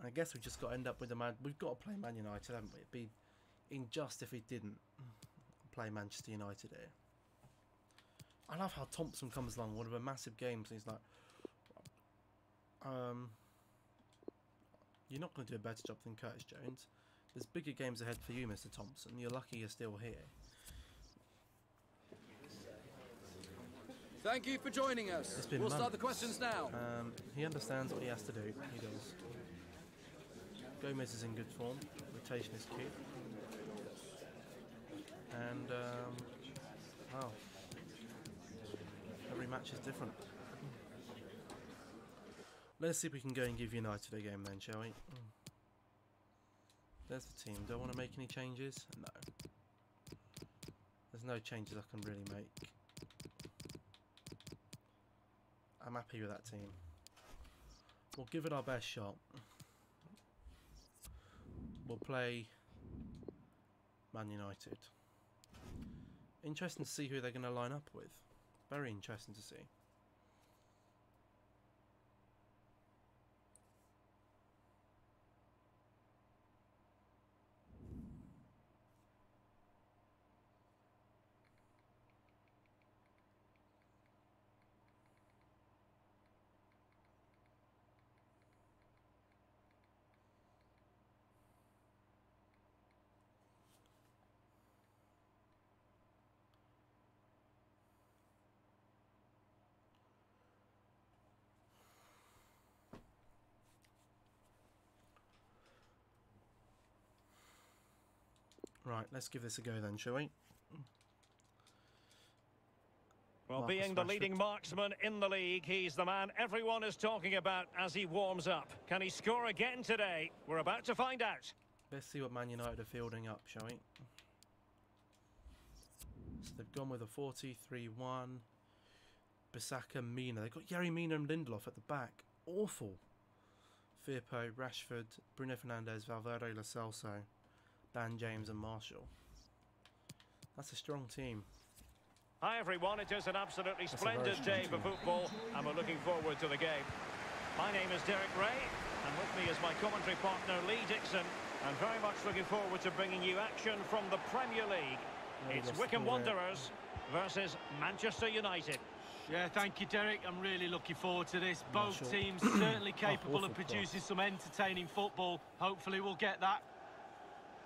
I guess we just got to end up with we've got to play Man United, haven't we? It'd be unjust if we didn't play Manchester United here. I love how Thompson comes along, one of a massive games, and he's like, you're not going to do a better job than Curtis Jones. There's bigger games ahead for you, Mr. Thompson. You're lucky you're still here. Thank you for joining us. We'll start the questions now. He understands what he has to do. He does. Gomez is in good form. Rotation is key. And Wow. Every match is different. Let's see if we can go and give United a game then, shall we? There's the team. Do I want to make any changes? No. There's no changes I can really make. I'm happy with that team. We'll give it our best shot. We'll play Man United. Interesting to see who they're going to line up with. Very interesting to see. Right, let's give this a go then, shall we? Well, Marcus being the Rashford. leading marksman in the league, he's the man everyone is talking about as he warms up. Can he score again today? We're about to find out. Let's see what Man United are fielding up, shall we? So they've gone with a 4-2-3-1. Bissaka, Mina. They've got Yerry Mina and Lindelof at the back. Awful. Firpo, Rashford, Bruno Fernandes, Valverde, Lo Celso, Dan James and Marshall. That's a strong team. Hi everyone, it is an absolutely That's a splendid very day strong for team. football and we're looking forward to the game. My name is Derek Ray and with me is my commentary partner Lee Dixon and very much looking forward to bringing you action from the Premier League. No, It's lost Wycombe the ball there. Wanderers versus Manchester United. Yeah, thank you, Derek. I'm really looking forward to this. Both Marshall. teams certainly capable awful of producing cross. some entertaining football. Hopefully we'll get that.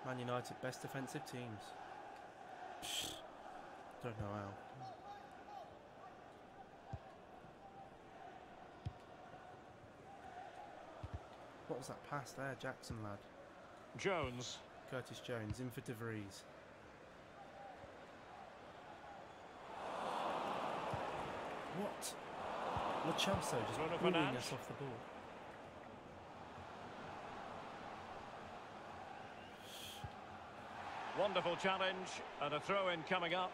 Man United, best defensive teams. Don't know how. What was that pass there, Jackson lad? Jones. Curtis Jones, in for De Vries. What? Lo Celso just Bruno bullying Fernandes. us off the ball. Wonderful challenge and a throw-in coming up.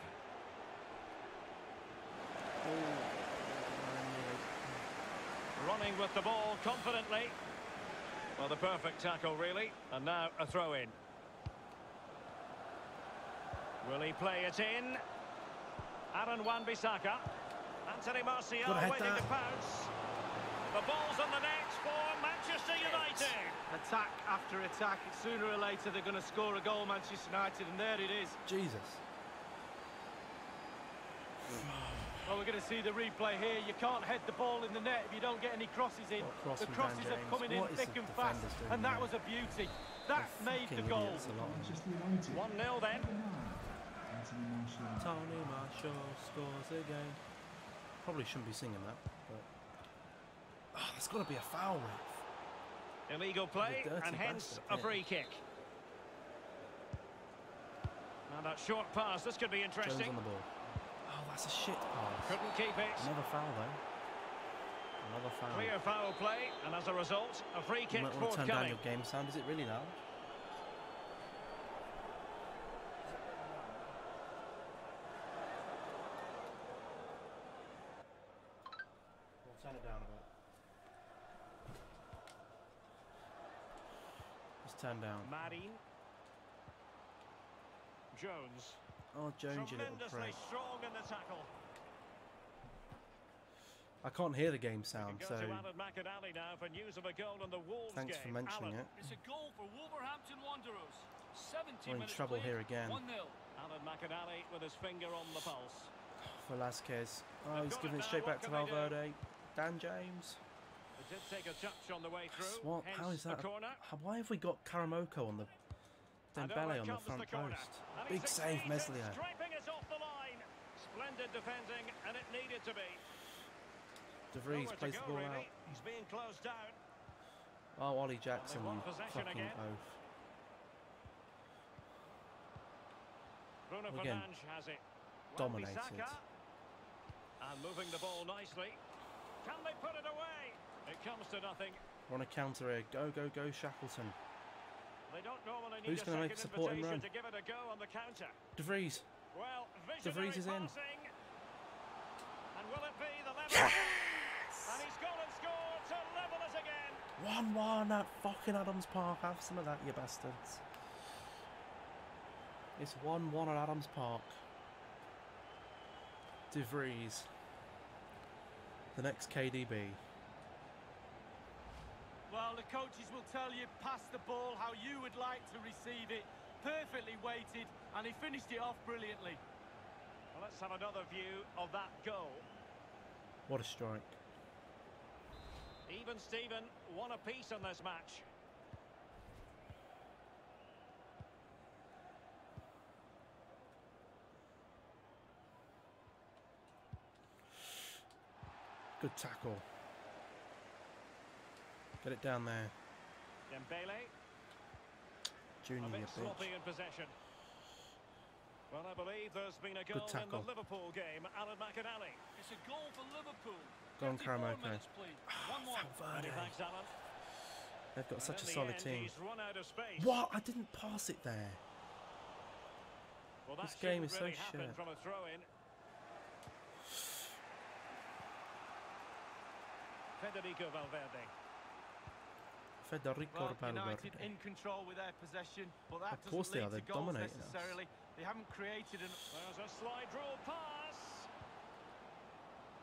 Running with the ball confidently. Well, the perfect tackle, really. And now a throw-in. Will he play it in? Aaron Wan-Bissaka. Anthony Martial Gotta head waiting that. to pounce. The ball's on the net for Manchester United. Attack after attack. Sooner or later they're going to score a goal, Manchester United, and there it is. Jesus. Well, we're going to see the replay here. You can't head the ball in the net if you don't get any crosses in. What cross The from crosses Dan are James? coming in What is thick the and fast, defenders doing and that there? was a beauty. That They're made the fucking goal. idiots a lot. 1-0 then. Tony Marshall scores again. Probably shouldn't be singing that, but there's got to be a foul, ref. Illegal play The dirty and hence bastard, a free kick. Now that short pass, this could be Jones interesting. on the ball. Oh, that's a shit pass. Couldn't keep it. Another foul though. Another foul. Clear foul play, and as a result, a free You kick might want to turn down forthcoming. your game sound. Is it really loud? We'll turn it down a bit. Let's turn down. Marin. Jones. Oh, Jones, you little Tremendously prick. strong in the tackle. I can't hear the game We sound, can so go to Alan McAnally now for news of a goal in the Wolves thanks game. for mentioning Alan. it. It's a goal for Wolverhampton Wanderers. 17 We're in minutes trouble played, here again. 1-0. Alan McAnally with his finger on the pulse. Velasquez. Oh, They've he's got giving it it straight now, back to what can they do? Valverde. Dan James. It did take a touch on the way through. What? Hence How is that? a corner. Why have we got Karamoko on the And Dembele over on the comes front corner. post? And Big he save, succeeds in Meslier. Striping it off the line. Splendid defending, and it needed to be. De Vries Nowhere to plays the go, ball really. out. He's being closed down. Oh, Ollie Jackson, want you possession fucking again. oaf. Bruno Again. Fernandes has it. dominated. Wan-Bissaka. And moving the ball nicely. Can they put it away? It comes to nothing. We're on a counter here. Go, go, go, Shackleton. They don't normally need Who's a going to make a second supporting invitation run? to give it a go on the counter. De Vries. Well, De Vries is in. passing. And will it be the level? And he's gone and scored to level it again. 1-1 at fucking Adams Park. Have some of that, you bastards. It's 1-1 at Adams Park. De Vries. The next KDB. Well, the coaches will tell you, pass the ball how you would like to receive it. Perfectly weighted, and he finished it off brilliantly. Well, let's have another view of that goal. What a strike. Even Steven, one apiece on this match. Good tackle. Get it down there. Dembele, Junior, a bit you sloppy bitch. in possession. Well, I believe there's been a goal in tackle. the Liverpool game. Alan McInally. It's a goal for Liverpool. Go on, 54 Karamoko. minutes played. 1-1. Many thanks, Alan. They've got And such a in the solid end, team. He's run out of space. What? I didn't pass it there. Well, that This game is shouldn't so really happen shit. from a throw-in. Federico Valverde. Federico Well, United Valverde. in control with their possession, but that Of course doesn't they lead are, to they're goals dominating us. necessarily. They haven't created an... There's a slide rule pass.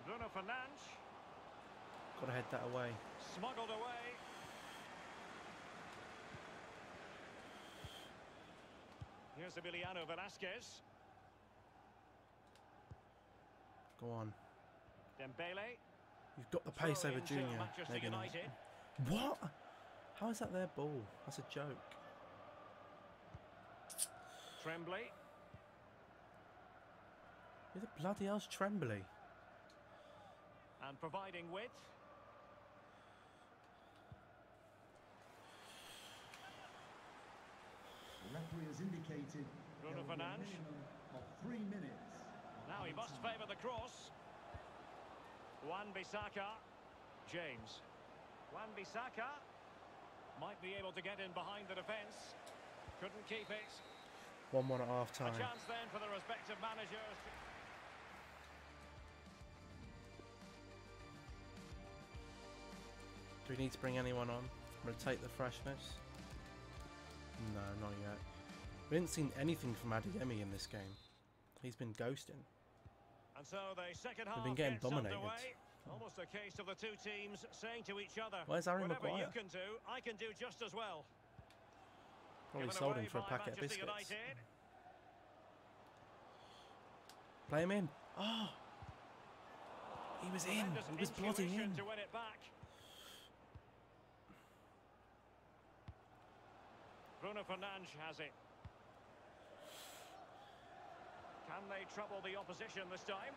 Bruno Fernandes Got to head that away. smuggled away. Here's Emiliano Velasquez. Go on. Dembele. You've got the pace Throw over into Junior. Manchester They're gonna- United. What? How is that their ball? That's a joke. Tremblay. Who the bloody hell's Tremblay? And providing width. The referee has indicated Bruno there will be a Fernandes. minimum of 3 minutes. Now he must favour the cross. Wan-Bissaka. James. Wan-Bissaka might be able to get in behind the defence. Couldn't keep it. 1-1 at half A time. chance then for the respective managers. Do we need to bring anyone on? Rotate the freshness? No, not yet. We haven't seen anything from Adeyemi in this game. He's been ghosting. And so the second half been getting gets dominated. underway. Almost a case of the two teams saying to each other, Where's Harry whatever Maguire? you can do, I can do just as well. Probably Given sold away him for a by packet of Manchester biscuits. United. Play him in. Oh! He was in. Tremendous He was bloody intuition in. to win it back. Bruno Fernandes has it. Can they trouble the opposition this time?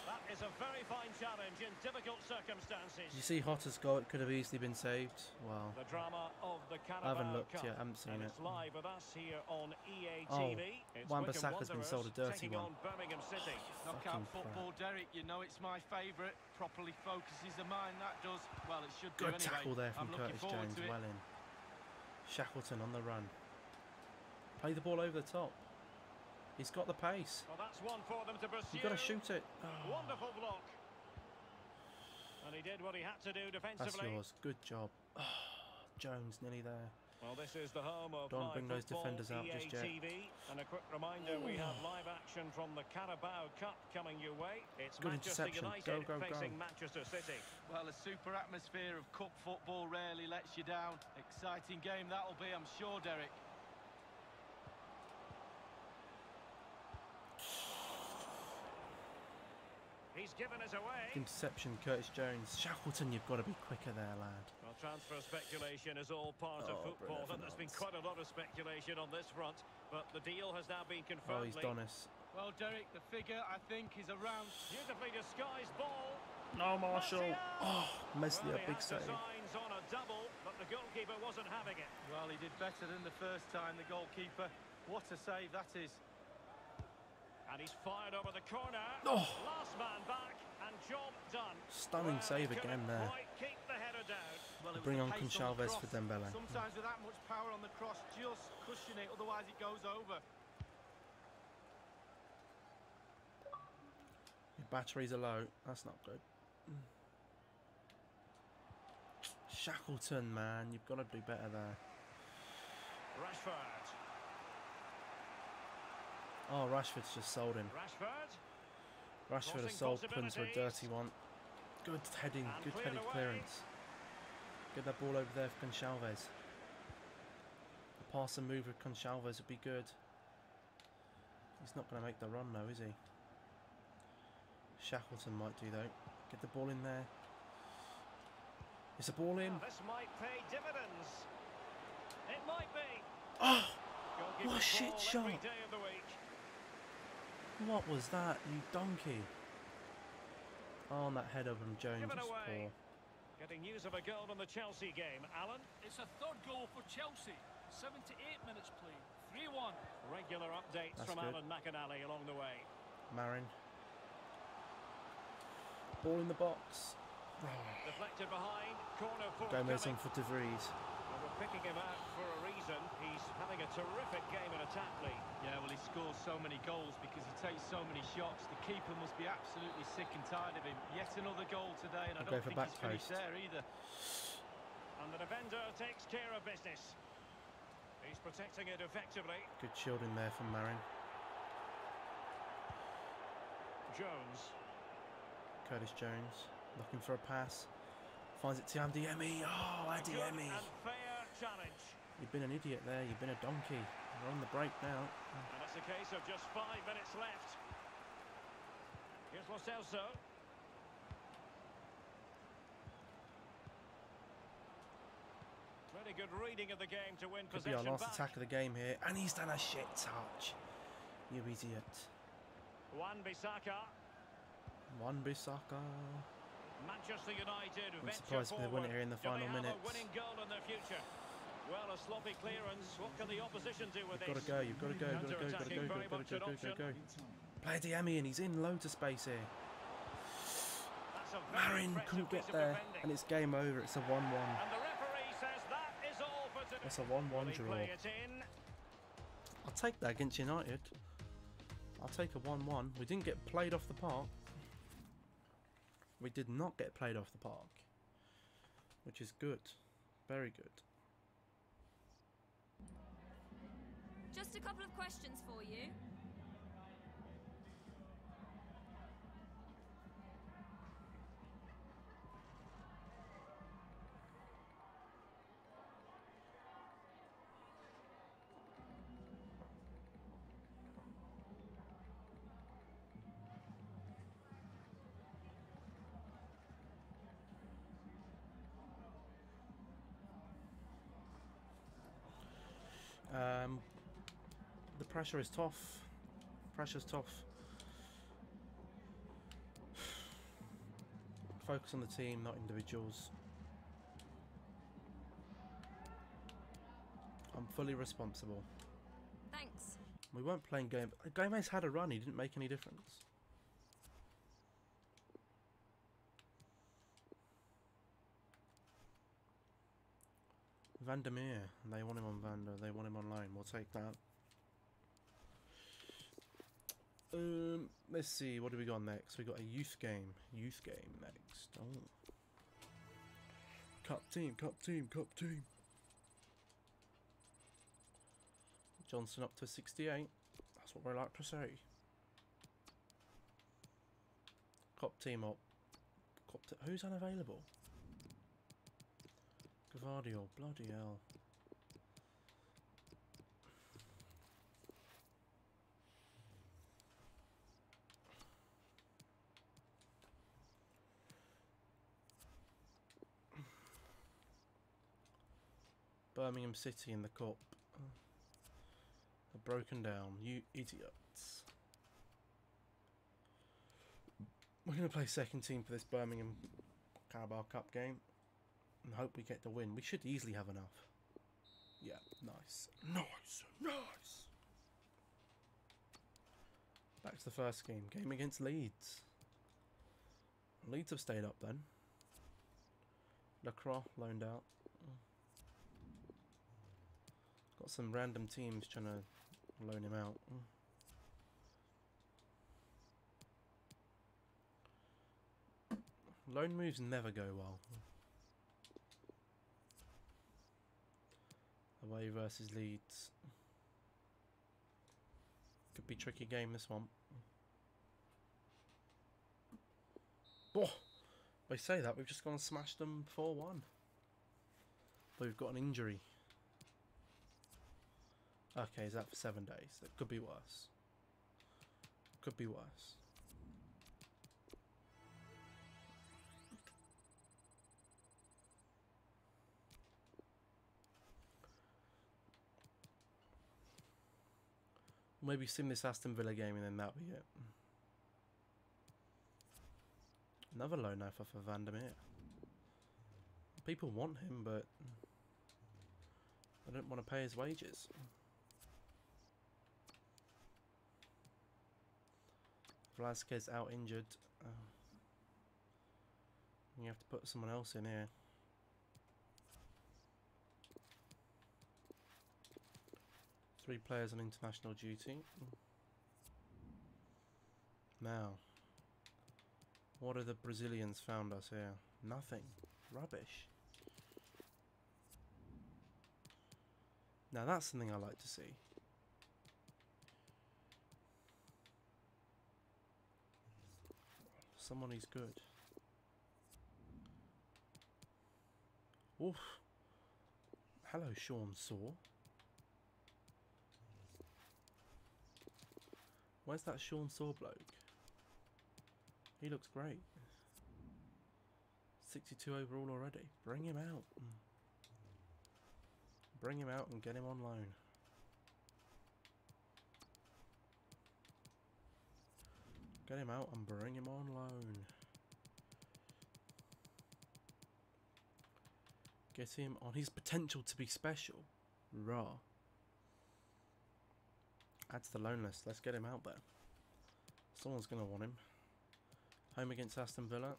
That is a very fine challenge in difficult circumstances. Did you see Hotter's goal? It could have easily been saved. Wow. The drama of the I haven't Carabao looked Cup. yet, I haven't seen And it. it's live with us here on EA Oh, TV. It's Wan-Bissaka's Wycombe been sold a Wanderers dirty taking one. on Birmingham City. Knockout Fucking football, crap. Derek. You know it's my favourite. Properly focuses the mind, that does. Well, it should do Good anyway. tackle there from I'm looking Curtis forward Jones. to it. Well in. Shackleton on the run. Play the ball over the top. He's got the pace. Well, that's one for them to pursue. You've got to shoot it. Oh, Wonderful block. And he did what he had to do that's defensively. yours. Good job. Oh, Jones nearly there. Well, this is the home of Don't live bring those football, defenders out EA just yet. TV. And a quick reminder, we have live action from the Carabao Cup coming your way. It's Good Manchester interception. United Go, go, facing go. Manchester City. Well, a super atmosphere of cup football rarely lets you down. Exciting game that'll be, I'm sure, Derek. He's given us away. Interception, Curtis Jones. Shackleton, you've got to be quicker there, lad. Well, transfer speculation is all part of Oh, football, Bruno and there's been Fernandes. quite a lot of speculation on this front, but the deal has now been Oh, confirmed. he's Donis. Well, Derek, the figure, I think, is around... Beautifully disguised ball. No, Marshall. Oh, Meslier, Well, he big had save. designs on a double, but the goalkeeper wasn't having it. Well, he did better than the first time, the goalkeeper. What a save that is. And he's fired over the corner. Oh. Last man back, and job done. Stunning save he again couldn't there. quite keep the header down. Well, it was Bring the on pace the Conchalves cross. for Dembele. Sometimes with that much power on the cross, just cushion it, otherwise it goes over. Your batteries are low. That's not good. Shackleton, man, you've got to do better there. Rashford. Oh, Rashford's just sold him. Rashford has sold Prince for a dirty one. Good heading, good heading clearance. Get that ball over there for Conchalves. A pass and move with Conchalves would be good. He's not going to make the run though, is he? Shackleton might do though. Get the ball in there. Is the ball in? This might pay dividends. It might be. Oh! Goalkeeper's What a shit ball shot! every day of the week. What was that, you donkey? Oh, and that header from Jones Given was away. poor. Getting news of a goal in the Chelsea game. Alan? It's a third goal for Chelsea. 78 minutes played. 3-1. Regular updates That's from good. Alan McInally along the way. Marin. Ball in the box. Deflected behind. Corner for Gomez on for De Vries. And we're picking him out for a reason. He's having a terrific game in attack, Lee. Yeah, well, he scores so many goals because he takes so many shots. The keeper must be absolutely sick and tired of him. Yet another goal today, and I I'll go don't for think back he's finished post. there either. And the defender takes care of business. He's protecting it effectively. Good shielding there from Marin. Jones. Curtis Jones looking for a pass. Finds it to Andiemi. Oh, Good Andiemi. and fair challenge. You've been an idiot there. You've been a donkey. We're on the break now. And it's a case of just 5 minutes left. Here's Lo Celso. Very good reading of the game to win Could be possession our last back. attack of the game here. And he's done a shit touch. You idiot. Wan-Bissaka. Wan-Bissaka. Manchester United I'm venture surprised they forward. win it here in the final Do they have minutes. a winning goal in their future? Well, a sloppy clearance. What can the opposition do with You've got this? to go. You've got to go. Got to go. Got to go. Very Got much to an go. Go. option. Go. Play Andiemi, and he's in loads of space here. That's a very Marin impressive couldn't piece get of there, defending. and it's game over. It's a 1-1. And the referee says that is all for today. That's a 1-1 Will he draw. play it in? I'll take that against United. I'll take a 1-1. We didn't get played off the park. We did not get played off the park, which is good. Very good. Just a couple of questions for you. The pressure is tough. Pressure's tough. Focus on the team, not individuals. I'm fully responsible. Thanks. We weren't playing game. Gomez had a run. He didn't make any difference. Vandermeer. They want him on Vander. They want him on loan. We'll take that. Let's see. What do we got next? We got a youth game. Youth game next. Oh. Cup team. Cup team. Cup team. Johnson up to 68. That's what we like to say. Cup team up. Who's unavailable? Gavardio, bloody hell. Birmingham City in the cup. They're broken down, you idiots. We're going to play second team for this Birmingham Carabao Cup game and hope we get the win. We should easily have enough. Yeah, nice. Nice, nice. Back to the first game. Game against Leeds. Leeds have stayed up then. Lacroix loaned out. Got some random teams trying to loan him out. Loan moves never go well. Away versus Leeds. Could be a tricky game, this one. Oh, they say that, we've just gone and smashed them 4-1. But we've got an injury. Okay, is that for 7 days? That could be worse. Could be worse. Maybe sim this Aston Villa game and then that'll be it. Another loan offer for Van der Meer. People want him, but I don't want to pay his wages. Velasquez out injured. You have to put someone else in here. Three players on international duty. Now, what have the Brazilians found us here? Nothing. Rubbish. Now that's something I like to see. Someone who's good. Oof. Hello, Sean Saw. Where's that Sean Saw bloke? He looks great. 62 overall already. Bring him out. Bring him out and get him on loan. Get him out and bring him on loan. Get him on his potential to be special. Raw. Add to the loan list. Let's get him out there. Someone's going to want him. Home against Aston Villa.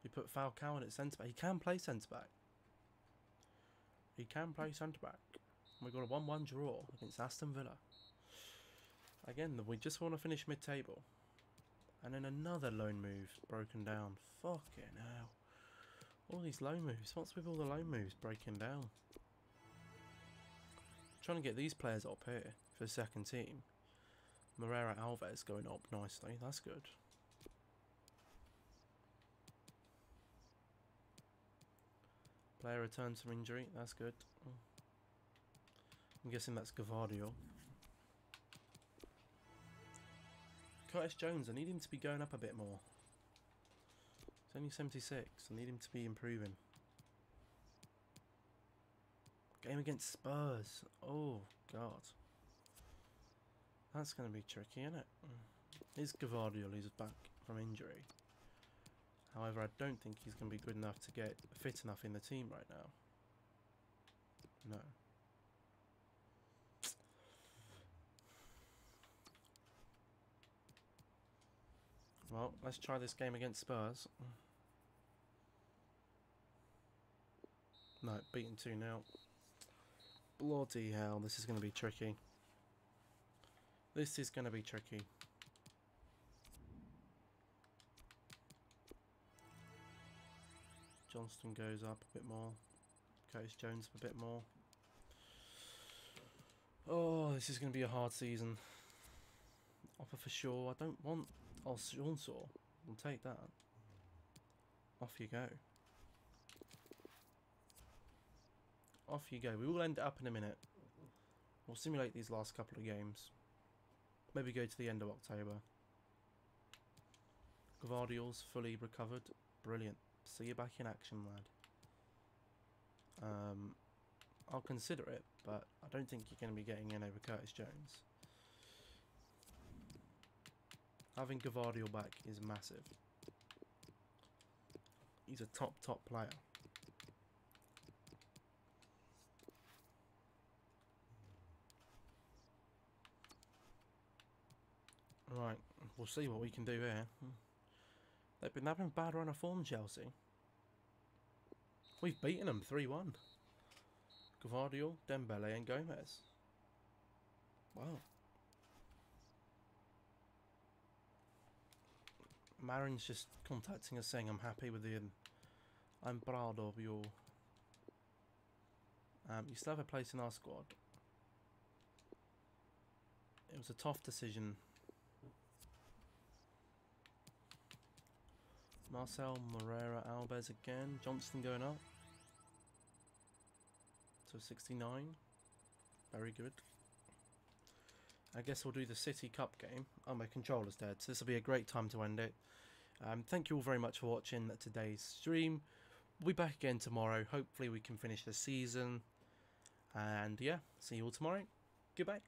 You put Falcao in at centre back. He can play centre back. He can play centre back. We got a 1-1 draw against Aston Villa. Again, we just want to finish mid-table. And then another loan move broken down. Fucking hell. All these loan moves. What's with all the loan moves breaking down? Trying to get these players up here for the second team. Moreira Alves going up nicely. That's good. Player returns from injury. That's good. I'm guessing that's Gavardio. Curtis Jones. I need him to be going up a bit more. He's only 76. I need him to be improving. Game against Spurs. Oh, God. That's going to be tricky, isn't it? Is Gavardio who's back from injury. However, I don't think he's going to be good enough to get fit enough in the team right now. No. Well, let's try this game against Spurs. No, beaten 2-0. Bloody hell, this is going to be tricky. This is going to be tricky. Johnston goes up a bit more. Curtis Jones a bit more. Oh, this is going to be a hard season. Offer for Shaw. I don't want... Oh, Sean Saw. We'll take that. Off you go. Off you go. We will end it up in a minute. We'll simulate these last couple of games. Maybe go to the end of October. Gvardio's fully recovered. Brilliant. See you back in action, lad. I'll consider it, but I don't think you're going to be getting in over Curtis Jones. Having Gavardio back is massive. He's a top player. Right, we'll see what we can do here. They've been having a bad run of form, Chelsea. We've beaten them 3-1. Gvardiol, Dembele and Gomez. Wow. Marin's just contacting us saying I'm happy with the... I'm proud of you. You still have a place in our squad. It was a tough decision. Marcel, Moreira, Alves again. Johnston going up. So 69. Very good. I guess we'll do the City Cup game. Oh, my controller's dead, so this will be a great time to end it. Thank you all very much for watching today's stream. We'll be back again tomorrow. Hopefully we can finish the season. And yeah, see you all tomorrow. Goodbye.